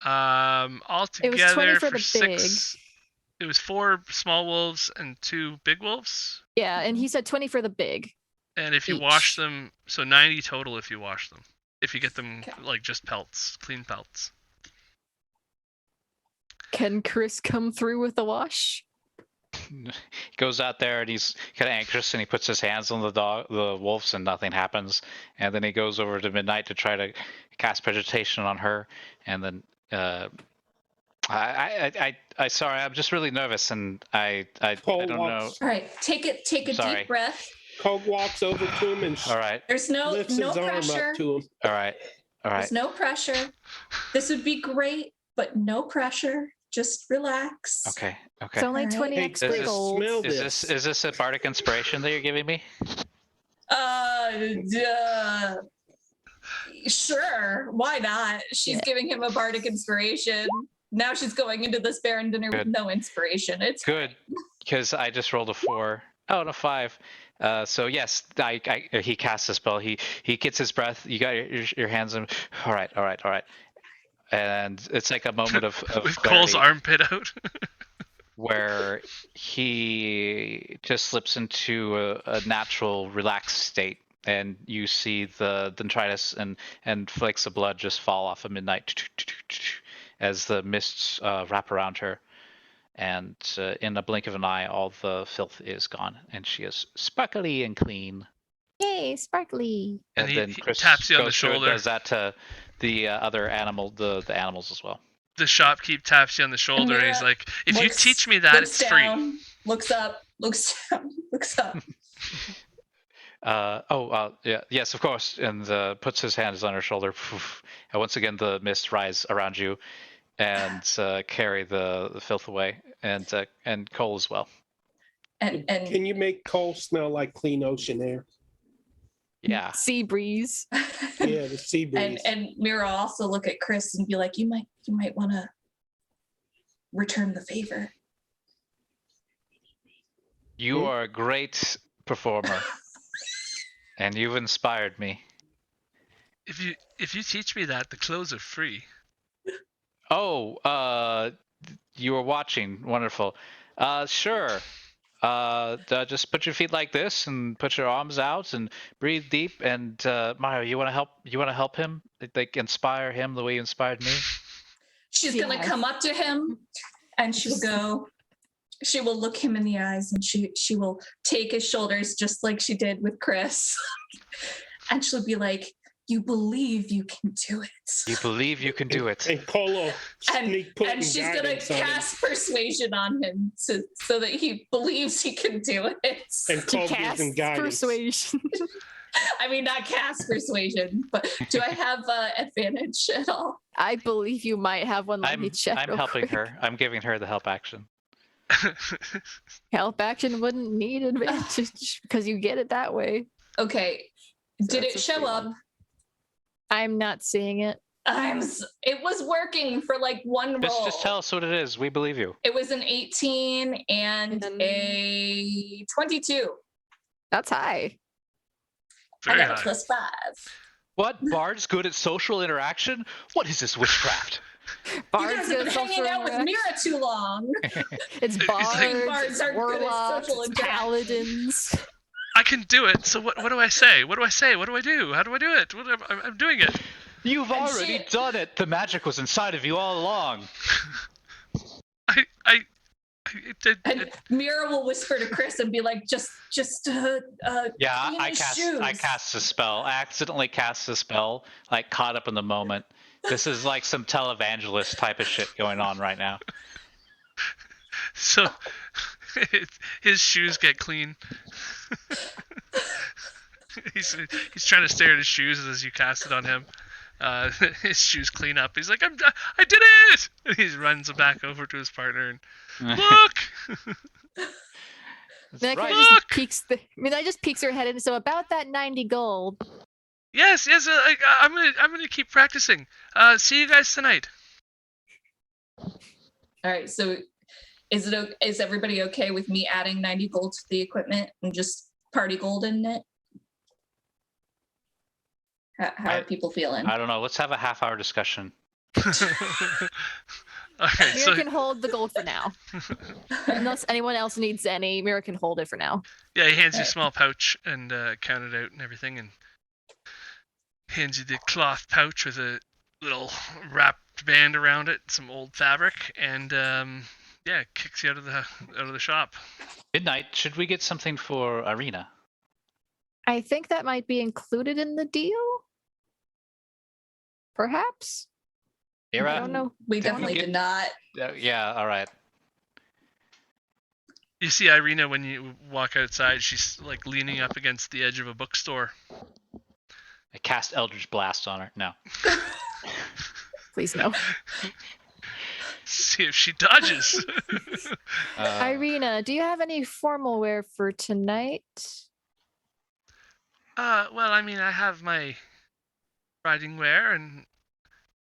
all It was together 20 for for the 6. It was 4 small wolves and 2 big wolves. Yeah, and he said 20 for the big. And if you wash Each. them, so 90 total if you wash them. If you get them Okay. like just pelts, clean pelts. Can Chris come through with the wash? He goes out there and he's kind of anxious and he puts his hands on the wolves and nothing happens. And then he goes over to Midnight to try to cast Precipitation on her. And then I sorry, I'm just really nervous and I Cole don't know. walks, All right, take a Sorry. deep breath. Cole walks over to him and All right, There's no lifts his arm pressure. up to him. all right. There's no pressure. This would be great, but no pressure. Just relax. Okay. It's only Alright. 20 Hey, extra this is- gold. Smell Is this. this a bardic inspiration that you're giving me? Duh. Sure. Why not? She's Yeah. giving him a bardic inspiration. Now she's going into this Baron dinner with Good. no inspiration. It's Good, because I just rolled a 4. Oh, and a 5. So yes, he casts a spell. He gets his breath. You got your hands in. All right. And it's like a moment of With clarity Cole's armpit out. where he just slips into a natural, relaxed state, and you see the dendritis and flakes of blood just fall off of Midnight as the mists wrap around her. And in a blink of an eye, all the filth is gone, and she is sparkly and clean. Yay, sparkly. And then he Chris taps you on the goes through and shoulder. does that to the other animal, the animals as well. The shopkeep taps you on the shoulder, and he's Mira like, "If you looks- teach me that, looks it's free." down, looks up, looks down, looks up. Yes, of course. And puts his hands on her shoulder. And once again, the mist rise around you and carry the filth away, and Cole as well. And Can you make Cole smell like clean ocean air? Yeah. Sea breeze. Yeah, the sea breeze. and Myra also look at Chris and be like, you might want to return the favor. You are a great performer, and you've inspired me. If you teach me that, the clothes are free. Oh, you were watching. Wonderful. Sure. Just put your feet like this and put your arms out and breathe deep. And Myra, you want to help? You want to help him? Like inspire him the way you inspired me. She's gonna Yes. come up to him and she will go. She will look him in the eyes and she will take his shoulders just like she did with Chris, and she'll be like, "You believe you can do it." You believe you can do it. And Cole will sneak put And she's gonna guidance on him. cast persuasion on him so that he believes he can do it. And To Cole gives cast him guidance. persuasion. I mean, not cast persuasion, but do I have advantage at all? I believe you might have one. Let me check. I'm real helping quick. her. I'm giving her the help action. Help action wouldn't need advantage because you get it that way. Okay. Did that's it a show free up? one. I'm not seeing it. It was working for like one roll. Just tell us what it is. We believe you. It was an 18 and a 22. That's high. Very I got a high. +5. What? Bard's good at social interaction? What is this witchcraft? You guys have been hanging out with Myra too long. It's bards, bards aren't good at warlocks, social it's interaction. paladins. I can do it. So what do I say? What do I say? What do I do? How do I do it? I'm doing it. You've already done it. The magic was inside of you all along. And Myra will whisper to Chris and be like, just Yeah, clean I his cast shoes. a spell. I accidentally cast a spell, like caught up in the moment. This is like some televangelist type of shit going on right now. So his shoes get clean. he's trying to stare at his shoes as you cast it on him. His shoes clean up. He's like, I did it! And he runs back over to his partner and look. Then right. just peeks that just peeks her head in. So about that 90 gold. Yes. I'm gonna keep practicing. See you guys tonight. All right, so is everybody okay with me adding 90 gold to the equipment and just party gold in it? How are people feeling? I don't know. Let's have a half-hour discussion. Okay, Myra can hold the gold for now. Unless anyone else needs any, Myra can hold it for now. yeah, he hands you a small pouch and count it out and everything, and hands you the cloth pouch with a little wrapped band around it, some old fabric, and kicks you out of the shop. Midnight, should we get something for Ireena? I think that might be included in the deal. Perhaps? Myra? I don't know. We Can we definitely get- did not. Yeah, all right. You see Ireena when you walk outside. She's like leaning up against the edge of a bookstore. I cast Eldritch Blast on her. No. Please no. See if she dodges. Ireena, do you have any formal wear for tonight? Well, I mean, I have my riding wear, and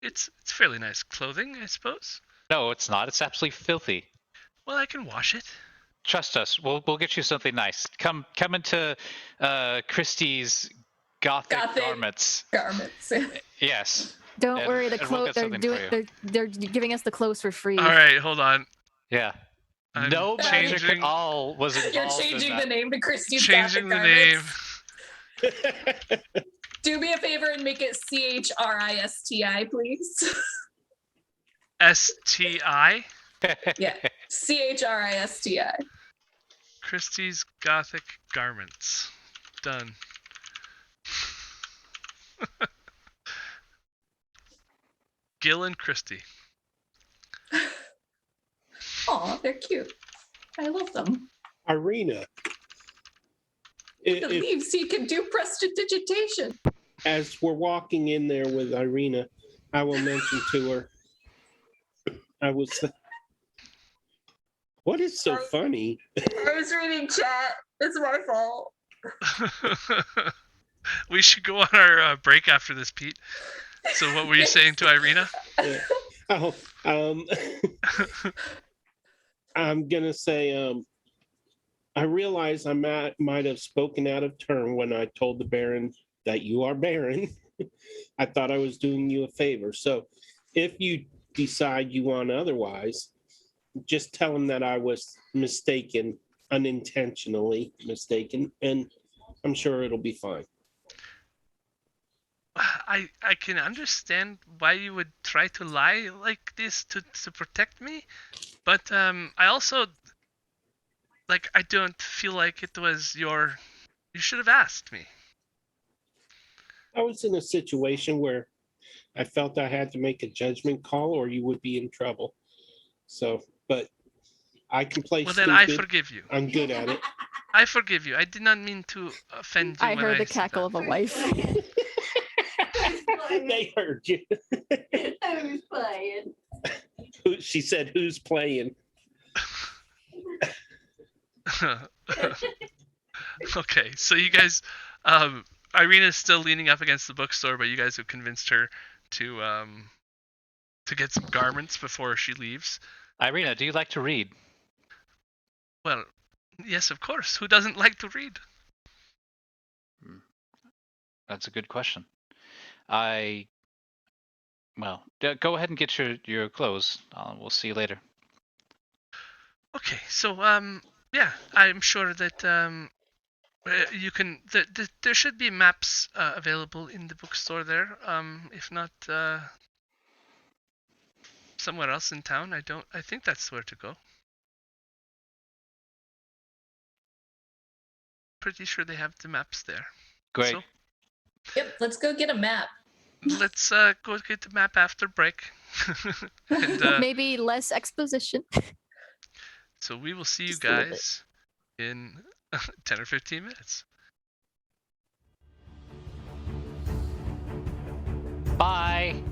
it's fairly nice clothing, I suppose. No, it's not. It's absolutely filthy. Well, I can wash it. Trust us. We'll get you something nice. Come into Christie's gothic garments. Yes. Don't And- worry, the and we'll clothes get something for you. they're giving us the clothes for free. All right, hold on. Yeah. I'm No magic changing- at all was involved. You're changing in the that. name to Christie's Changing the Gothic name. Garments. Do me a favor and make it CHRISTI, please. STI. Yeah, CHRISTI. Christie's Gothic Garments. Done. Gil and Christie. Oh, they're cute. I love them. Ireena, He believes he can do prestidigitation. as we're walking in there with Ireena, I will mention to her, what is so funny? I was reading chat. It's my fault. We should go on our break after this, Pete. So what were you saying to Ireena? I'm gonna say, I realize I might have spoken out of turn when I told the Baron that you are Baron. I thought I was doing you a favor. So if you decide you want otherwise, just tell him that I was mistaken, unintentionally mistaken, and I'm sure it'll be fine. I can understand why you would try to lie like this to protect me, but I also I don't feel like it was you should have asked me. I was in a situation where I felt I had to make a judgment call or you would be in trouble. So, but I can play Well, stupid. then I forgive you. I'm good at it. I forgive you. I did not mean to offend you. I when heard the said cackle that. of a wife. They heard you. I was playing. She said, "Who's playing?" Okay, so you guys Ireena's still leaning up against the bookstore, but you guys have convinced her to get some garments before she leaves. Ireena, do you like to read? Well, yes, of course. Who doesn't like to read? That's a good question. Well, go ahead and get your clothes. We'll see you later. Okay, so yeah, I'm sure that you can. There should be maps available in the bookstore there. If not, somewhere else in town. I think that's where to go. Pretty sure they have the maps there. Great. So, Yep, let's go get a map. let's go get the map after break. And, Maybe less exposition. so we will see you Just a little bit. guys in 10 or 15 minutes. Bye.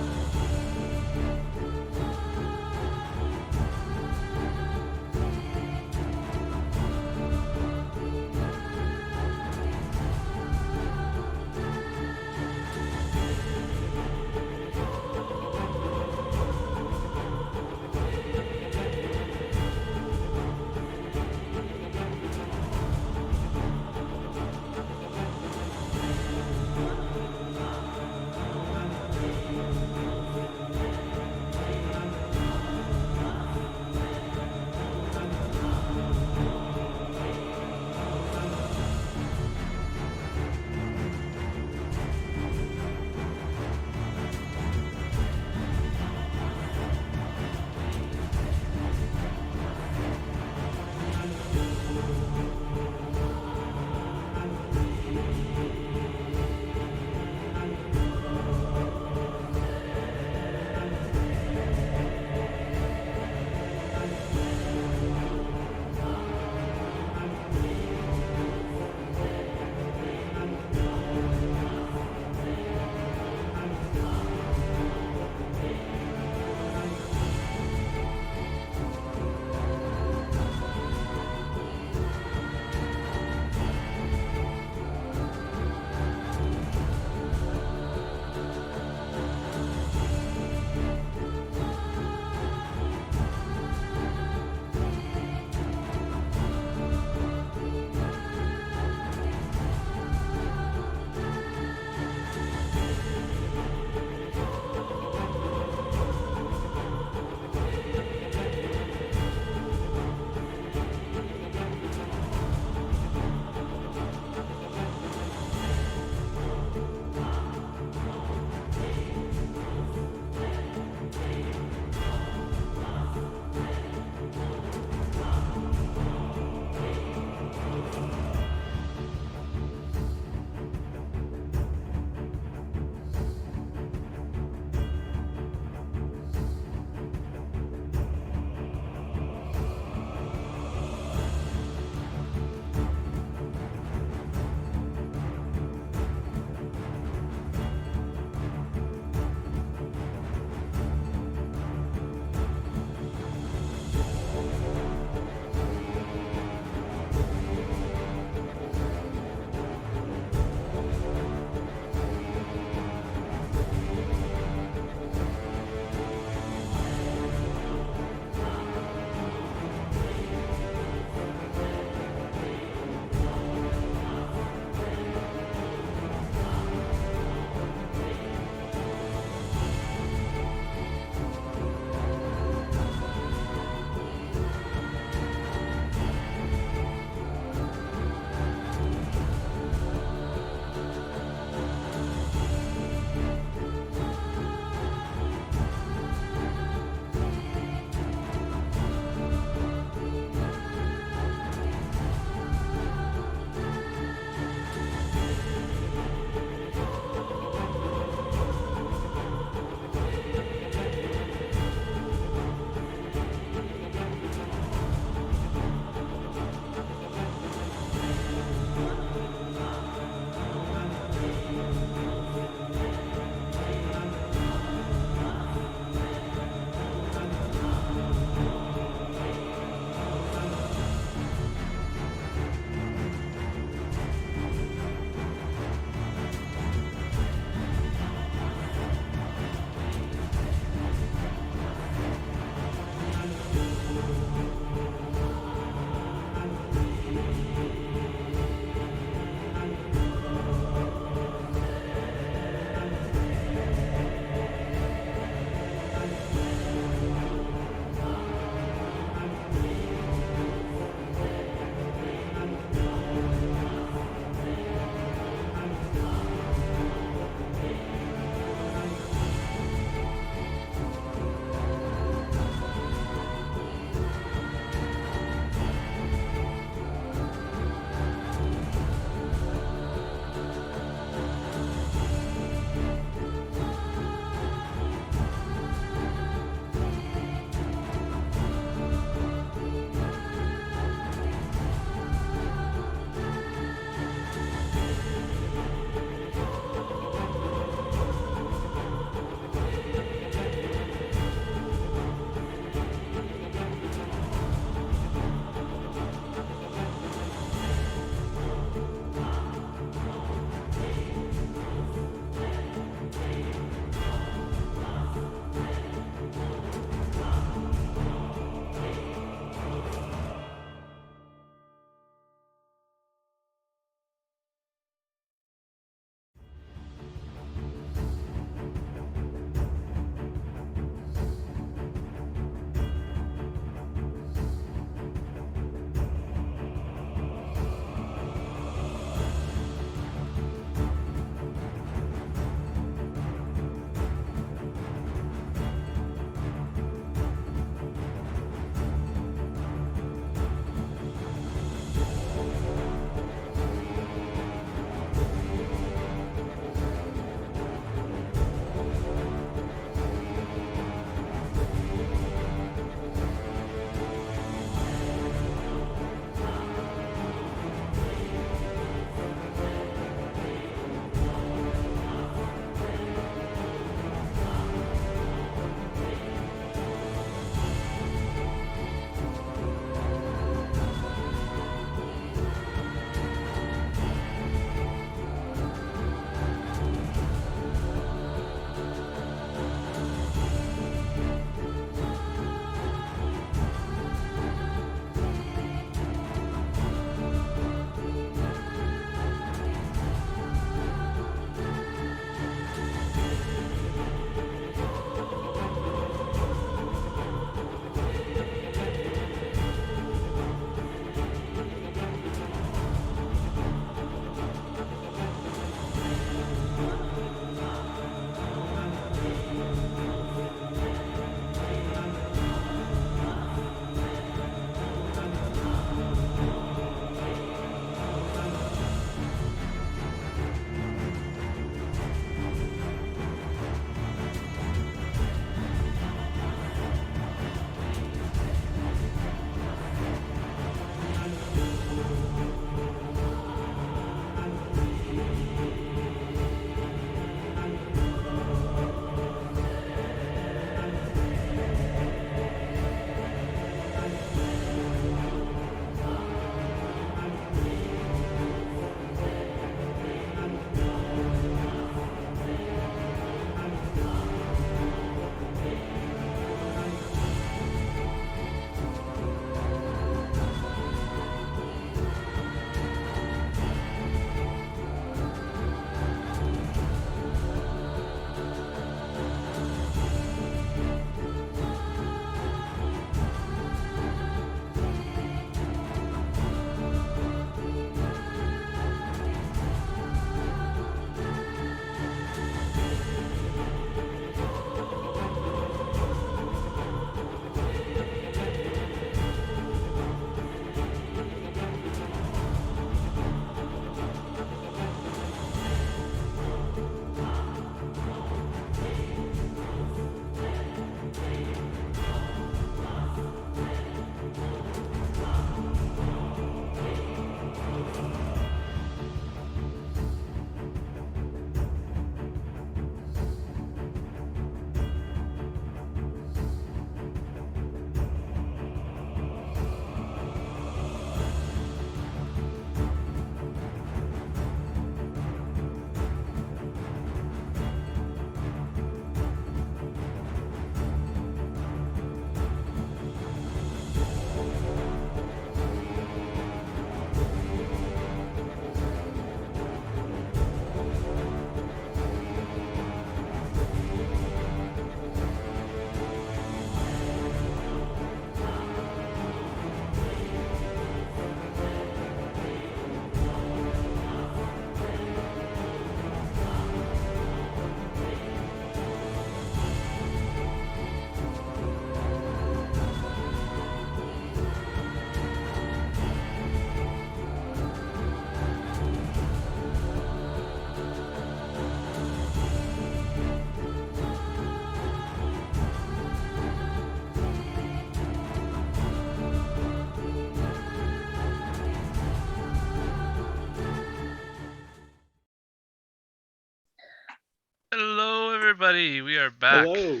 Hello, everybody. We are back. Hello.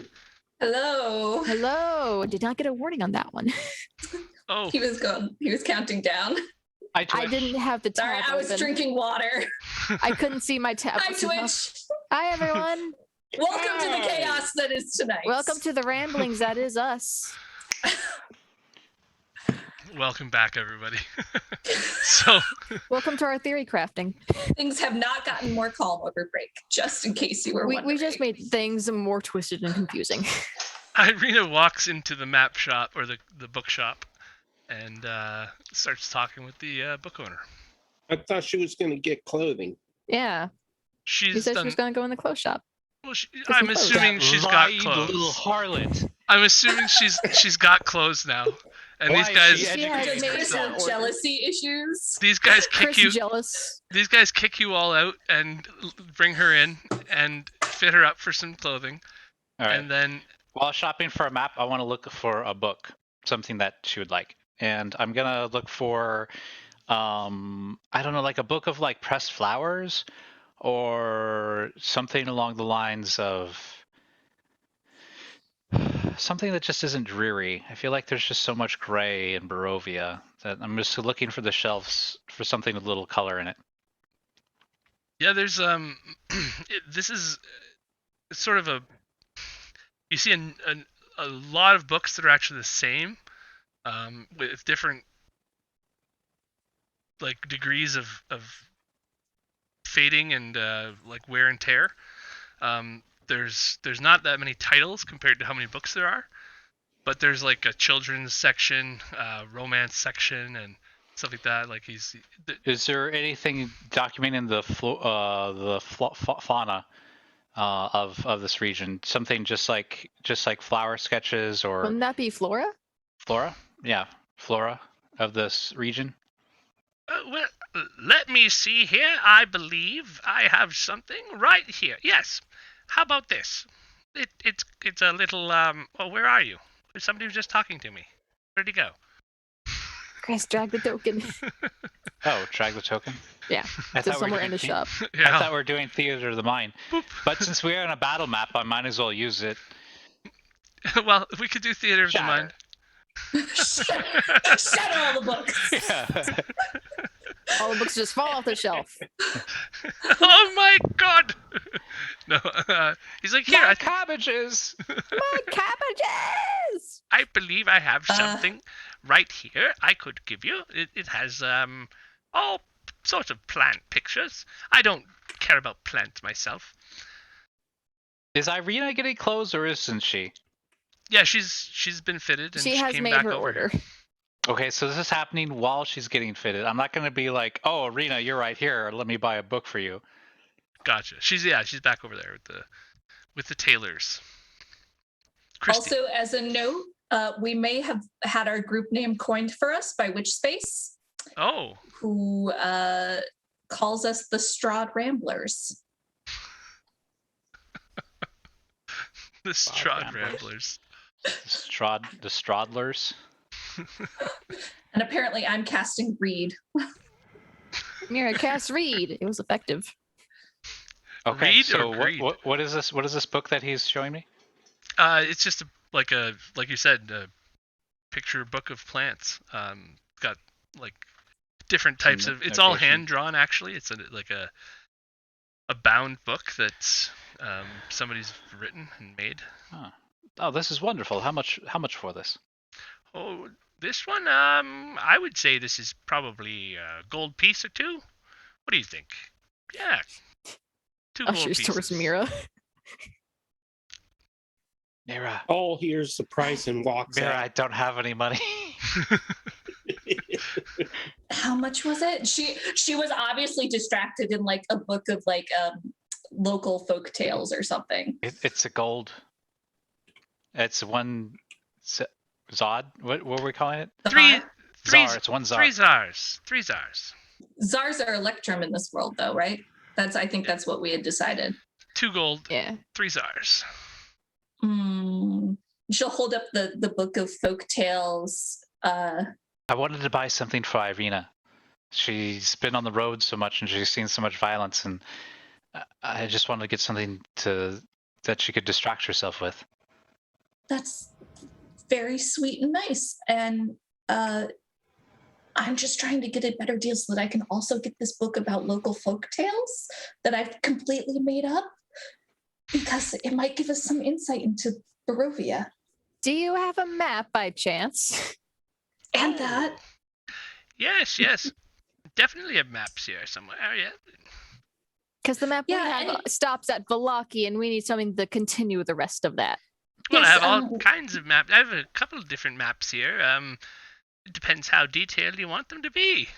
Hello. Hello. Did not get a warning on that one. Oh, He was counting down. I I didn't have the Sorry, tab I was open. drinking water. I couldn't see my tab. Hi, Twitch. Hi, everyone. Welcome to the chaos that is tonight. Welcome to the ramblings that is us. welcome back, everybody. So, Welcome to our theory crafting. Things have not gotten more calm over break, just in case you were wondering. We just made things more twisted and confusing. Ireena walks into the map shop, or the bookshop, and starts talking with the book owner. I thought she was going to get clothing. Yeah. She She's said done. she was going to go in the clothes shop. Well, some I'm clothes. assuming she's got clothes. Little harlot. I'm assuming she's got clothes now, and Why these is guys. she Because educating Chris herself? had jealousy issues. These guys kick Chris you. jealous. These guys kick you all out and bring her in and fit her up for some clothing, All right. and then While shopping for a map, I want to look for a book, something that she would like, and I'm gonna look for, I don't know, like a book of like pressed flowers, or something along the lines of something that just isn't dreary. I feel like there's just so much gray in Barovia that I'm just looking for the shelves for something with a little color in it. yeah, there's this is sort of a. You see a lot of books that are actually the same, with different like degrees of fading and like wear and tear. There's not that many titles compared to how many books there are, but there's like a children's section, romance section, and stuff like that. Like Is there anything documenting the fauna of this region? Something just like flower sketches or Wouldn't that be Flora? flora? Yeah, flora of this region. well, let me see here. I believe I have something right here. Yes. How about this? It's a little Oh, where are you? Somebody was just talking to me. Where'd he go? Chris, drag the token. Oh, drag the token. Yeah, I so thought we were somewhere in the doing shop. I thought we were doing theater of the mind. Boop. But since we are on a battle map, I might as well use it. Well, we could do theater of the mind. Shatter all the books. Yeah. All the books just fall off the shelf. Oh my god! No, he's like, here, My cabbages. My cabbages! I believe I have something right here I could give you. It has all sorts of plant pictures. I don't care about plants myself. Is Ireena getting clothes or isn't she? Yeah, she's been fitted and She has came made back her over order. here. Okay, so this is happening while she's getting fitted. I'm not going to be like, "Oh, Ireena, you're right here. Let me buy a book for you." Gotcha. She's back over there with the tailors. Christy. Also, as a note, we may have had our group name coined for us by Witch Space, Oh, who calls us the Strahd Ramblers. the Strahd Ramblers. The Strahdlers. And apparently I'm casting Reed. Myra, cast read. It was effective. Okay, Read so or greed? what is this? What is this book that he's showing me? It's just like you said, a picture book of plants. Got like different types of. It's all Notation. hand drawn. Actually, it's like a bound book that somebody's written and made. Oh, this is wonderful. How much for this? Oh, this one. I would say this is probably a gold piece or two. What do you think? Yeah, 2 gold Ushers pieces. towards Myra. Myra, All hears the price and walks Myra, out. I don't have any money. How much was it? She was obviously distracted in like a book of like local folk tales or something. It's a gold. It's one Zod. What were we calling it? Three Czar. It's one Czar. 3 czars. 3 czars. Czars are electrum in this world, though, right? I think that's what we had decided. 2 gold. Yeah. 3 czars. She'll hold up the book of folk tales. I wanted to buy something for Ireena. She's been on the road so much and she's seen so much violence, and I just wanted to get something that she could distract herself with. That's very sweet and nice. And I'm just trying to get a better deal so that I can also get this book about local folk tales that I've completely made up, because it might give us some insight into Barovia. Do you have a map by chance? And that. Yes. Definitely have maps here somewhere. Yeah. Because the map we Yeah, have and stops at Vallaki, and we need something to continue the rest of that. Well, Yes, I have all kinds of maps. I have a couple of different maps here. It depends how detailed you want them to be.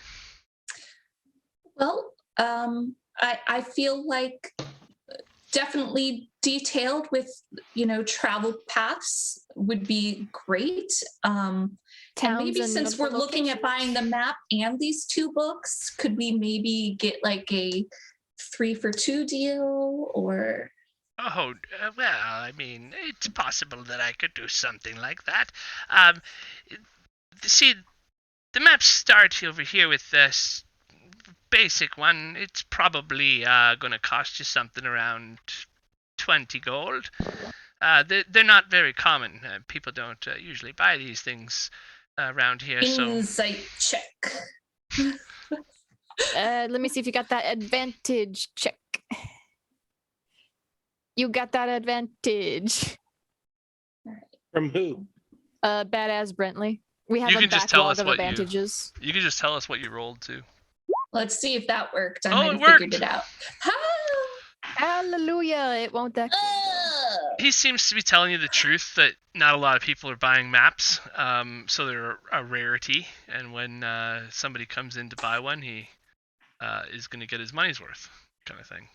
Well, I feel like definitely detailed with, travel paths would be great. And maybe since we're looking at buying the map and these 2 books, could we maybe get like a 3-for-2 deal or? Oh, well, I mean, it's possible that I could do something like that. See, the maps start over here with this basic one. It's probably going to cost you something around 20 gold. They're not very common. People don't usually buy these things around here. Insight check. Let me see if you got that advantage check. You got that advantage. From who? Badass Brentley. We have You a can just tell backlog us of what advantages. you can just tell us what you rolled to. Let's see if that worked. I Oh, might it have worked. figured it out. Hallelujah! It won't that. He seems to be telling you the truth that not a lot of people are buying maps, so they're a rarity. And when somebody comes in to buy one, he is going to get his money's worth, kind of thing.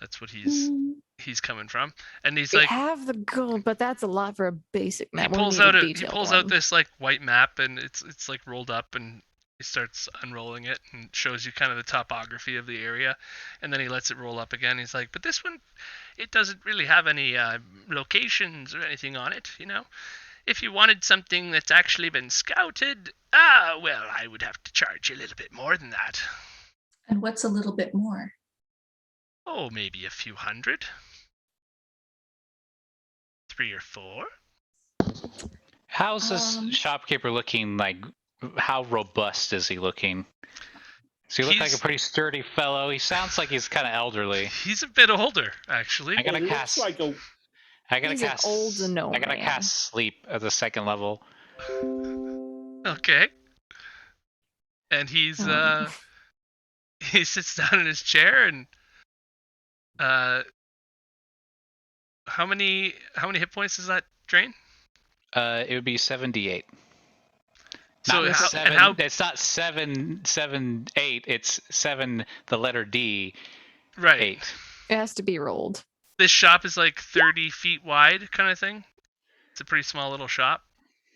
That's what he's coming from, and he's We like, have the gold, but that's a lot for a basic map. he pulls out this like white map, and it's like rolled up, and he starts unrolling it and shows you kind of the topography of the area, and then he lets it roll up again. He's like, but this one, it doesn't really have any locations or anything on it, If you wanted something that's actually been scouted, well, I would have to charge you a little bit more than that. And what's a little bit more? Oh, maybe a few hundred. 3 or 4. How's this shopkeeper looking? Like, how robust is he looking? Does he look like a pretty sturdy fellow? He sounds like he's kind of elderly. He's a bit older, actually. I gotta It cast. looks like a I gotta He's cast. an old gnome I gotta man. cast sleep at the 2nd level. Okay. And he sits down in his chair and how many hit points does that drain? It would be 78. So Not how, seven, it's not 7, 8. It's 7, the letter D. right. 8. It has to be rolled. This shop is like 30 feet wide, kind of thing. It's a pretty small little shop.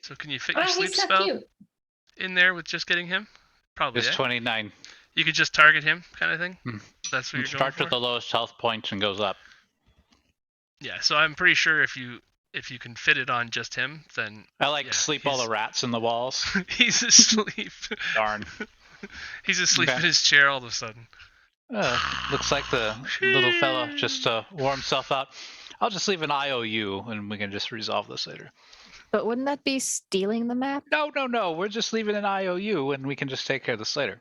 So can you fit your sleep he's so spell cute. in there with just getting him? Probably. It's 29. You could just target him, kind of thing. That's what It you're going starts for. with the lowest health points and goes up. Yeah. So I'm pretty sure if you can fit it on just him, then I yeah, sleep all the rats in the walls. he's asleep. Darn. He's asleep Okay. in his chair all of a sudden. Looks like the little fella just wore himself out. I'll just leave an IOU and we can just resolve this later. But wouldn't that be stealing the map? No. We're just leaving an IOU and we can just take care of this later.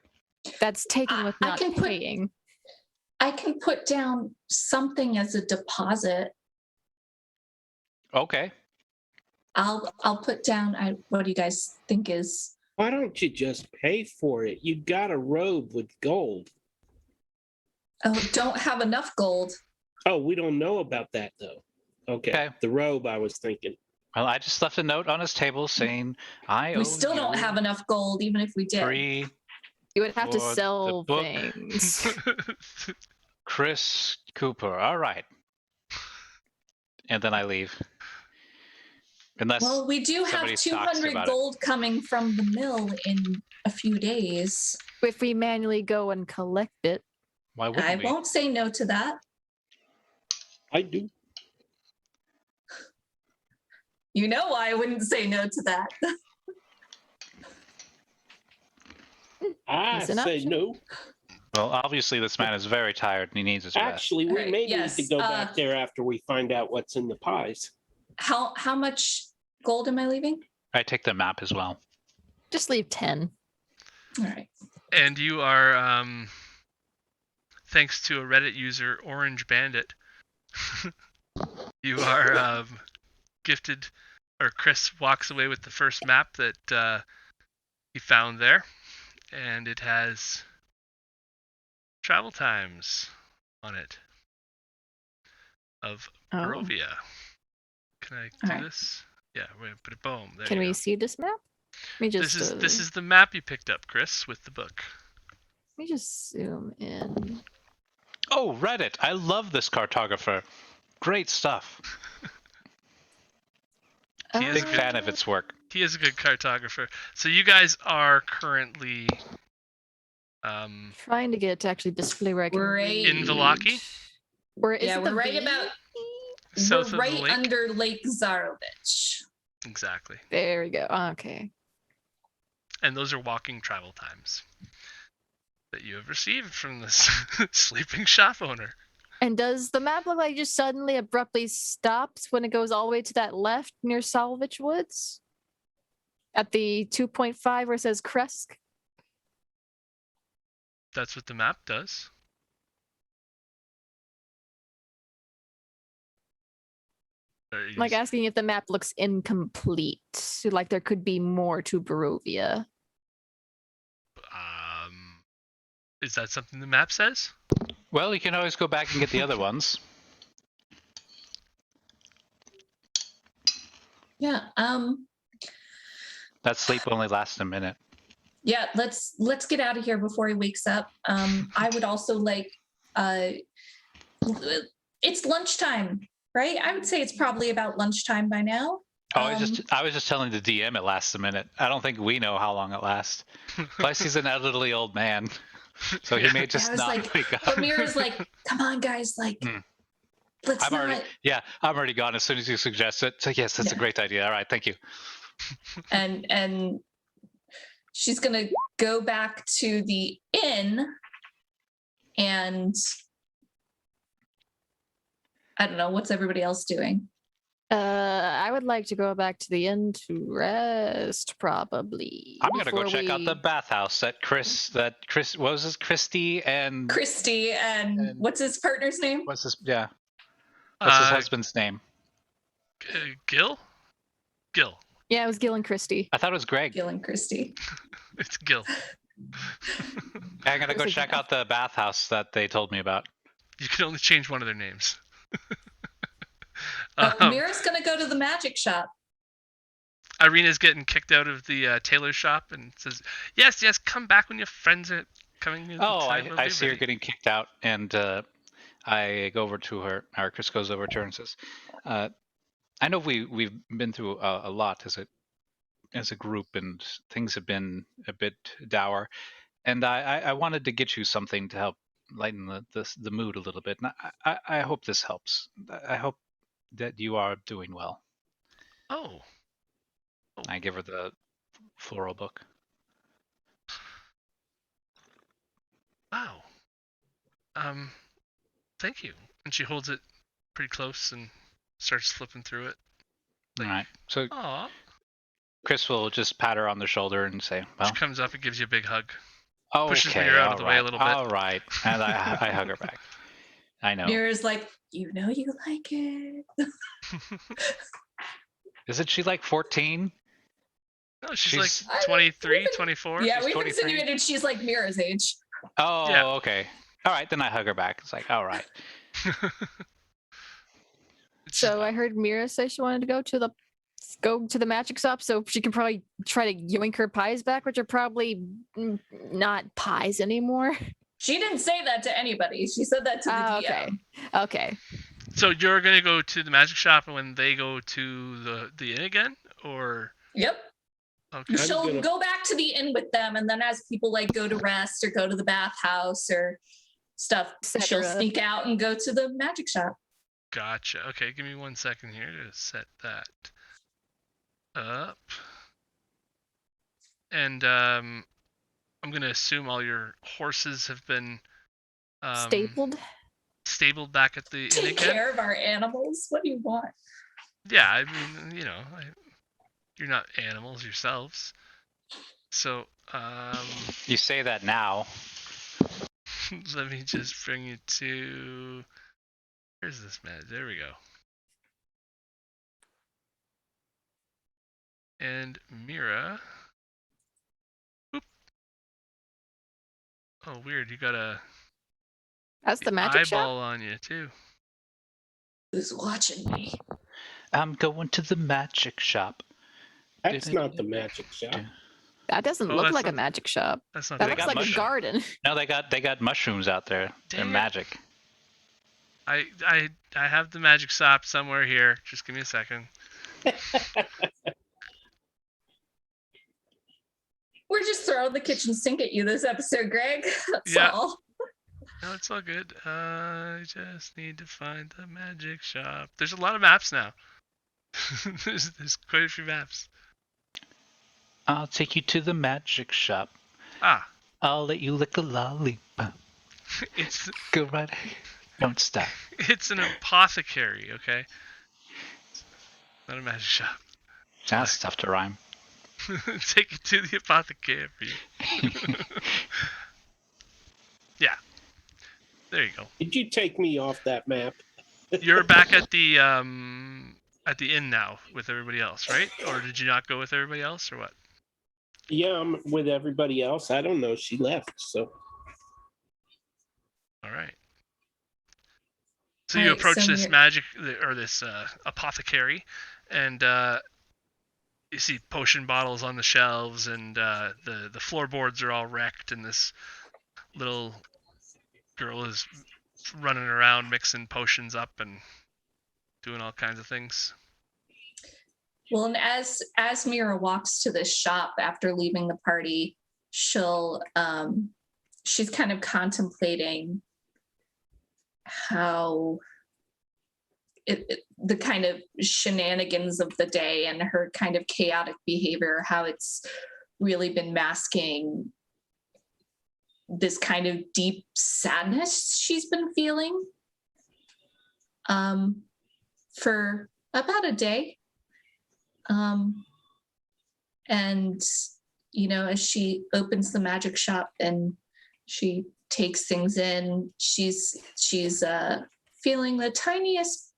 That's taken with I not can put- paying. I can put down something as a deposit. Okay. I'll put down. What do you guys think is? Why don't you just pay for it? You got a robe with gold. Oh, don't have enough gold. Oh, we don't know about that though. Okay. The robe I was thinking. Well, I just left a note on his table saying, I owe We still don't you have enough gold, even if we did. 3 You would have to for the sell book. things. Chris Cooper. All right. And then I leave. Unless Well, we do have somebody talks 200 about it. gold coming from the mill in a few days. If we manually go and collect it. Why wouldn't I we? won't say no to that. I do. You know why I wouldn't say no to that. I It's an say option. no. Well, obviously this man is very tired and he needs his rest. Actually, we Alright, may yes, need to go back there after we find out what's in the pies. How much gold am I leaving? I take the map as well. Just leave 10. All right. And you are, thanks to a Reddit user, Orange Bandit, you are gifted, or Chris walks away with the first map that he found there, and it has travel times on it of Oh. Barovia. Can I do Alright. this? Yeah, we're gonna put a boom. There Can you we go. see this map? Let me just, This is the map you picked up, Chris, with the book. let me just zoom in. Oh, Reddit! I love this cartographer. Great stuff. He is Big fan of its work. He is a good cartographer. So you guys are currently Trying to get it to actually display where I can We're read. in Vallaki, Yeah, we're right about. south We're of the right lake. under Lake Zarovich. Exactly. There we go. Okay. And those are walking travel times that you have received from this sleeping shop owner. And does the map look like it just suddenly abruptly stops when it goes all the way to that left near Salvage Woods? At the 2.5 where it says Kresk? That's what the map does. I'm like asking if the map looks incomplete. So, like there could be more to Barovia. Is that something the map says? Well, you can always go back and get the other ones. Yeah. That sleep only lasts a minute. Yeah. Let's get out of here before he wakes up. I would also like. It's lunchtime, right? I would say it's probably about lunchtime by now. Oh, I was just telling the DM it lasts a minute. I don't think we know how long it lasts. Plus, he's an elderly old man, so he may just not wake up. But Myra's like, come on, guys, like, let's not. I'm already gone as soon as you suggest it. So yes, that's a great idea. All right, thank you. And she's gonna go back to the inn, and I don't know, what's everybody else doing? I would like to go back to the inn to rest, probably. I'm gonna go check out the bathhouse that Chris, what was his, Christy and what's his partner's name? What's his husband's name? Gil? Gil. Yeah, it was Gil and Christy. I thought it was Greg. Gil and Christy. It's Gil. I'm gonna go check out the bathhouse that they told me about. You can only change one of their names. Myra's gonna go to the magic shop. Ireena's getting kicked out of the tailor shop and says, yes, come back when your friends are coming in. Oh, I see her getting kicked out, and I go over to her, or Chris goes over to her and says, I know we've been through a lot as a group, and things have been a bit dour, and I wanted to get you something to help lighten the mood a little bit, and I hope this helps. I hope that you are doing well. Oh. I give her the floral book. Wow. Thank you. And she holds it pretty close and starts flipping through it. All right. So Aw. Chris will just pat her on the shoulder and say, well. She comes up and gives you a big hug. Okay, pushes Myra out of the way a little bit. All right. And I hug her back. I know. Myra's like, you know you like it. Isn't she like 14? No, she's like 23, 24. Yeah, She's we've 23. insinuated she's like Myra's age. Oh, Yeah. okay. All right, then I hug her back. It's like, all right. So I heard Myra say she wanted to go to the magic shop so she can probably try to yoink her pies back, which are probably not pies anymore. She didn't say that to anybody. She said that to the DM. Okay. So you're gonna go to the magic shop and when they go to the inn again, or? Yep. Okay. She'll go back to the inn with them, and then as people like go to rest or go to the bathhouse or stuff, she'll sneak out and go to the magic shop. Gotcha. Okay, give me 1 second here to set that up. And I'm gonna assume all your horses have been Stapled. back at the inn Take again. care of our animals. What do you want? Yeah, I mean, you're not animals yourselves. So, You say that now. let me just bring you to. Where's this man? There we go. And Myra. Oop. Oh, weird. You got a That's the magic shop. eyeball on you too. Who's watching me? I'm going to the magic shop. That's not the magic shop. That doesn't Oh, look that's like a not- magic shop. That's not. That They looks got like a mushroom. garden. No, they got mushrooms out there. They're Dang it. magic. I have the magic shop somewhere here. Just give me a second. We're just throwing the kitchen sink at you this episode, Greg. That's Yeah. all. No, it's all good. I just need to find the magic shop. There's a lot of maps now. there's quite a few maps. I'll take you to the magic shop. Ah, I'll let you lick a lollipop. it's Go right ahead. Don't stop. it's an apothecary, okay? Not a magic shop. That's tough to rhyme. Take it to the apothecary. Yeah. There you go. Did you take me off that map? You're back at the inn now with everybody else, right? Or did you not go with everybody else, or what? Yeah, I'm with everybody else. I don't know. She left, so. All right. So you Alright, approach so this you're- magic or this apothecary, and you see potion bottles on the shelves, and the floorboards are all wrecked, and this little girl is running around mixing potions up and doing all kinds of things. Well, and as Myra walks to this shop after leaving the party, she's kind of contemplating how the kind of shenanigans of the day and her kind of chaotic behavior, how it's really been masking this kind of deep sadness she's been feeling for about a day. And, as she opens the magic shop and she takes things in, she's feeling the tiniest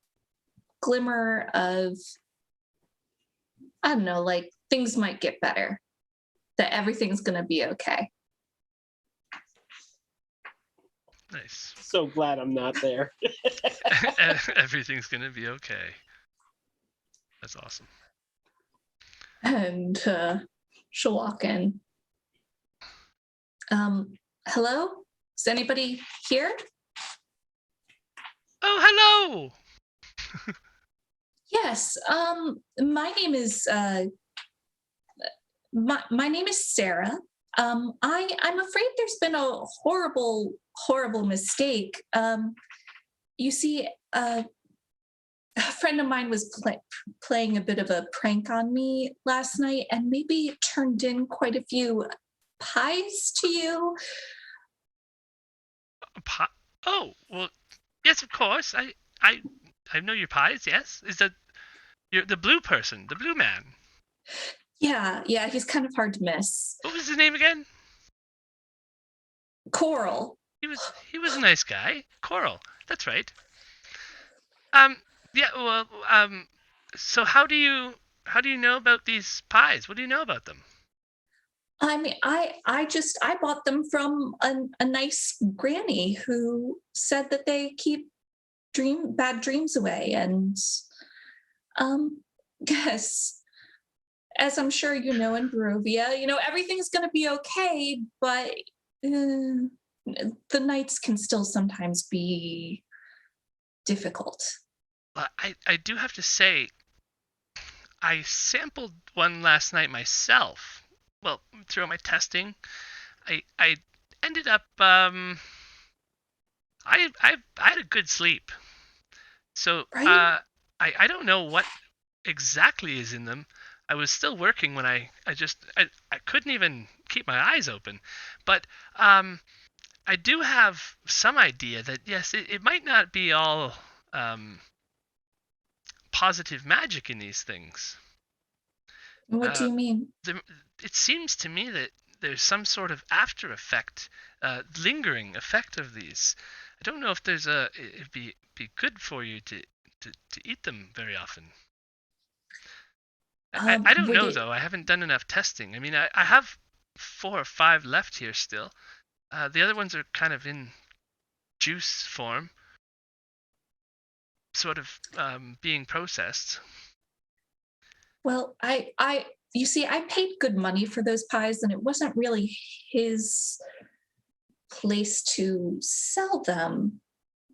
glimmer of, I don't know, like things might get better, that everything's going to be okay. Nice. So glad I'm not there. Everything's gonna be okay. That's awesome. And she'll walk in. Hello? Is anybody here? Oh, hello! Yes. My name is my name is Sarah. I'm afraid there's been a horrible mistake. You see, a friend of mine was playing a bit of a prank on me last night, and maybe turned in quite a few pies to you. Oh, well, yes, of course. I know your pies. Yes, is that you're the blue person, the blue man? Yeah, he's kind of hard to miss. What was his name again? Coral. He was a nice guy. Coral. That's right. Yeah. Well. So how do you know about these pies? What do you know about them? I mean, I bought them from a nice granny who said that they keep bad dreams away, and yes, as I'm sure you know, in Barovia, everything's gonna be okay, but the nights can still sometimes be difficult. I do have to say, I sampled one last night myself. Well, throughout my testing, I ended up I had a good sleep. So Right? I don't know what exactly is in them. I was still working when I couldn't even keep my eyes open. But I do have some idea that yes, it might not be all positive magic in these things. What do you mean? It seems to me that there's some sort of after effect, lingering effect of these. I don't know if it'd be good for you to eat them very often. I don't know though. I haven't done enough testing. I mean, I have 4 or 5 left here still. The other ones are kind of in juice form, sort of being processed. Well, you see, I paid good money for those pies, and it wasn't really his place to sell them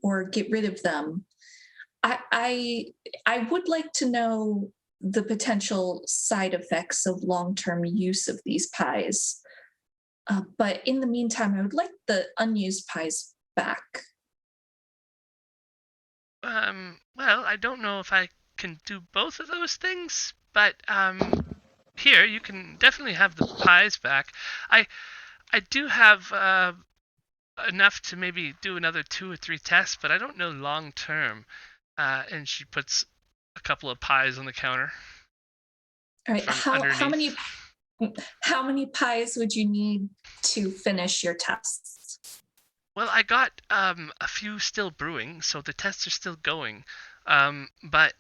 or get rid of them. I would like to know the potential side effects of long-term use of these pies. But in the meantime, I would like the unused pies back. Well, I don't know if I can do both of those things, but here you can definitely have the pies back. I do have enough to maybe do another 2 or 3 tests, but I don't know long term. And she puts a couple of pies on the counter. All right, how many pies would you need to finish your tests? Well, I got a few still brewing, so the tests are still going. But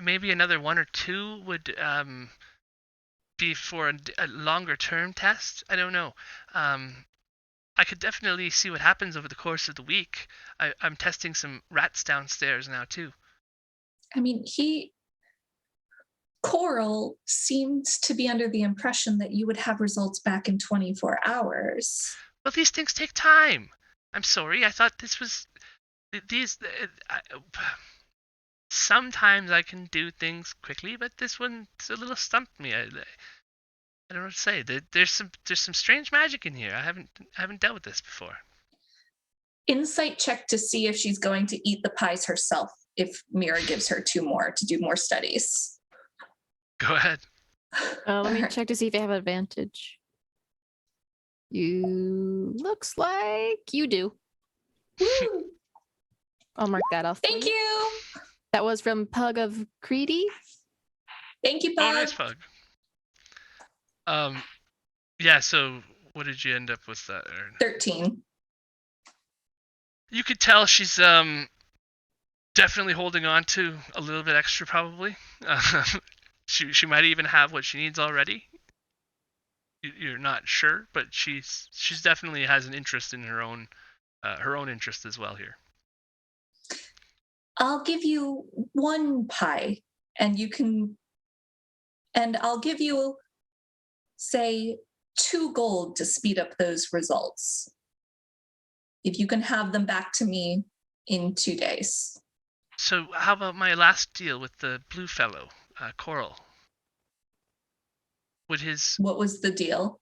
maybe another 1 or 2 would be for a longer term test. I don't know. I could definitely see what happens over the course of the week. I'm testing some rats downstairs now too. I mean, Coral seems to be under the impression that you would have results back in 24 hours. Well, these things take time. I'm sorry. I thought this was sometimes I can do things quickly, but this one's a little stumped me. I don't know what to say. There's some strange magic in here. I haven't dealt with this before. Insight check to see if she's going to eat the pies herself if Myra gives her 2 more to do more studies. Go ahead. Let me check to see if I have advantage. You looks like you do. Woo! I'll mark that off. Thank you. That was from Pug of Creedy. Thank you, Pug. Oh, nice Pug. Yeah, so what did you end up with that, Erin? 13. You could tell she's definitely holding on to a little bit extra, probably. She might even have what she needs already. You're not sure, but she's definitely has an interest in her own interest as well here. I'll give you 1 pie, and I'll give you, say, 2 gold to speed up those results. If you can have them back to me in 2 days. So how about my last deal with the blue fellow, Coral? What was the deal?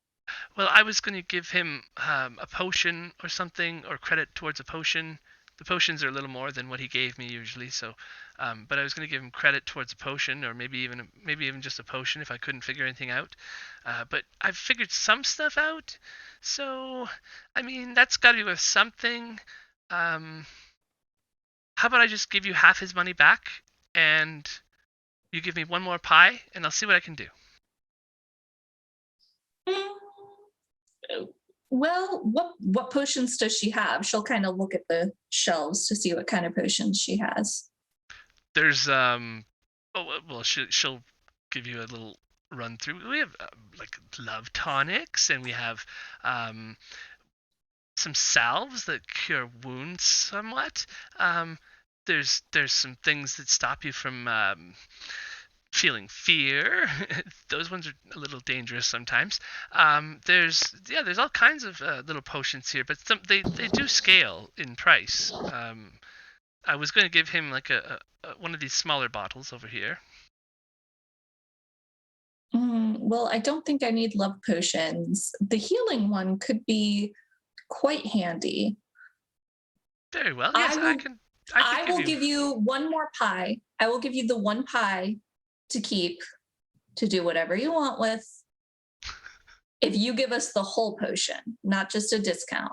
Well, I was going to give him a potion or something, or credit towards a potion. The potions are a little more than what he gave me usually, so. But I was going to give him credit towards a potion, or maybe even just a potion if I couldn't figure anything out. But I've figured some stuff out, so I mean that's got to be worth something. How about I just give you half his money back, and you give me 1 more pie, and I'll see what I can do. Well, what potions does she have? She'll kind of look at the shelves to see what kind of potions she has. There's she'll give you a little run through. We have like love tonics, and we have some salves that cure wounds somewhat. There's some things that stop you from feeling fear. Those ones are a little dangerous sometimes. There's all kinds of little potions here, but they do scale in price. I was going to give him like a one of these smaller bottles over here. Well, I don't think I need love potions. The healing one could be quite handy. Very well. Yes, I will give you 1 more pie. I will give you the 1 pie to keep, to do whatever you want with if you give us the whole potion, not just a discount.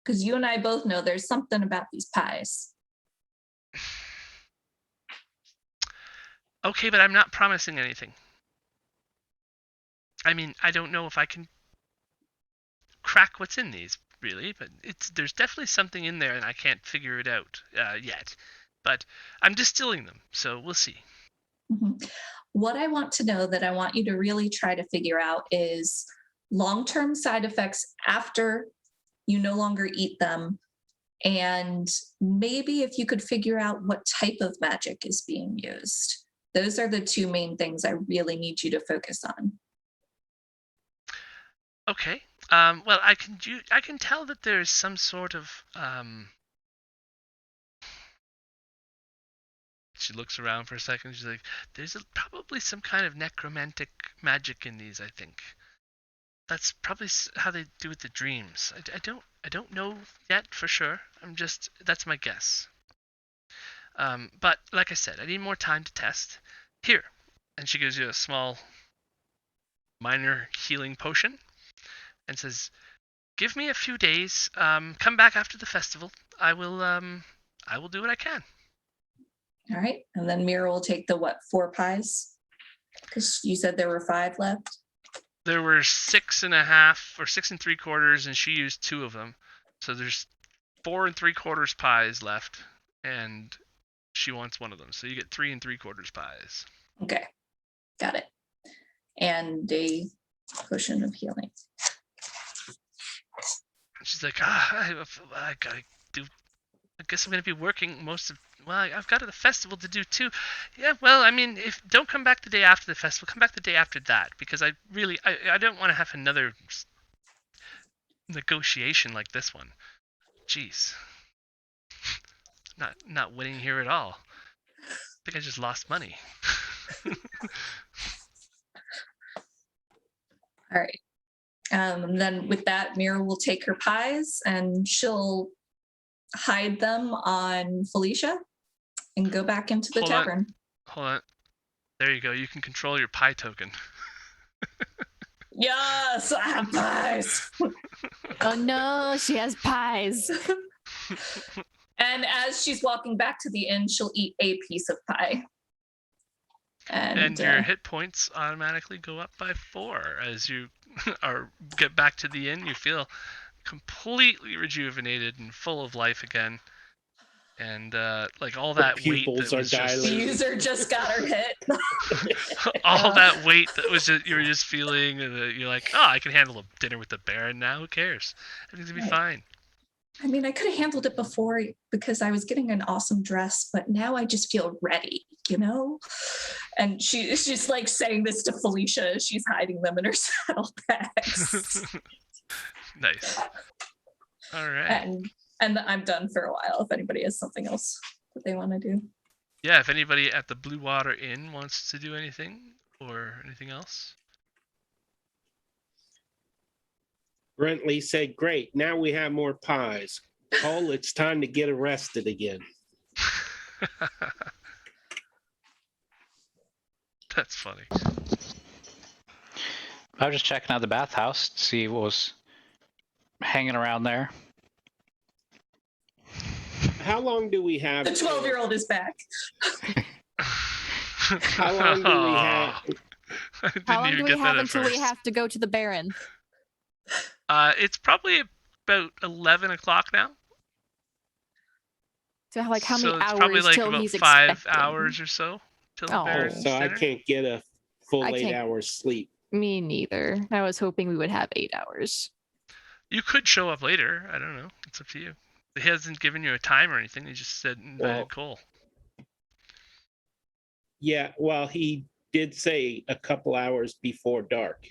Because you and I both know there's something about these pies. Okay, but I'm not promising anything. I mean, I don't know if I can crack what's in these, really, but there's definitely something in there and I can't figure it out yet. But I'm distilling them, so we'll see. Mm-hmm. What I want to know that I want you to really try to figure out is long-term side effects after you no longer eat them. And maybe if you could figure out what type of magic is being used. Those are the two main things I really need you to focus on. Okay. Well, I can tell that there's some sort of She looks around for a second. She's like, "There's probably some kind of necromantic magic in these. I think that's probably how they do with the dreams. I don't know yet for sure. That's my guess. But like I said, I need more time to test. Here," and she gives you a small, minor healing potion, and says, "Give me a few days. Come back after the festival. I will do what I can." All right. And then Myra will take the 4 pies? Because you said there were 5 left. There were 6.5 or 6 3/4, and she used 2 of them. So there's 4 3/4 pies left, and she wants 1 of them. So you get 3 3/4 pies. Okay. Got it. And a potion of healing. She's like, I gotta do. I guess I'm gonna be working most of. Well, I've got the festival to do too. Yeah. Well, I mean, if don't come back the day after the festival, come back the day after that, because I don't want to have another negotiation like this one. Jeez. Not winning here at all. I think I just lost money. All right. Then with that, Myra will take her pies and she'll hide them on Felicia and go back into the tavern. Hold on. There you go. You can control your pie token. Yes, I have pies. Oh no, she has pies. And as she's walking back to the inn, she'll eat a piece of pie. And your hit points automatically go up by 4 as you get back to the inn. You feel completely rejuvenated and full of life again, and like all that weight that was the user just got her hit. All that weight that was you were just feeling, and you're like, oh, I can handle a dinner with the Baron now. Who cares? Everything's gonna be fine. I mean, I could have handled it before because I was getting an awesome dress, but now I just feel ready, you know? And she's just like saying this to Felicia as she's hiding them in her saddlebags. Nice. All right. And I'm done for a while if anybody has something else that they want to do. Yeah, if anybody at the Blue Water Inn wants to do anything or anything else. Brentley said, "Great, now we have more pies. Cole, it's time to get arrested again." That's funny. I was just checking out the bathhouse to see what was hanging around there. How long do we have? The 12-year-old is back. How long do we have? How long do we have until we have to go to the Baron? It's probably about 11 o'clock now. So like how many hours probably like till about he's 5 expecting? hours or so till the Baron's So I dinner. can't get a full 8 hours sleep. Me neither. I was hoping we would have 8 hours. You could show up later. I don't know. It's up to you. He hasn't given you a time or anything. He just said invited Cole. Yeah, well, he did say a couple hours before dark.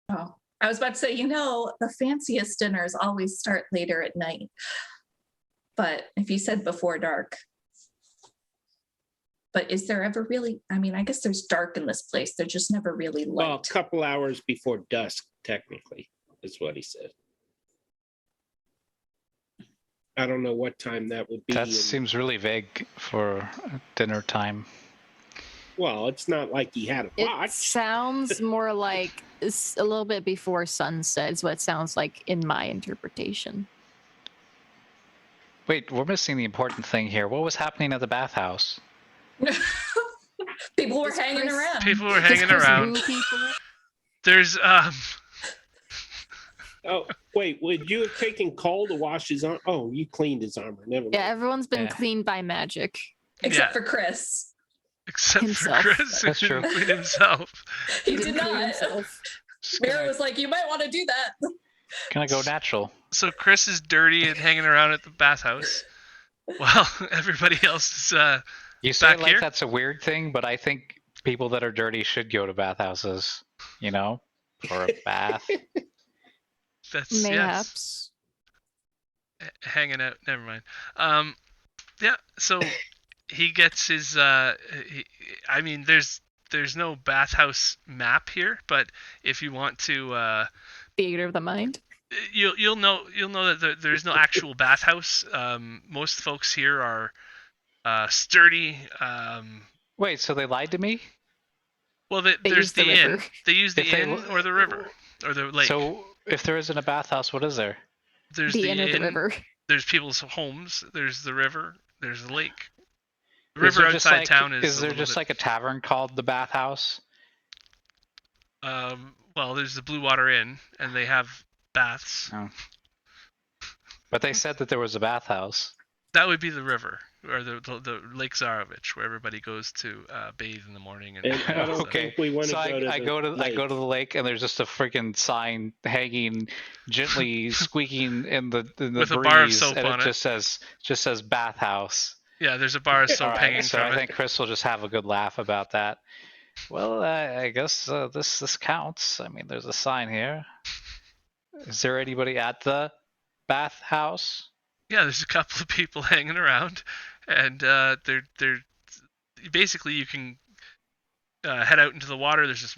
Oh, I was about to say, the fanciest dinners always start later at night. But if you said before dark. But is there ever really, I mean, I guess there's dark in this place. There's just never really light. Well, a couple hours before dusk, technically, is what he said. I don't know what time that would be. That seems really vague for dinner time. Well, it's not like he had a It watch. sounds more like a little bit before sunset is what it sounds like in my interpretation. Wait, we're missing the important thing here. What was happening at the bathhouse? People were Does hanging Chris- around. People were Does hanging Chris around. woo people? There's Oh, wait, would you have taken coal to wash his armor? Oh, you cleaned his armor. Never mind. Yeah, everyone's been Yeah. cleaned by magic. Except Yeah. for Chris. except Himself. for Chris, who That's true. didn't clean himself. He didn't did clean not. himself. Just Myra gonna, was like, you might want to do that. gonna go natural. So Chris is dirty and hanging around at the bathhouse, while everybody else is You say Back it like here? that's a weird thing, but I think people that are dirty should go to bathhouses, you know, for a bath. that's yes, Mayhaps. hanging out. Never mind. Yeah. So he gets his. I mean, there's no bathhouse map here, but if you want to, Theater of the mind. you'll know that there's no actual bathhouse. Most folks here are sturdy. Wait, so they lied to me? Well, They there's use the the inn. river. They use the If they inn lo- or the river or the lake. So if there isn't a bathhouse, what is there? There's The the end of the inn. river. There's people's homes. There's the river. There's the lake. The Is river there just outside like, town is. Is there just like a tavern called the Bathhouse? Well, there's the Blue Water Inn, and they have baths. Oh. But they said that there was a bathhouse. That would be the river, or the Lake Zarovich, where everybody goes to bathe in the morning. And And I don't Okay. think we want So to go to I go to the lake, and there's just a freaking sign hanging, gently squeaking in the With a breeze, bar of soap and on it it. just says bathhouse. Yeah, there's a bar of soap All hanging right, so from I it. think Chris will just have a good laugh about that. Well, I guess this counts. I mean, there's a sign here. Is there anybody at the bathhouse? Yeah, there's a couple of people hanging around, and they're basically you can head out into the water. There's just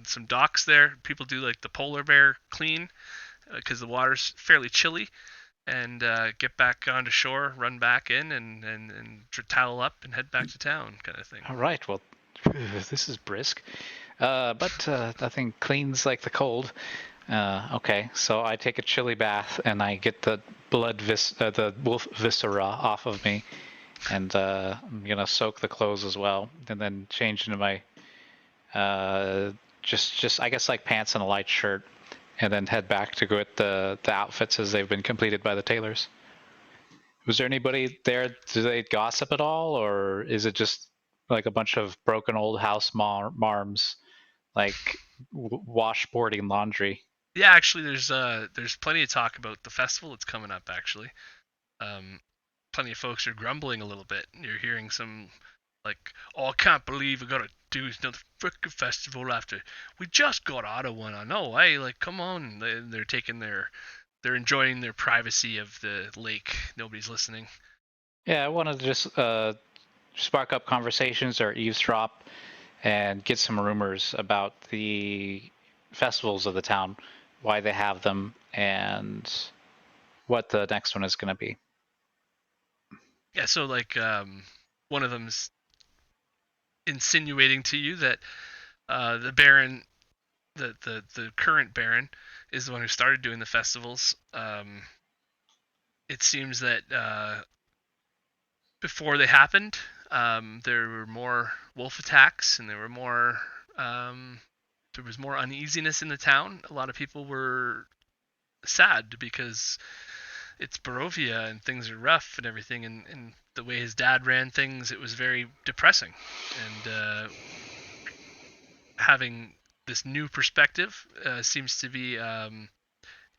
some docks there. People do like the polar bear clean because the water's fairly chilly, and get back onto shore, run back in, and towel up and head back to town, kind of thing. All right. Well, this is brisk, but nothing cleans like the cold. Okay, so I take a chilly bath and I get the the wolf viscera off of me, and I'm gonna soak the clothes as well, and then change into my just I guess like pants and a light shirt, and then head back to go at the outfits as they've been completed by the tailors. Was there anybody there? Do they gossip at all, or is it just like a bunch of broken old house marms, like washboarding laundry? Yeah, actually, there's plenty of talk about the festival that's coming up. Actually, plenty of folks are grumbling a little bit. You're hearing some like, "Oh, I can't believe we gotta do another frickin' festival after we just got out of one." I know, hey, like, come on. They're taking they're enjoying their privacy of the lake. Nobody's listening. Yeah, I wanted to just spark up conversations or eavesdrop and get some rumors about the festivals of the town, why they have them, and what the next one is going to be. Yeah, so like one of them's insinuating to you that the Baron, the current Baron, is the one who started doing the festivals. It seems that before they happened, there were more wolf attacks, and there was more uneasiness in the town. A lot of people were sad because it's Barovia and things are rough and everything, and the way his dad ran things, it was very depressing. And having this new perspective seems to be,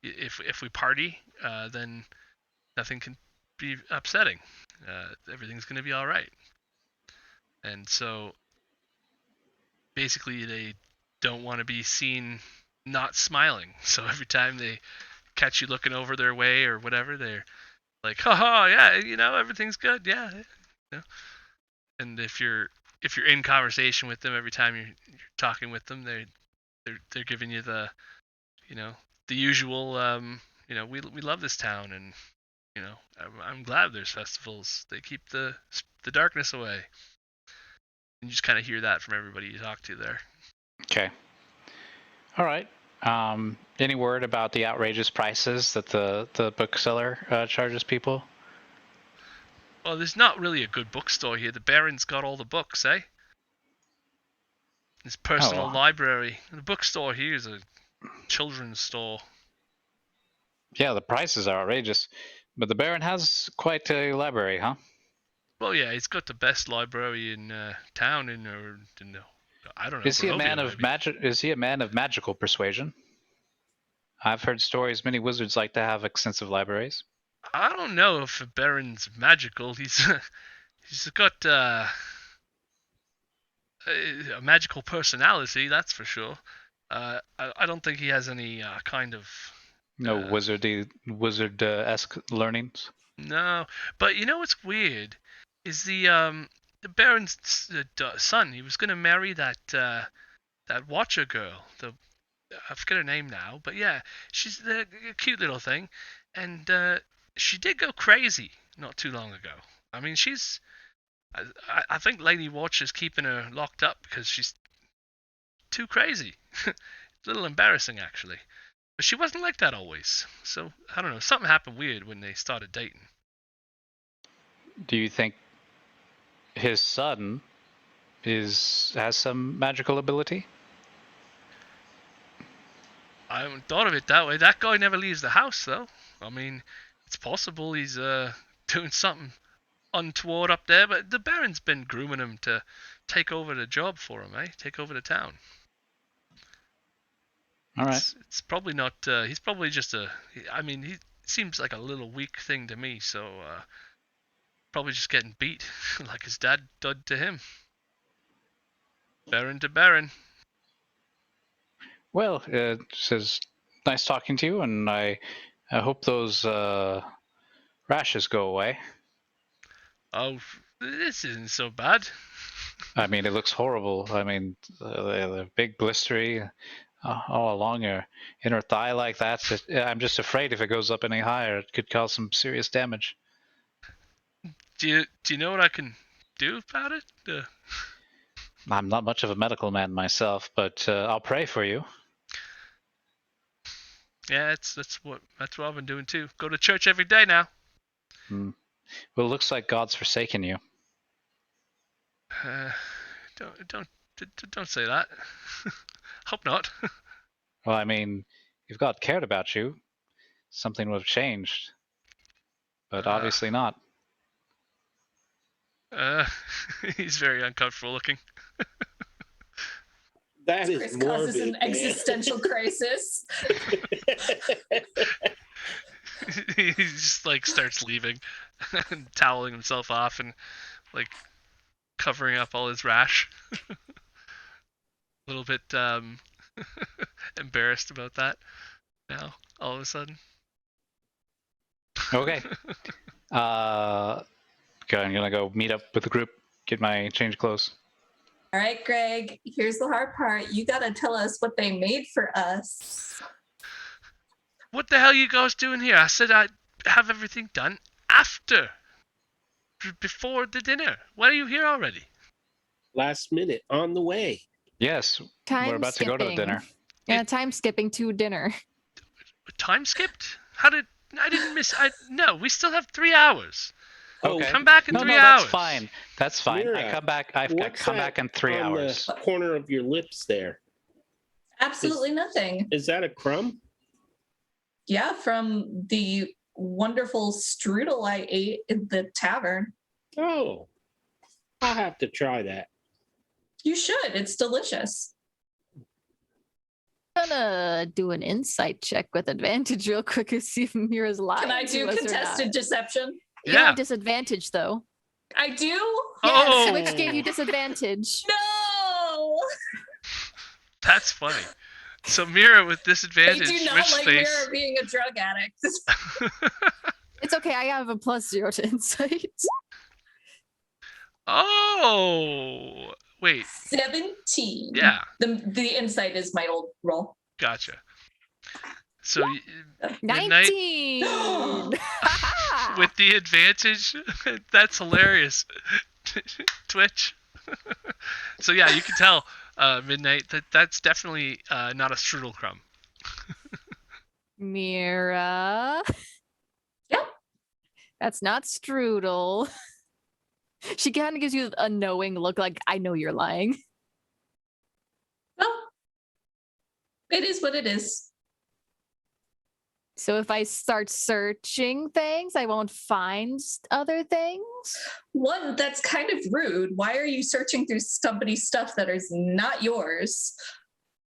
if we party, then nothing can be upsetting. Everything's going to be all right. And so basically they don't want to be seen not smiling. So every time they catch you looking over their way or whatever, they're like, haha, yeah, everything's good, yeah. And if you're in conversation with them, every time you're talking with them, they're giving you the the usual we love this town, and I'm glad there's festivals. They keep the darkness away. You just kind of hear that from everybody you talk to there. Okay. All right. Any word about the outrageous prices that the bookseller charges people? Well, there's not really a good bookstore here. The Baron's got all the books, eh? His personal library. The bookstore here is a children's store. Yeah, the prices are outrageous. But the Baron has quite a library, huh? Well, yeah, he's got the best library in town. I don't know. Is he a man of magic? Is he a man of magical persuasion? I've heard stories many wizards like to have extensive libraries. I don't know if the Baron's magical. He's got a magical personality, that's for sure. I don't think he has any kind of no wizard-esque learnings. No, but you know what's weird is the Baron's son. He was gonna marry that Watcher girl. I forget her name now, but yeah, she's a cute little thing, and she did go crazy not too long ago. I mean, I think Lady Watch is keeping her locked up because she's too crazy. It's a little embarrassing, actually. But she wasn't like that always. So, I don't know. Something happened weird when they started dating. Do you think his son has some magical ability? I haven't thought of it that way. That guy never leaves the house, though. I mean, it's possible he's doing something untoward up there, but the Baron's been grooming him to take over the job for him, eh? Take over the town. All right. It's probably not. He's probably just I mean, he seems like a little weak thing to me, so probably just getting beat like his dad did to him. Baron to Baron. Well, it says nice talking to you, and I hope those rashes go away. Oh, this isn't so bad. I mean, it looks horrible. I mean, the big blistery all along your inner thigh like that. I'm just afraid if it goes up any higher, it could cause some serious damage. Do you know what I can do about it? I'm not much of a medical man myself, but I'll pray for you. Yeah, that's what I've been doing too. Go to church every day now. Well, it looks like God's forsaken you. Don't say that. Hope not. Well, I mean, if God cared about you, something would have changed. But obviously not. He's very uncomfortable looking. That Chris is morbid, causes an man. existential crisis. He just like starts leaving and toweling himself off and like covering up all his rash. A little bit embarrassed about that now all of a sudden. Okay. Okay, I'm gonna go meet up with the group, get my change clothes. All right, Greg, here's the hard part. You got to tell us what they made for us. What the hell are you guys doing here? I said I'd have everything done after. Before the dinner. Why are you here already? Last minute, on the way. Yes, we're about to go to the dinner. Yeah, time skipping to dinner. Time skipped? I didn't miss. No, we still have 3 hours. Okay. Come back in 3 hours. That's fine. That's fine. Myra, I come back. I come back in 3 hours. On the corner of your lips there. Absolutely nothing. Is that a crumb? Yeah, from the wonderful strudel I ate in the tavern. Oh, I'll have to try that. You should. It's delicious. I'm gonna do an insight check with advantage real quick to see if Mira's lying. Can I do to us or contested not. deception? You Yeah. have disadvantage though. I do? Yes, Oh. which gave you disadvantage. No! That's funny. So Myra with They disadvantage. do not Which like face? Myra being a drug addict. It's okay. I have a +0 to insight. Oh, wait. 17. Yeah, The insight is my old roll. gotcha. So 19. with the advantage, that's hilarious. Twitch. So yeah, you can tell, Midnight, that's definitely not a strudel crumb. Myra. Yep. That's not strudel. She kind of gives you a knowing look, like, I know you're lying. Well, it is what it is. So if I start searching things, I won't find other things? One, that's kind of rude. Why are you searching through somebody's stuff that is not yours?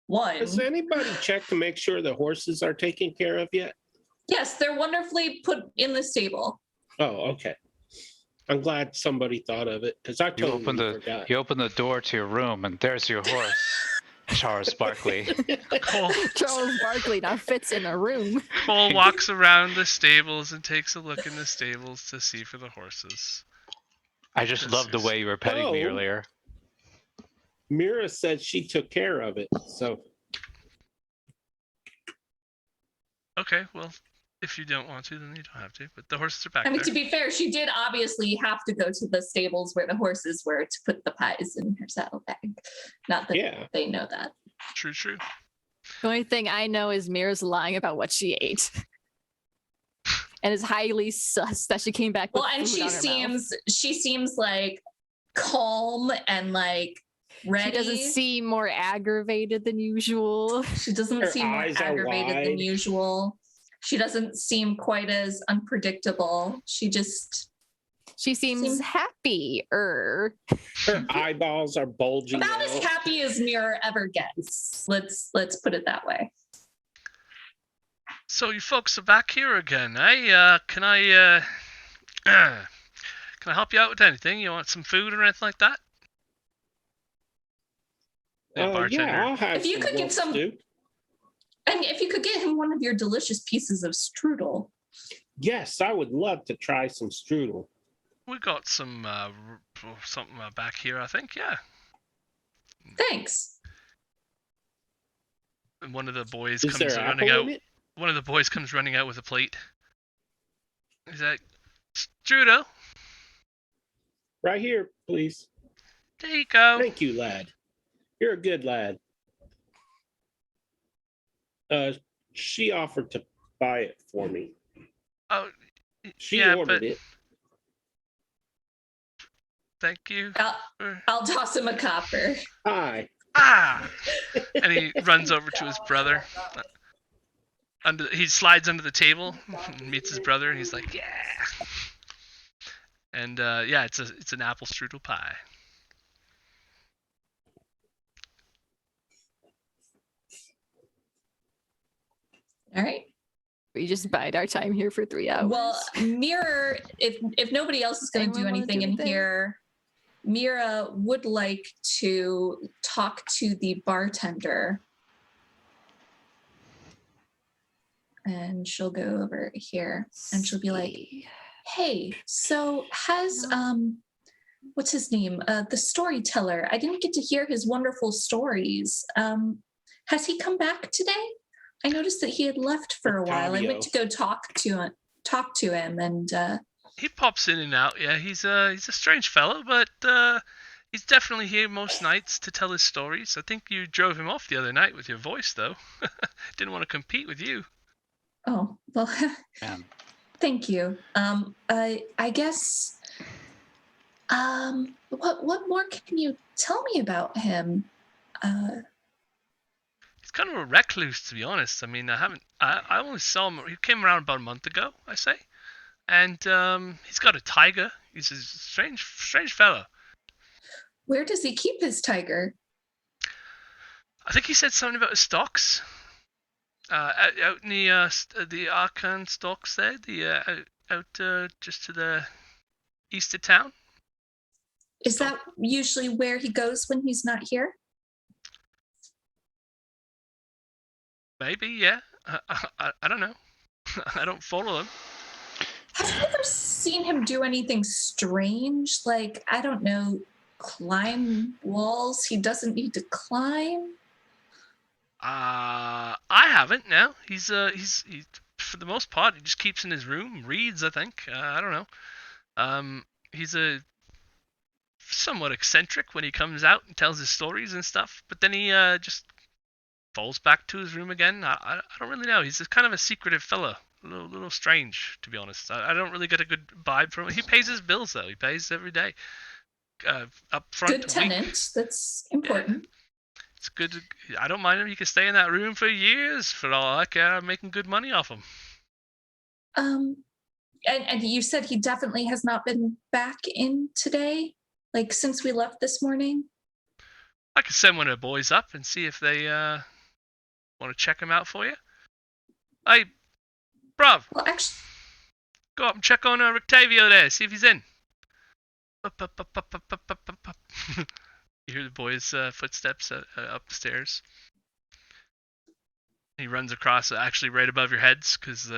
One. Has anybody checked to make sure the horses are taken care of yet? Yes, they're wonderfully put in the stable. Oh, okay. I'm glad somebody thought of it because I totally forgot. You open the door to your room and there's your horse, Charles Barkley. Charles Barkley now fits in a room. Cole walks around the stables and takes a look in the stables to see for the horses. I just love the way you were petting me earlier. Myra said she took care of it, so. Okay, well, if you don't want to, then you don't have to. But the horses are back I mean, there. to be fair, she did obviously have to go to the stables where the horses were to put the pies in her saddlebag. Not that they know that. True. The only thing I know is Myra's lying about what she ate. And it's highly sus that she came back with and food on her mouth. she seems like calm and like ready. She doesn't seem more aggravated than usual. She doesn't seem more aggravated than usual. She doesn't seem quite as unpredictable. She seems happier. Her eyeballs are bulging about out. as happy as Myra ever gets. Let's put it that way. So you folks are back here again, eh? Can I help you out with anything? You want some food or anything like that? Yeah, I'll have if you could get some, stew. And if you could get him one of your delicious pieces of strudel. Yes, I would love to try some strudel. We got some something back here, I think. Yeah. Thanks. And one of the boys Is comes there running apple out. in it? One of the boys comes running out with a plate. He's like, "Strudel, Right here, please. there you go." Thank you, lad. You're a good lad. She offered to buy it for me. Oh, She yeah, ordered but it. thank you. I'll toss him a copper. Hi. And he runs over to his brother. He slides under the table and meets his brother, and he's like, "Yeah." And it's an apple strudel pie. All right. We just bide our time here for 3 hours. Well, Myra, if nobody else is going to do anything in here, Myra would like to talk to the bartender. And she'll go over here and she'll be like, "Hey, so has what's his name? The storyteller. I didn't get to hear his wonderful stories. Has he come back today? I noticed that he had left for a while. I went to go talk to him, and he pops in and out. Yeah, he's a strange fellow, but he's definitely here most nights to tell his stories. I think you drove him off the other night with your voice, though. Didn't want to compete with you. Oh, well, thank you. I guess, what more can you tell me about him? He's kind of a recluse, to be honest. I mean, I only saw him. He came around about a month ago, I say, and he's got a tiger. He's a strange fellow. Where does he keep his tiger? I think he said something about his stocks. Out in the Archon stocks there, out just to the east of town. Is that usually where he goes when he's not here? Maybe, yeah. I don't know. I don't follow him. Have you ever seen him do anything strange? Like, I don't know, climb walls he doesn't need to climb? I haven't. No, he's for the most part he just keeps in his room, reads. I think. I don't know. He's a somewhat eccentric when he comes out and tells his stories and stuff, but then he just falls back to his room again. I don't really know. He's kind of a secretive fella. A little strange, to be honest. I don't really get a good vibe from him. He pays his bills, though. He pays every day. Up front. Good tenant. That's important. Yeah. It's good. I don't mind him. He can stay in that room for years. For all I care, I'm making good money off him. And you said he definitely has not been back in today, like since we left this morning? I could send one of the boys up and see if they want to check him out for you. Hey, bruv. Well, actually, go up and check on Rictavio there. See if he's in. Up. You hear the boy's footsteps upstairs. He runs across, actually right above your heads, because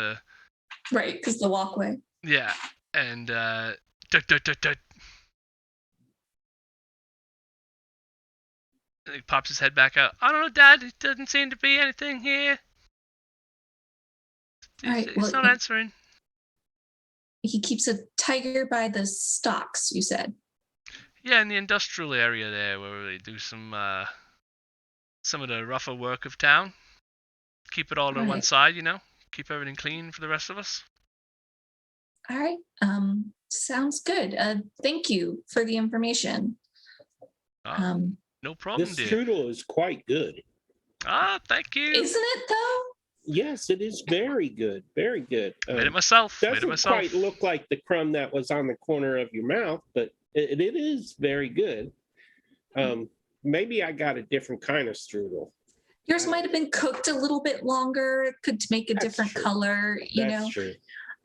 right, because the walkway. Yeah, and he pops his head back out. I don't know, Dad. It doesn't seem to be anything here. He's not answering. He keeps a tiger by the stocks, you said. Yeah, in the industrial area there, where they do some of the rougher work of town. Keep it all on one side, Keep everything clean for the rest of us. All right. Sounds good. Thank you for the information. No problem, This dear. strudel is quite good. Thank you. Isn't it, though? Yes, it is very good. Very good. Made it myself. Doesn't quite look like the crumb that was on the corner of your mouth, but it is very good. Maybe I got a different kind of strudel. Yours might have been cooked a little bit longer. It could make a different color, That's true.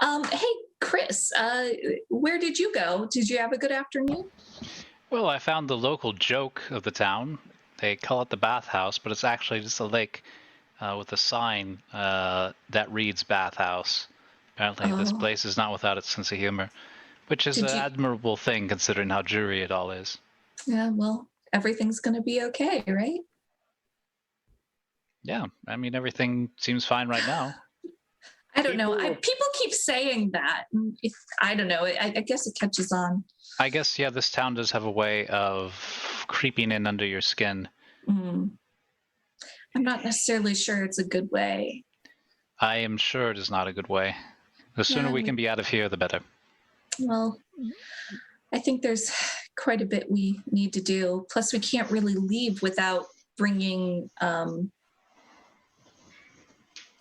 Hey, Chris, where did you go? Did you have a good afternoon? Well, I found the local joke of the town. They call it the bathhouse, but it's actually just a lake with a sign that reads bathhouse. Apparently, this place is not without its sense of humor, which is an admirable thing considering how dreary it all is. Yeah, well, everything's going to be okay, right? Yeah, I mean, everything seems fine right now. I don't know. People keep saying that. I don't know. I guess it catches on. I guess, yeah, this town does have a way of creeping in under your skin. I'm not necessarily sure it's a good way. I am sure it is not a good way. The sooner we can be out of here, the better. Well, I think there's quite a bit we need to do. Plus, we can't really leave without bringing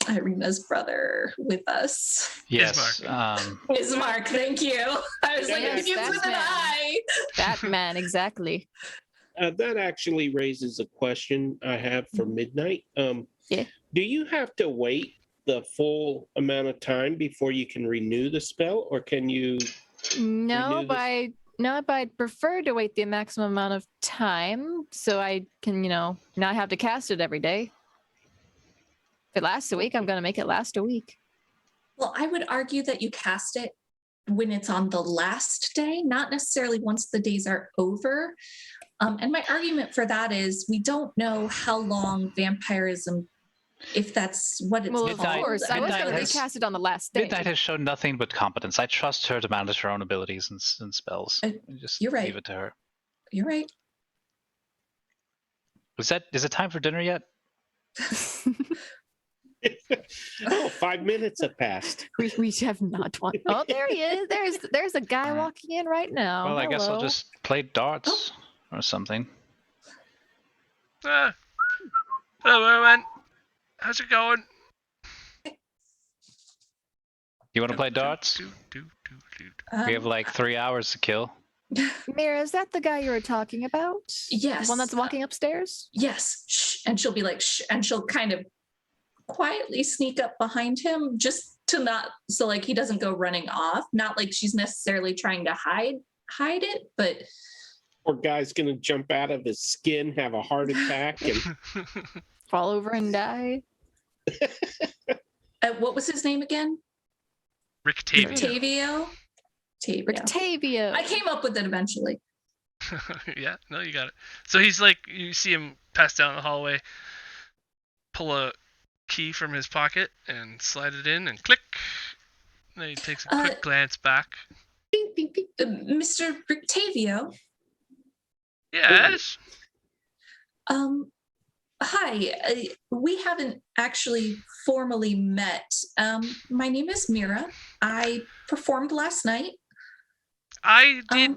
Ireena's brother with us. Yes. Ismark, thank you. I was like, Yes, it begins with an I. That man, exactly. That actually raises a question I have for Midnight. Yeah. Do you have to wait the full amount of time before you can renew the spell, or can you? No, but I'd prefer to wait the maximum amount of time so I can, not have to cast it every day. If it lasts a week, I'm going to make it last a week. Well, I would argue that you cast it when it's on the last day, not necessarily once the days are over. And my argument for that is we don't know how long vampirism, if that's what it's called. Of course, I was going to recast it on the last day. Midnight has shown nothing but competence. I trust her to manage her own abilities and spells. Just you're right. Leave it to her. You're right. Is it time for dinner yet? 5 minutes have passed. We have not one. Oh, there he is. There's a guy walking in right now. Well, I guess I'll Hello. just play darts or something. Hello, everyone. How's it going? You want to play darts? We have like 3 hours to kill. Myra, is that the guy you were talking about? Yes. The one that's walking upstairs? Yes. Shh. And she'll be like, shh. And she'll kind of quietly sneak up behind him just to so like he doesn't go running off. Not like she's necessarily trying to hide it, but... Poor guy's going to jump out of his skin, have a heart attack, and... Fall over and die. What was his name again? Rictavio. Rictavio. I came up with it eventually. Yeah, no, you got it. So he's like, you see him pass down the hallway, pull a key from his pocket and slide it in and click. And then he takes a quick glance back. Mr. Rictavio, Yes. Hi. We haven't actually formally met. My name is Myra. I performed last night. I did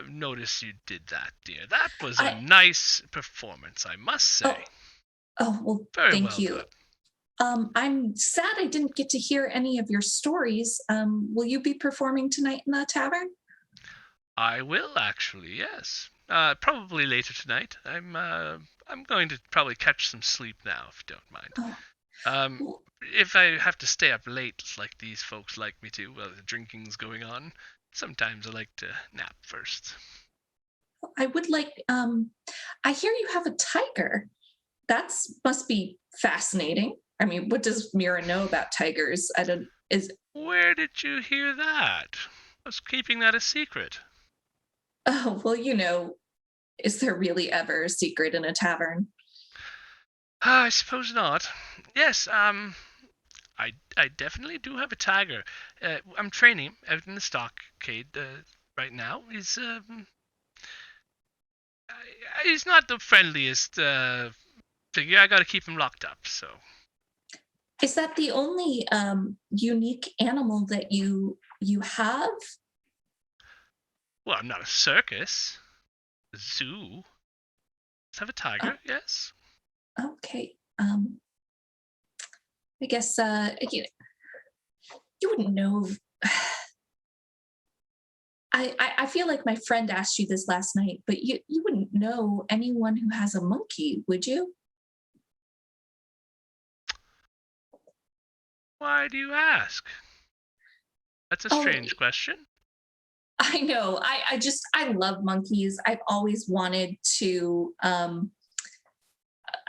notice you did that, dear. That was a nice performance, I must say. Oh well, Very thank well you. done. I'm sad I didn't get to hear any of your stories. Will you be performing tonight in the tavern? I will actually, yes. Probably later tonight. I'm going to probably catch some sleep now, if you don't mind. Well, If I have to stay up late like these folks like me to while the drinking's going on, sometimes I like to nap first. I would like. I hear you have a tiger. That must be fascinating. I mean, what does Myra know about tigers? Where did you hear that? I was keeping that a secret. Oh, well, is there really ever a secret in a tavern? I suppose not. Yes, I definitely do have a tiger. I'm training him out in the stockade right now. He's not the friendliest figure. I gotta keep him locked up, so. Is that the only unique animal that you have? Well, I'm not a circus. A zoo. Let's have a tiger, yes. Okay. I guess you wouldn't know. I feel like my friend asked you this last night, but you wouldn't know anyone who has a monkey, would you? Why do you ask? That's a strange question. I know. I love monkeys. I've always wanted to.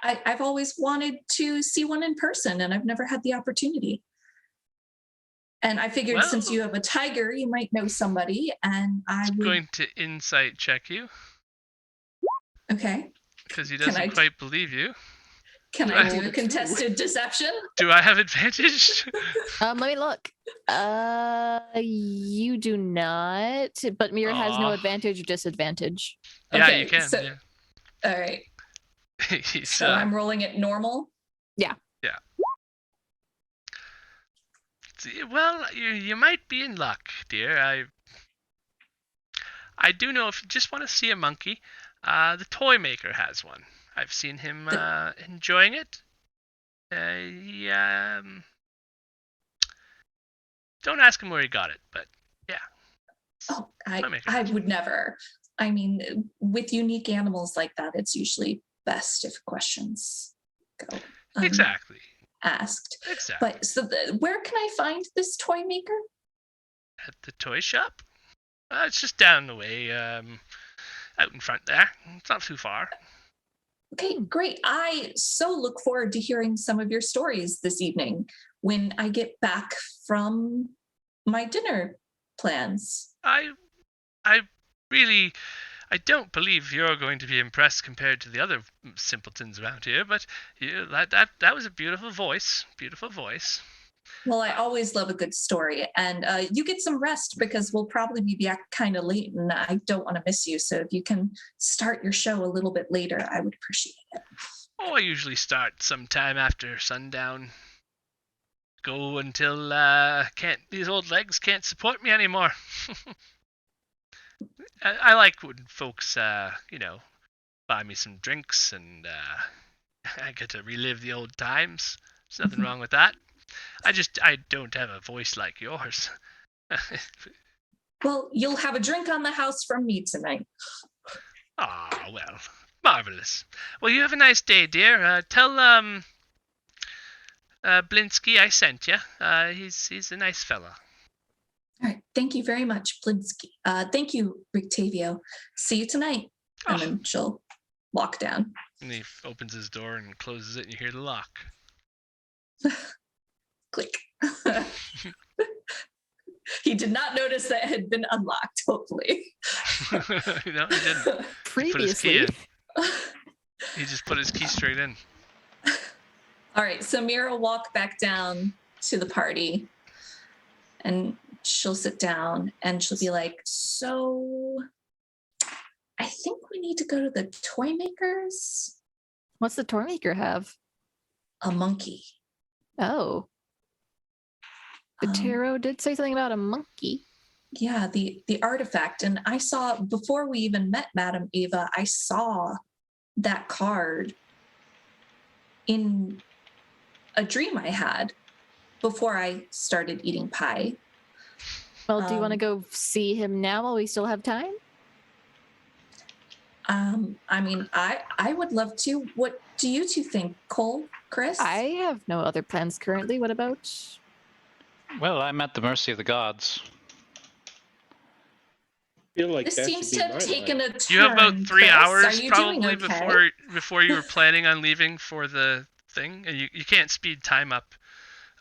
I've always wanted to see one in person, and I've never had the opportunity. And I figured since you have a tiger, you might know somebody, and I'm going to insight check you. Okay. Because he doesn't quite believe you. Can I do a contested deception? Do I have advantage? Let me look. You do not, but Myra has no advantage or disadvantage. Yeah, okay, you can. So, yeah. All right. So I'm rolling it normal? Yeah. Yeah. Well, you might be in luck, dear. I do know if you just want to see a monkey, the toy maker has one. I've seen him enjoying it. Yeah. Don't ask him where he got it, but yeah. Oh, I would never. I mean, with unique animals like that, it's usually best if questions go exactly asked. Exactly. But so where can I find this toy maker? At the toy shop. It's just down the way, out in front there. It's not too far. Okay, great. I so look forward to hearing some of your stories this evening when I get back from my dinner plans. I don't believe you're going to be impressed compared to the other simpletons around here, but that was a beautiful voice. Beautiful voice. Well, I always love a good story, and you get some rest because we'll probably be back kind of late, and I don't want to miss you. So if you can start your show a little bit later, I would appreciate it. Oh, I usually start sometime after sundown. Go until these old legs can't support me anymore. I like when folks, buy me some drinks, and I get to relive the old times. There's nothing wrong with that. I don't have a voice like yours. Well, you'll have a drink on the house from me tonight. Ah, well, marvelous. Well, you have a nice day, dear. Tell Blinsky I sent you. He's a nice fella. All right, thank you very much, Blinsky. Thank you, Rictavio. See you tonight. And then she'll walk down. And he opens his door and closes it, and you hear the lock. Click. He did not notice that it had been unlocked, hopefully. No, he didn't. Previously. He just put his key straight in. All right, so Myra will walk back down to the party, and she'll sit down, and she'll be like, so I think we need to go to the toy makers. What's the toy maker have? A monkey. Oh. The Um, tarot did say something about a monkey. Yeah, the artifact. And I saw, before we even met Madame Eva, I saw that card in a dream I had before I started eating pie. Well, do you want to Um, go see him now while we still have time? I mean, I would love to. What do you two think, Cole, Chris? I have no other plans currently. What about? Well, I'm at the mercy of the gods. I feel like This that seems should to be have my taken line. a turn. You have about 3 Chris. hours Are you doing probably okay? before you were planning on leaving for the thing, and you can't speed time up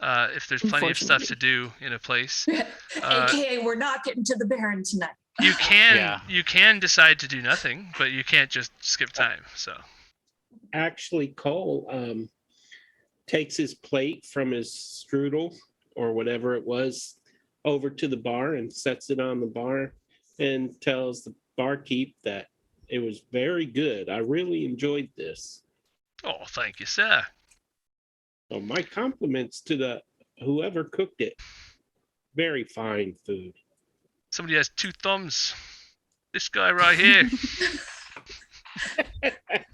if there's plenty of stuff to do in a place. AKA, we're not getting to the Baron tonight. You Yeah. can decide to do nothing, but you can't just skip time. So Actually, Cole takes his plate from his strudel or whatever it was over to the bar and sets it on the bar and tells the barkeep that it was very good. I really enjoyed this. oh, thank you, sir. So my compliments to the whoever cooked it. Very fine food. Somebody has 2 thumbs. This guy right here.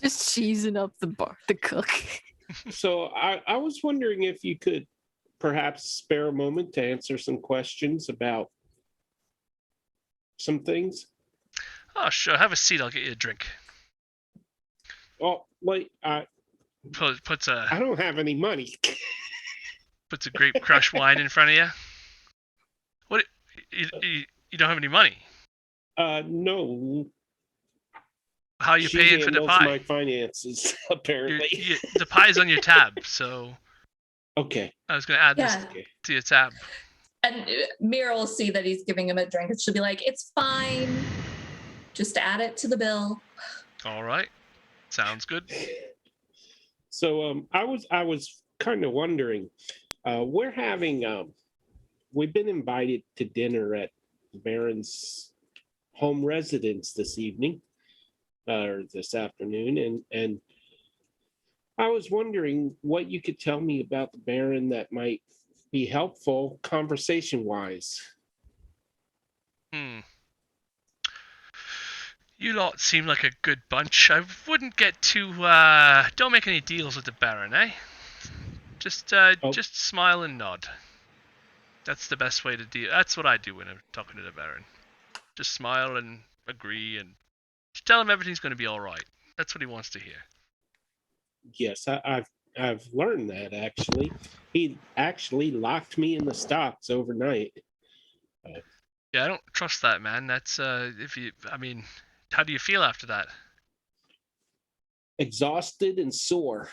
Just cheesing up the cook. So I was wondering if you could perhaps spare a moment to answer some questions about some things. Oh, sure. Have a seat. I'll get you a drink. Oh, wait, Puts I a don't have any money. grape crush wine in front of you. What? You don't have any money? No. How are you She paying for the handles pie? my finances, apparently. The pie's on your tab, so Okay. I was going to add Yeah. this Okay. to your tab. And Mira will see that he's giving him a drink, and she'll be like, "It's fine. Just add it to the bill." All right. Sounds good. So I was kind of wondering, we're having we've been invited to dinner at Baron's home residence this evening or this afternoon, and I was wondering what you could tell me about the Baron that might be helpful conversation wise. You lot seem like a good bunch. I wouldn't get too don't make any deals with the Baron, eh? Just smile and nod. That's the best way to deal. That's what I do when I'm talking to the Baron. Just smile and agree and just tell him everything's going to be all right. That's what he wants to hear. Yes, I've learned that actually. He actually locked me in the stocks overnight. Yeah, I don't trust that, man. That's how do you feel after that? Exhausted and sore.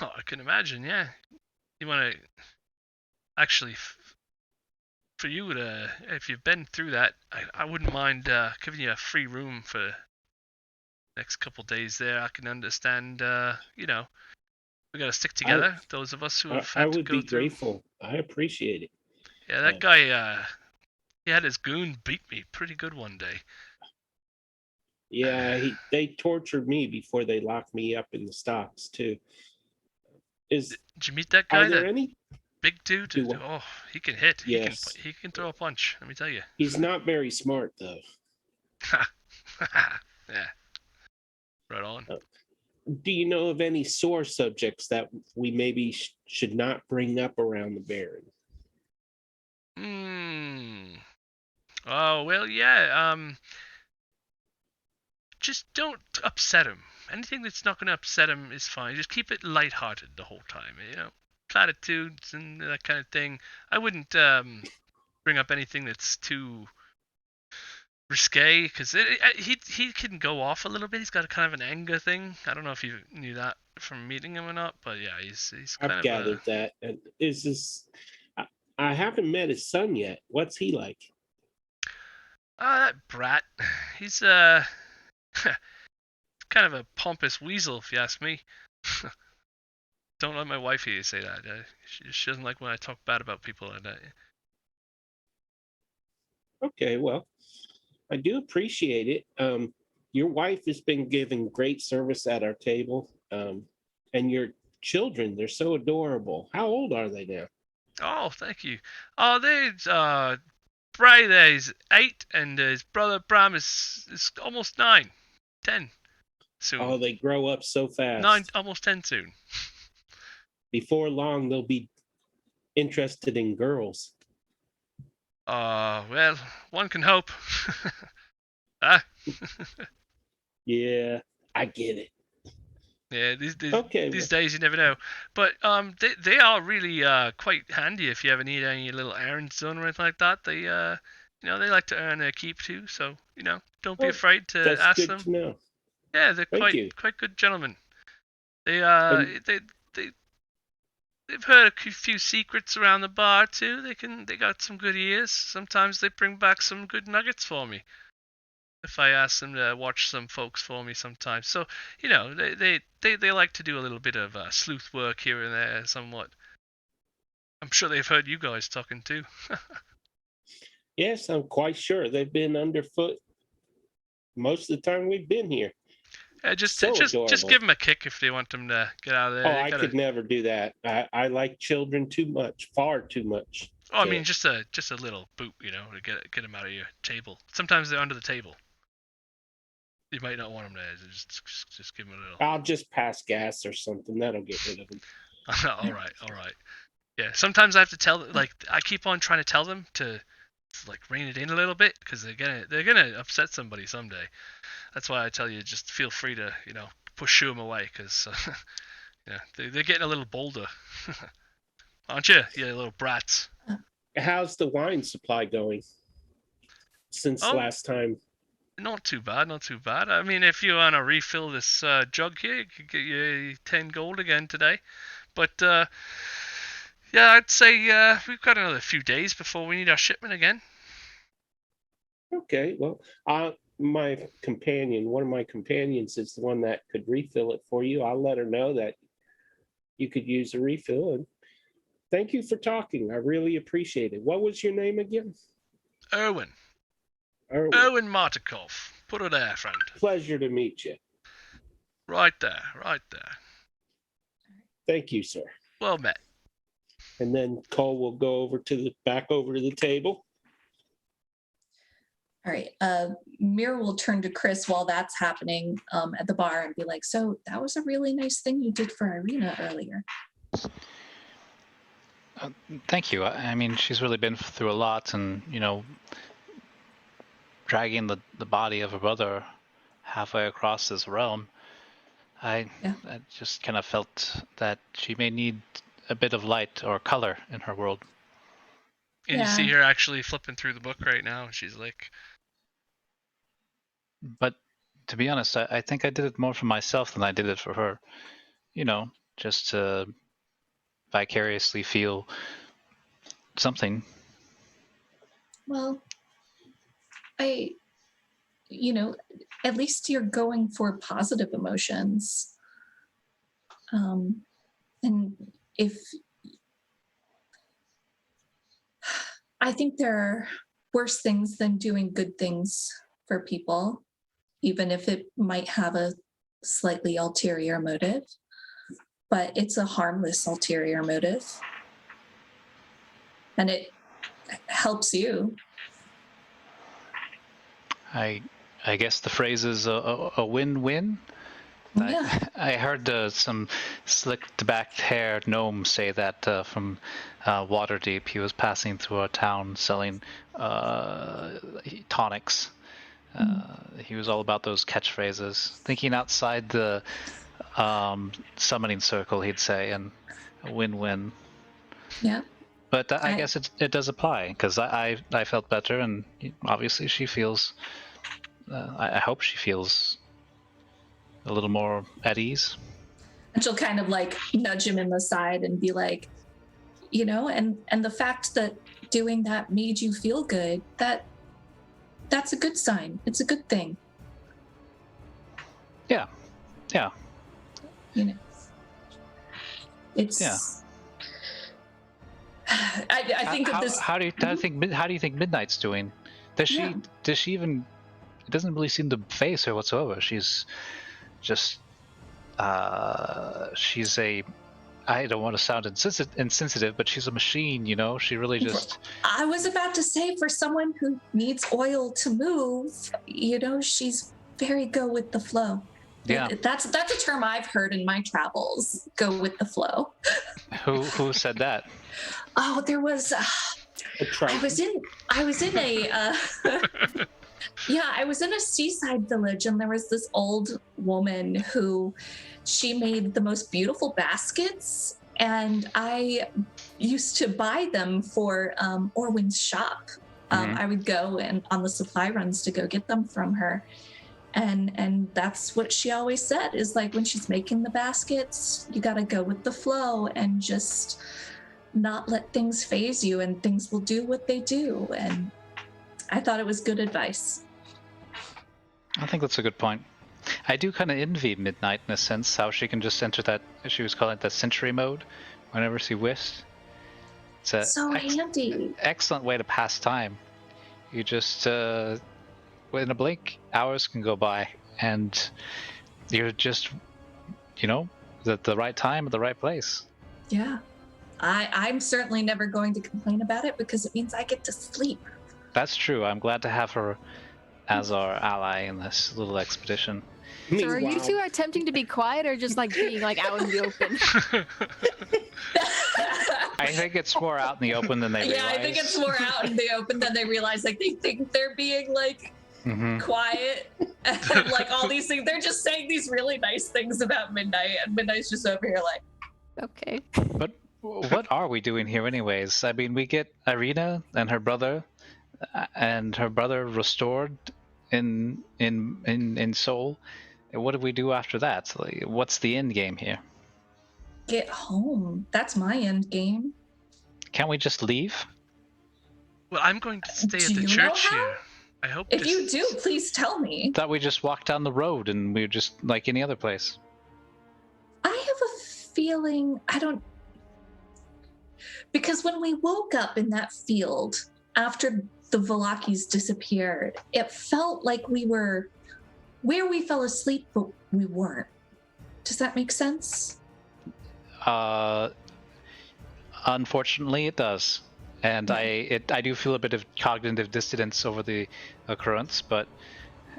Oh, I can imagine, yeah. You want to actually, for you to, if you've been through that, I wouldn't mind giving you a free room for the next couple days there. I can understand, we got to stick together, those of us who have I had to would go be through. grateful. I appreciate it. Yeah, that guy, he had his goon beat me pretty good one day. Yeah, they tortured me before they locked me up in the stocks too. Did you meet that guy? Are there that any? big dude? Oh, he can hit. Yes. He can throw a punch. Let me tell you. He's not very smart though. Yeah. Right on. Do you know of any sore subjects that we maybe should not bring up around the Baron? Oh well, yeah. Just don't upset him. Anything that's not going to upset him is fine. Just keep it lighthearted the whole time. Platitudes and that kind of thing. I wouldn't bring up anything that's too risque because he can go off a little bit. He's got a kind of an anger thing. I don't know if you knew that from meeting him or not, but yeah, he's kind I've of gathered that. And is this? I haven't met his son yet. What's he like? that brat. He's kind of a pompous weasel, if you ask me. Don't let my wife hear you say that. She doesn't like when I talk bad about people like that. Okay, well, I do appreciate it. your wife has been giving great service at our table, and your children, they're so adorable. How old are they now? Oh, thank you. Oh, there's Bray there is 8, and his brother Bram is almost 9, 10 soon. Oh, they grow up so fast. 9, almost 10 soon. Before long, they'll be interested in girls. Well, one can hope. Ah. Yeah, I get it. Yeah, these Okay, days you never know. But they are really quite handy if you ever need any little errands done or anything like that. They they like to earn a keep too. So don't be afraid to that's ask good them. to know. Yeah, they're Thank you. quite good gentlemen. They've heard a few secrets around the bar too. They got some good ears. Sometimes they bring back some good nuggets for me. If I ask them to watch some folks for me sometimes. So, they like to do a little bit of sleuth work here and there somewhat. I'm sure they've heard you guys talking too. Yes, I'm quite sure they've been underfoot most of the time we've been here. Yeah, just adorable. give them a kick if they want them to get out of there. Oh, I could never do that. I like children too much, far too much. Oh, I mean, just a little boot, to get them out of your table. Sometimes they're under the table. You might not want them to just give them a little. I'll just pass gas or something. That'll get rid of them. All right. Yeah, sometimes I have to tell them, I keep on trying to tell them to rein it in a little bit because they're gonna upset somebody someday. That's why I tell you, just feel free to push them away because they're getting a little bolder, aren't you? You little brats. How's the wine supply going since last time? Not too bad. I mean, if you want to refill this jug here, you could get you 10 gold again today. But yeah, I'd say we've got another few days before we need our shipment again. Okay, well, one of my companions is the one that could refill it for you. I'll let her know that you could use a refill. And thank you for talking. I really appreciate it. What was your name again? Erwin Martikov. Put it there, friend. Pleasure to meet you. Right there. Thank you, sir. Well met. And then Cole will go back over to the table. All right. Myra will turn to Chris while that's happening at the bar and be like, so that was a really nice thing you did for Ireena earlier. Thank you. I mean, she's really been through a lot, and dragging the body of her brother halfway across this realm, I just kind of felt that she may need a bit of light or color in her world. And you see her actually flipping through the book right now. She's like... But to be honest, I think I did it more for myself than I did it for her. Just to vicariously feel something. Well, at least you're going for positive emotions. And I think there are worse things than doing good things for people, even if it might have a slightly ulterior motive, but it's a harmless ulterior motive. And it helps you. I guess the phrase is a win-win. Yeah. I heard some slicked-back-haired gnome say that from Waterdeep. He was passing through our town selling tonics. He was all about those catchphrases. Thinking outside the summoning circle, he'd say, and a win-win. Yeah. But I guess it does apply, because I felt better, and obviously she feels... I hope she feels a little more at ease. And she'll kind of nudge him in the side and be like, and the fact that doing that made you feel good, that's a good sign. It's a good thing. Yeah. It's... Yeah. I think of this... How do you think Midnight's doing? Does she even it doesn't really seem to phase her whatsoever. She's just she's a, I don't want to sound insensitive, but she's a machine, you know? She really just... I was about to say, for someone who needs oil to move, you know, she's very go with the flow. Yeah. That's a term I've heard in my travels, go with the flow. Who said that? Oh, there was... I was in a... Yeah, I was in a seaside village, and there was this old woman who, she made the most beautiful baskets, and I used to buy them for Orwin's shop. I would go and on the supply runs to go get them from her, and that's what she always said, is like, when she's making the baskets, you got to go with the flow and just not let things phase you, and things will do what they do. And I thought it was good advice. I think that's a good point. I do kind of envy Midnight in a sense, how she can just enter that, she was calling it that sentry mode whenever she wished. It's a So handy. excellent way to pass time. You just, in a blink, hours can go by, and you're just, you know, at the right time at the right place. Yeah. I'm certainly never going to complain about it, because it means I get to sleep. That's true. I'm glad to have her as our ally in this little expedition. So are you two attempting to be quiet, or just like being like out in the open? I think it's more out in the open than they realize. Yeah, I think it's more out in the open than they realize. Like, they think they're being like quiet and like all these things. They're just saying these really nice things about Midnight, and Midnight's just over here like, Okay. But what are we doing here anyways? I mean, we get Ireena and her brother restored in soul. What do we do after that? Like, what's the end game here? get home. That's my end game. Can't we just leave? Well, I'm going to stay Do at the you church know how? here. I hope If this you is- do, please tell me. Thought we just walked down the road and we were just like any other place. I have a feeling, because when we woke up in that field after the Vallakis disappeared, it felt like we were where we fell asleep, but we weren't. Does that make sense? Unfortunately, it does, and I do feel a bit of cognitive dissonance over the occurrence. But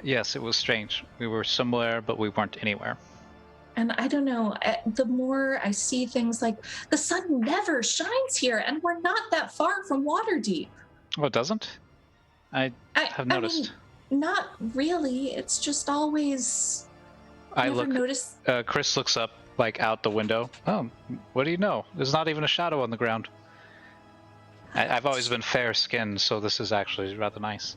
yes, it was strange. We were somewhere, but we weren't anywhere. And I don't know, the more I see things like the sun never shines here, and we're not that far from Waterdeep. Oh, it doesn't? I have noticed. I mean, not really. It's just always. I never look. noticed. Chris looks up, like out the window. Oh, what do you know? There's not even a shadow on the ground. I've always been fair-skinned, so this is actually rather nice.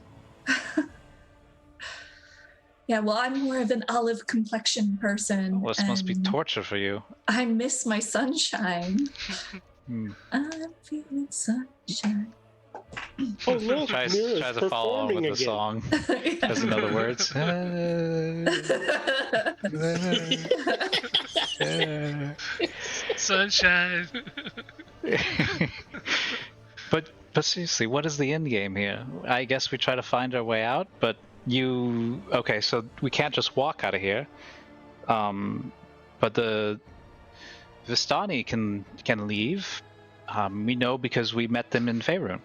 Yeah, well, I'm more of an olive complexion person. Well, this must be and torture for you. I miss my sunshine. Hmm. I'm feeling sunshine. Oh, look, Tries Myra's to follow on with performing the song. Yeah. Has in other words. Sunshine. But seriously, what is the end game here? I guess we try to find our way out, but okay, so we can't just walk out of here. But the Vistani can leave. We know because we met them in Faerun.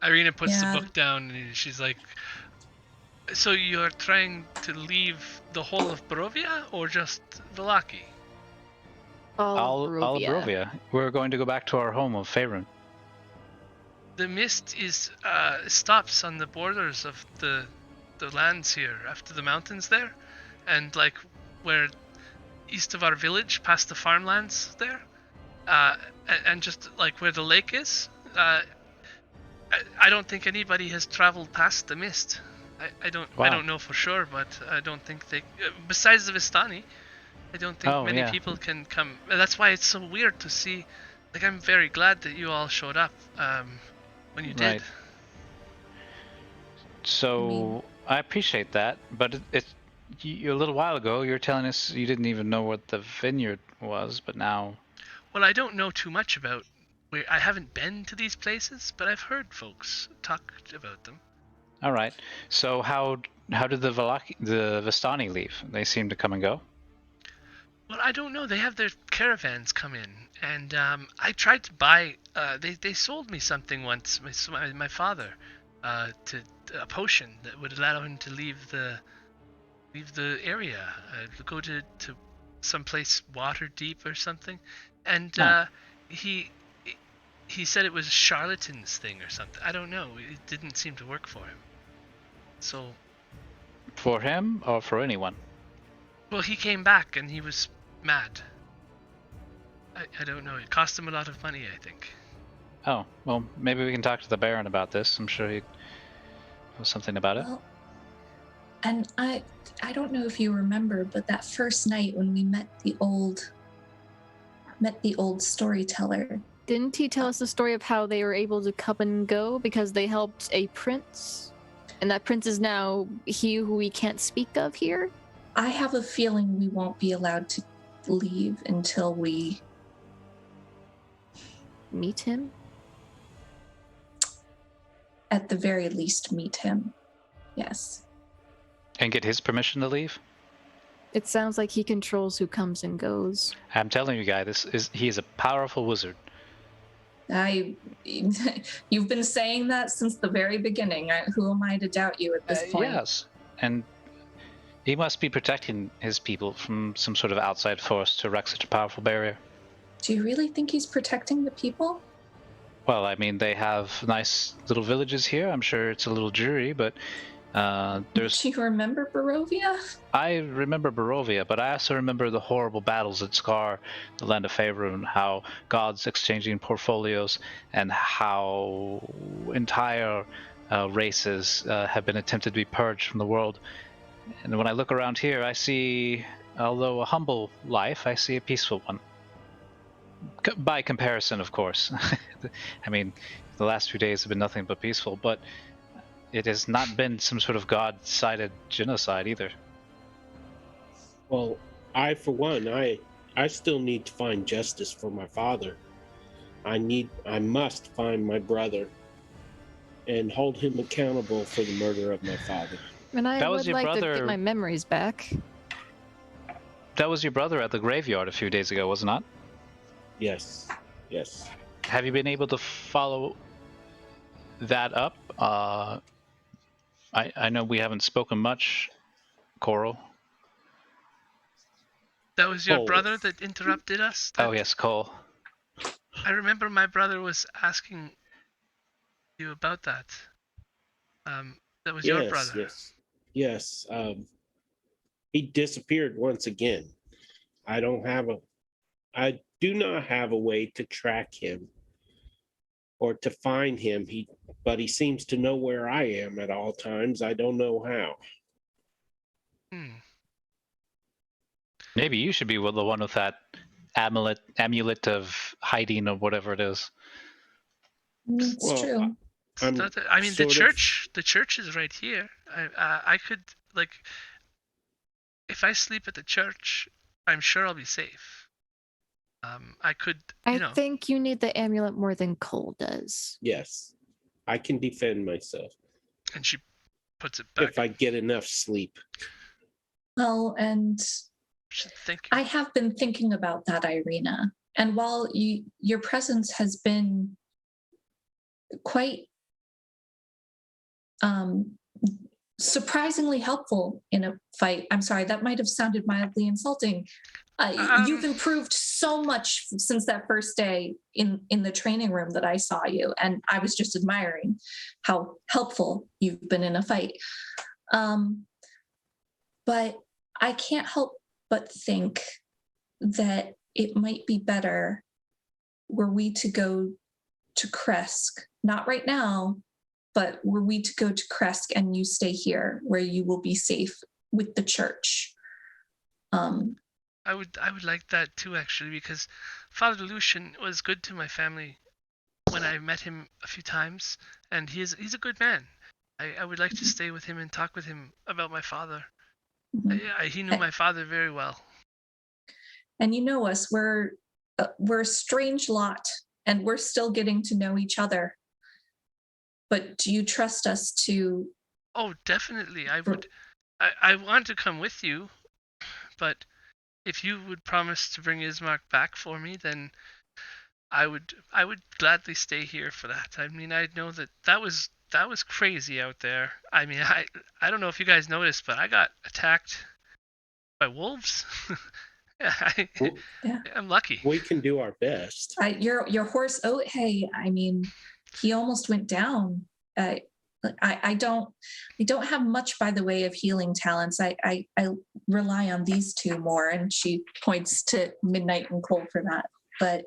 Ireena puts Yeah. the book down and she's like, "So you're trying to leave the whole of Barovia or just Vallaki?" All of Barovia. We're going to go back to our home of Faerun. The mist is stops on the borders of the lands here, after the mountains there, and like where east of our village, past the farmlands there, and just like where the lake is. I don't think anybody has traveled past the mist. I don't know for sure, but I don't think they. Besides the Vistani, I don't think many people can come. That's why it's so weird to see. Like, I'm very glad that you all showed up when you did. Right. So I appreciate that, but a little while ago you were telling us you didn't even know what the vineyard was, but now. Well, I don't know too much about. I haven't been to these places, but I've heard folks talk about them. All right. So how did the Vistani leave? They seem to come and go. Well, I don't know. They have their caravans come in, and I tried to buy. They sold me something once. My father, to a potion that would allow him to leave the area, go to someplace water deep or something, and he said it was a charlatan's thing or something. I don't know. It didn't seem to work for him. So. For him or for anyone? Well, he came back and he was mad. I don't know. It cost him a lot of money, I think. Oh, well, maybe we can talk to the Baron about this. I'm sure he knows something about it. Well, and I don't know if you remember, but that first night when we met the old storyteller. Didn't he tell us the story of how they were able to come and go because they helped a prince? And that prince is now he who we can't speak of here? I have a feeling we won't be allowed to leave until we meet him? At the very least, meet him. Yes. And get his permission to leave? It sounds like he controls who comes and goes. I'm telling you, guy, he is a powerful wizard. You've been saying that since the very beginning. Who am I to doubt you at this point? Yes, and he must be protecting his people from some sort of outside force to erect such a powerful barrier. Do you really think he's protecting the people? Well, I mean, they have nice little villages here. I'm sure it's a little dreary, but there's... Do you remember Barovia? I remember Barovia, but I also remember the horrible battles at Scar, the land of Faerun, how gods exchanging portfolios, and how entire races have been attempted to be purged from the world. And when I look around here, I see, although a humble life, I see a peaceful one. By comparison, of course. I mean, the last few days have been nothing but peaceful, but it has not been some sort of god-sided genocide either. Well, I, for one, I still need to find justice for my father. I must find my brother and hold him accountable for the murder of my father. And I would like brother... to get my memories back. That was your brother at the graveyard a few days ago, was it not? Yes. Yes. Have you been able to follow that up? I know we haven't spoken much, Coral. That was your brother that interrupted us? Oh, yes, Cole. I remember my brother was asking you about that. That was your brother. Yes. He disappeared once again. I do not have a way to track him or to find him. But he seems to know where I am at all times. I don't know how. Maybe you should be the one with that amulet of hiding or whatever it is. It's true. I mean, the church is right here. I could, like, if I sleep at the church, I'm sure I'll be safe. I think you need the amulet more than Cole does. Yes. I can defend myself. And she puts it back. If I get enough sleep. Well, and I have been thinking about that, Ireena. And while your presence has been quite surprisingly helpful in a fight. I'm sorry, that might have sounded mildly insulting. You've improved so much since that first day in the training room that I saw you, and I was just admiring how helpful you've been in a fight. But I can't help but think that it might be better were we to go to Kresk, not right now, but were we to go to Kresk and you stay here where you will be safe with the church. I would like that too, actually, because Father Lucian was good to my family when I met him a few times, and he's a good man. I would like to stay with him and talk with him about my father. Mm-hmm. He knew my father very well. And you know us, we're a strange lot, and we're still getting to know each other. But do you trust us to Oh, definitely. I would. I want to come with you, but if you would promise to bring Ismark back for me, then I would gladly stay here for that. I mean, I know that was crazy out there. I mean, I don't know if you guys noticed, but I got attacked by wolves. Well, I'm lucky. we can do our best. Your horse. Oh, hey. I mean, he almost went down. I don't have much by the way of healing talents. I rely on these two more, and she points to Midnight and Cole for that. But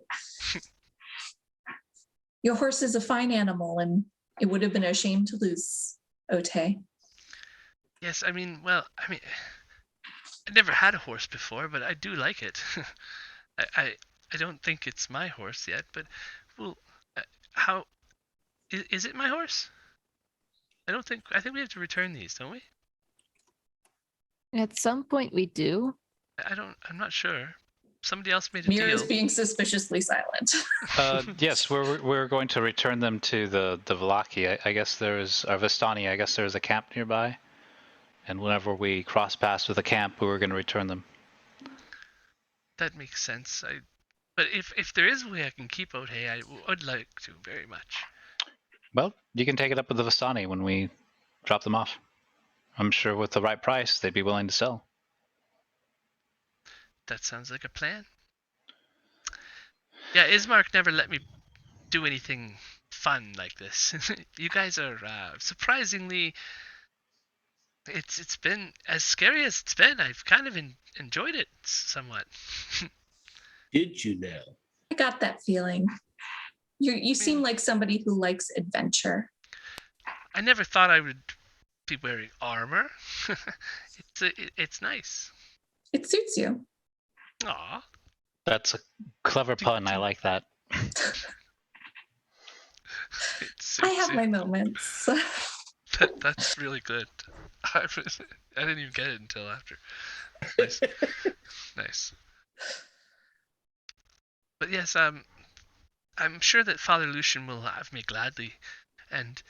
your horse is a fine animal, and it would have been a shame to lose Ote. Yes, I mean, I never had a horse before, but I do like it. I don't think it's my horse yet, but well, how is it my horse? I think we have to return these, don't we? At some point we do. I'm not sure. Somebody else made a Myra's deal. being suspiciously silent. Yes, we're going to return them to the Vallaki. I guess there is Vistani. I guess there is a camp nearby, and whenever we cross paths with a camp, we were going to return them. That makes sense. But if there is a way I can keep Ote, I would like to very much. Well, you can take it up with the Vistani when we drop them off. I'm sure with the right price, they'd be willing to sell. That sounds like a plan. Yeah, Ismark never let me do anything fun like this. You guys are surprisingly. It's been as scary as it's been. I've kind of enjoyed it somewhat. Did you now? I got that feeling. You seem like somebody who likes adventure. I never thought I would be wearing armor. It's nice. It suits you. Aw. That's a clever pun. I like that. I have my moments. That's really good. I didn't even get it until after. Nice. Nice. But yes, I'm sure that Father Lucian will have me gladly, and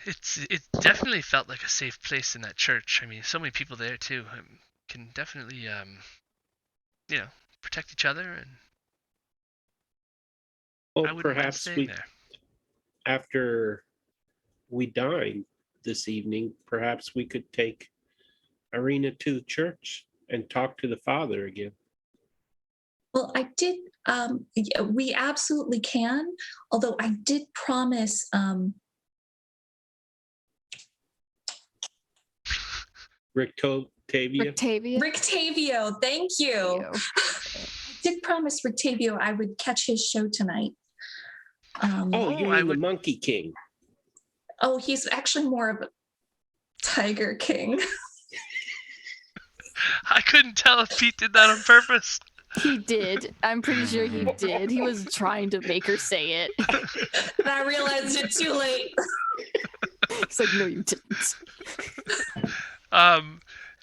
it definitely felt like a safe place in that church. I mean, so many people there too. Can definitely protect each other, and I Well, wouldn't mind perhaps staying there. after we dine this evening, perhaps we could take Ireena to the church and talk to the father again. Well, I did. Yeah, we absolutely can. Although I did promise. Rictavio. Rictavio, thank you. I did promise Rictavio I would catch his show tonight. You mean the Monkey King? Oh, he's actually more of a Tiger King. I couldn't tell if Pete did that on purpose. He did. I'm pretty sure he did. He was trying to make her say it. And I realized it too late. He's like, no, you didn't.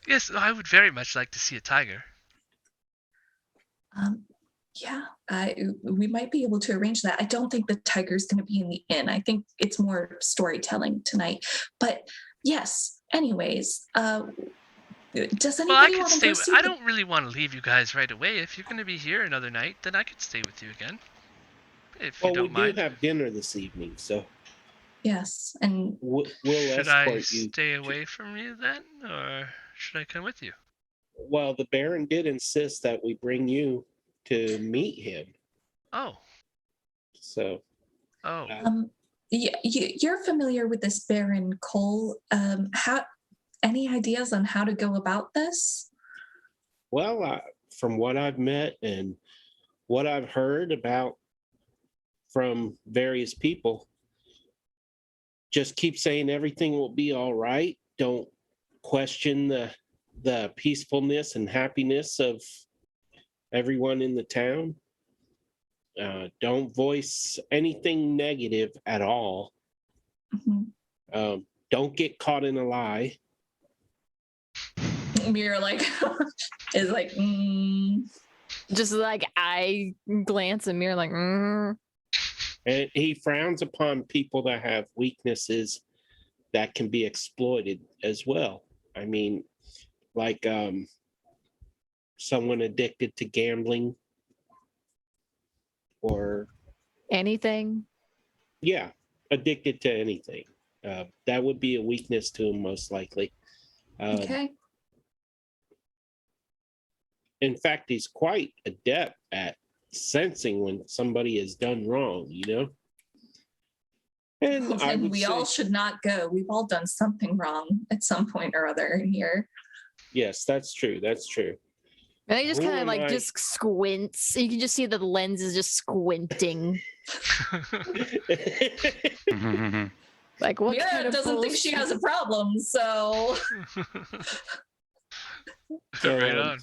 Yes, I would very much like to see a tiger. Yeah, we might be able to arrange that. I don't think the tiger's going to be in the inn. I think it's more storytelling tonight. But yes, anyways, does anybody want to go see I don't really want to leave you guys right away. If you're going to be here another night, then I could stay with you again. If you don't mind. We do have dinner this evening, so yes, and we'll should escort I you. stay away from you then, or should I come with you? Well, the Baron did insist that we bring you to meet him. Oh. So. Oh. Yeah, you're familiar with this Baron Cole. Any ideas on how to go about this? Well, from what I've met and what I've heard about from various people, just keep saying everything will be all right. Don't question the peacefulness and happiness of everyone in the town. Don't voice anything negative at all. Mm-hmm. Don't get caught in a lie. Myra is like, Just like I glance at Myra like, And he frowns upon people that have weaknesses that can be exploited as well. I mean, like someone addicted to gambling or Anything? yeah, addicted to anything. That would be a weakness to him, most likely. Okay. In fact, he's quite adept at sensing when somebody has done wrong, you know? And Well, I then would we say, all should not go. We've all done something wrong at some point or other in here. yes, that's true. That's true. And he just Who kind of am like I- just squints. You can just see that the lens is just squinting. Like what Myra kind of doesn't think she has a problem, so Right on.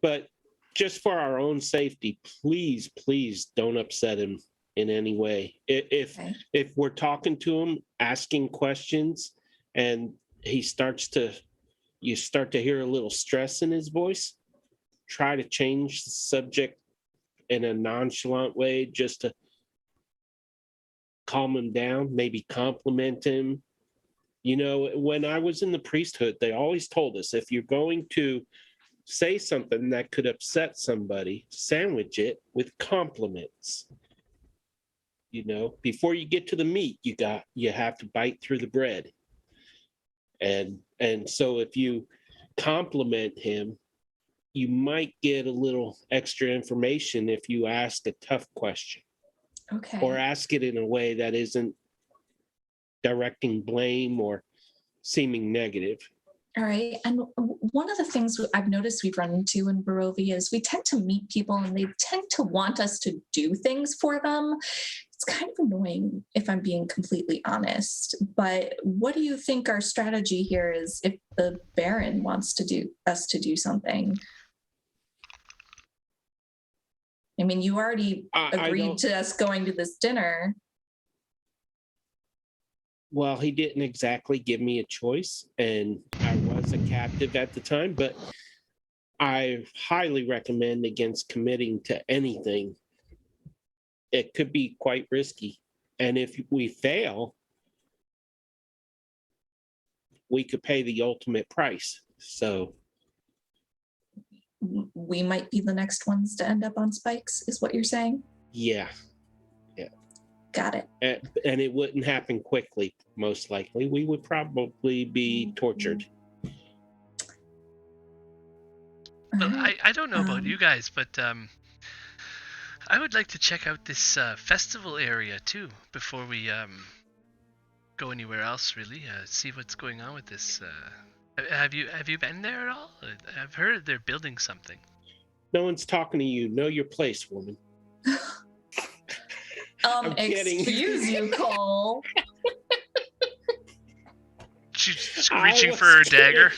But just for our own safety, please, please don't upset him in any way. Okay. If we're talking to him, asking questions, and you start to hear a little stress in his voice, try to change the subject in a nonchalant way just to calm him down, maybe compliment him. You know, when I was in the priesthood, they always told us if you're going to say something that could upset somebody, sandwich it with compliments. You know, before you get to the meat, you have to bite through the bread. And so if you compliment him, you might get a little extra information if you ask a tough question okay. or ask it in a way that isn't directing blame or seeming negative. All right. And one of the things I've noticed we've run into in Barovia is we tend to meet people and they tend to want us to do things for them. It's kind of annoying if I'm being completely honest. But what do you think our strategy here is if the Baron wants to do something? I mean, you already agreed to us going to this dinner. Well, he didn't exactly give me a choice, and I was a captive at the time, but I highly recommend against committing to anything. It could be quite risky. And if we fail, we could pay the ultimate price. So We might be the next ones to end up on spikes, is what you're saying? yeah. Got it. And it wouldn't happen quickly, most likely. We would probably be tortured. Well, All right. I don't know about you guys, but I would like to check out this festival area too before we go anywhere else. Really, see what's going on with this. Have you been there at all? I've heard they're building something. No one's talking to you. Know your place, woman. I'm kidding. Excuse you, Cole. She's reaching for her dagger.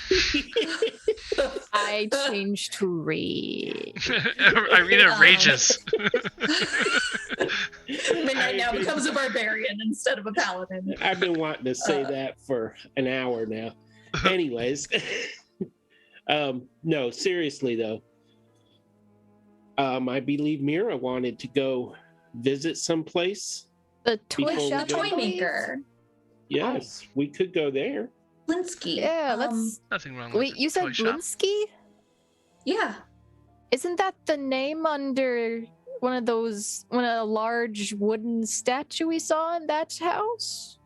I changed to Reef. Ireena rages. Midnight now becomes a barbarian instead of a paladin. I've been wanting to say that for an hour now. Anyways, no, seriously though. I believe Myra wanted to go visit someplace. The toy Before we shop. go- Toy maker. Yes, we could go there. Blinsky. Yeah, let's. Nothing wrong with Wait, the you said toy shop. Blinsky? Yeah. Isn't that the name under one of a large wooden statue we saw in that house?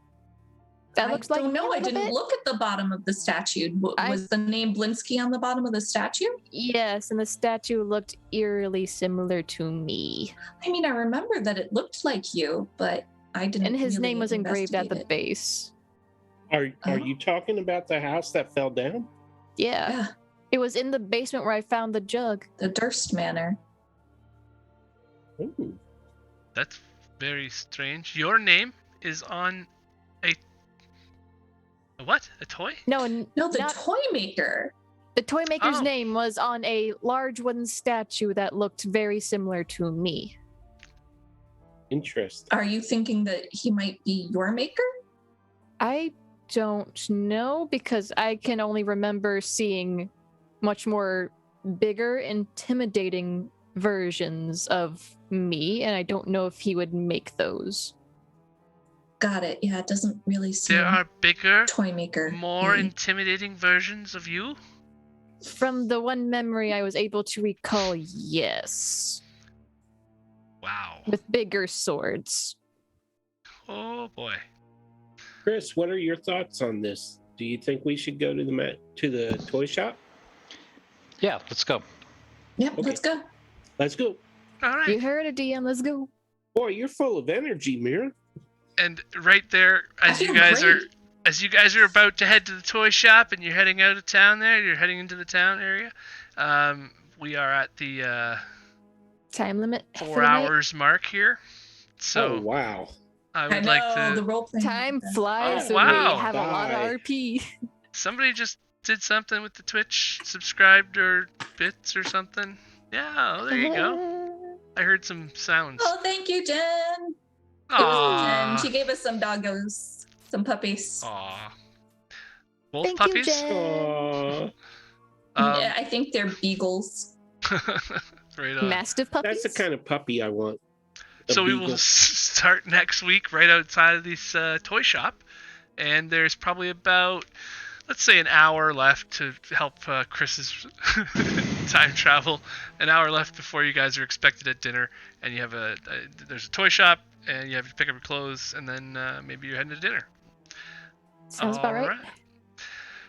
That looks like. I don't know. I him a didn't bit? look at the bottom of the statue. I- Was the name Blinsky on the bottom of the statue? Yes, and the statue looked eerily similar to me. I mean, I remember that it looked like you, but I didn't. And his really name was engraved at the investigate base. Are Oh. you talking about the house that fell down? it. Yeah. Yeah, It was in the basement where I found the jug. the Durst Manor. Ooh. That's very strange. Your name is on a what? A toy? No, No, the not, toy maker. the toy maker's Oh. name was on a large wooden statue that looked very similar to me. Interesting. Are you thinking that he might be your maker? I don't know because I can only remember seeing much more bigger, intimidating versions of me, and I don't know if he would make those. got it. Yeah, it doesn't really seem There are bigger, toy maker. more intimidating versions of you? From the one memory I was able to recall, yes. Wow. With bigger swords. Oh boy. Chris, what are your thoughts on this? Do you think we should go to the toy shop? Yeah, let's go. Yep, Okay. let's go. Let's go. All right. You heard it, DM. Let's go. Boy, you're full of energy, Myra. And right there, as I you feel guys are great. about to head to the toy shop and you're heading out of town you're heading into the town area, we are at the Time limit. for 4 the night. hours mark here. So Oh, wow. I I would know like the to... role playing. Time flies Oh, when wow. we have a lot of Bye. RP. Somebody just did something with the Twitch subscribed or bits or something. Yeah, oh, there you go. I heard some sounds. Oh, thank you, Jen. It wasn't Aww. Jen. She gave us some doggos, some puppies. Aww. Wolf Thank you, puppies? Jen. Yeah, I think they're beagles. Right on. Mastiff puppies. That's the kind of puppy I want. A So we will beagle. start next week right outside of this toy shop, and there's probably about, let's say, an hour left to help Chris's time travel. An hour left before you guys are expected at dinner, and you have there's a toy shop, and you have to pick up your clothes, and then maybe you're heading to dinner. Sounds about right. Alright.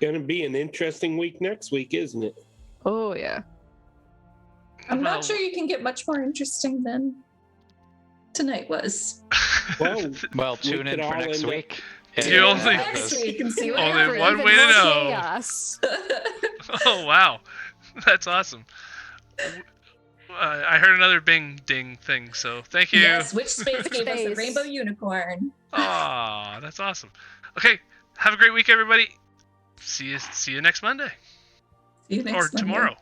Gonna be an interesting week next week, isn't it? Oh yeah. I'm Well- not sure you can get much more interesting than tonight was. Well, Well, We tune in could for all next end up- week. You only- Next week and see what Only happens. one Even way to more know. Chaos. Oh wow, that's awesome. I heard another bing ding thing, so thank you. Yes, which space gave us a Space. rainbow unicorn? Aw, that's awesome. Okay, have a great week, everybody. See you next Monday See you next or Monday. tomorrow.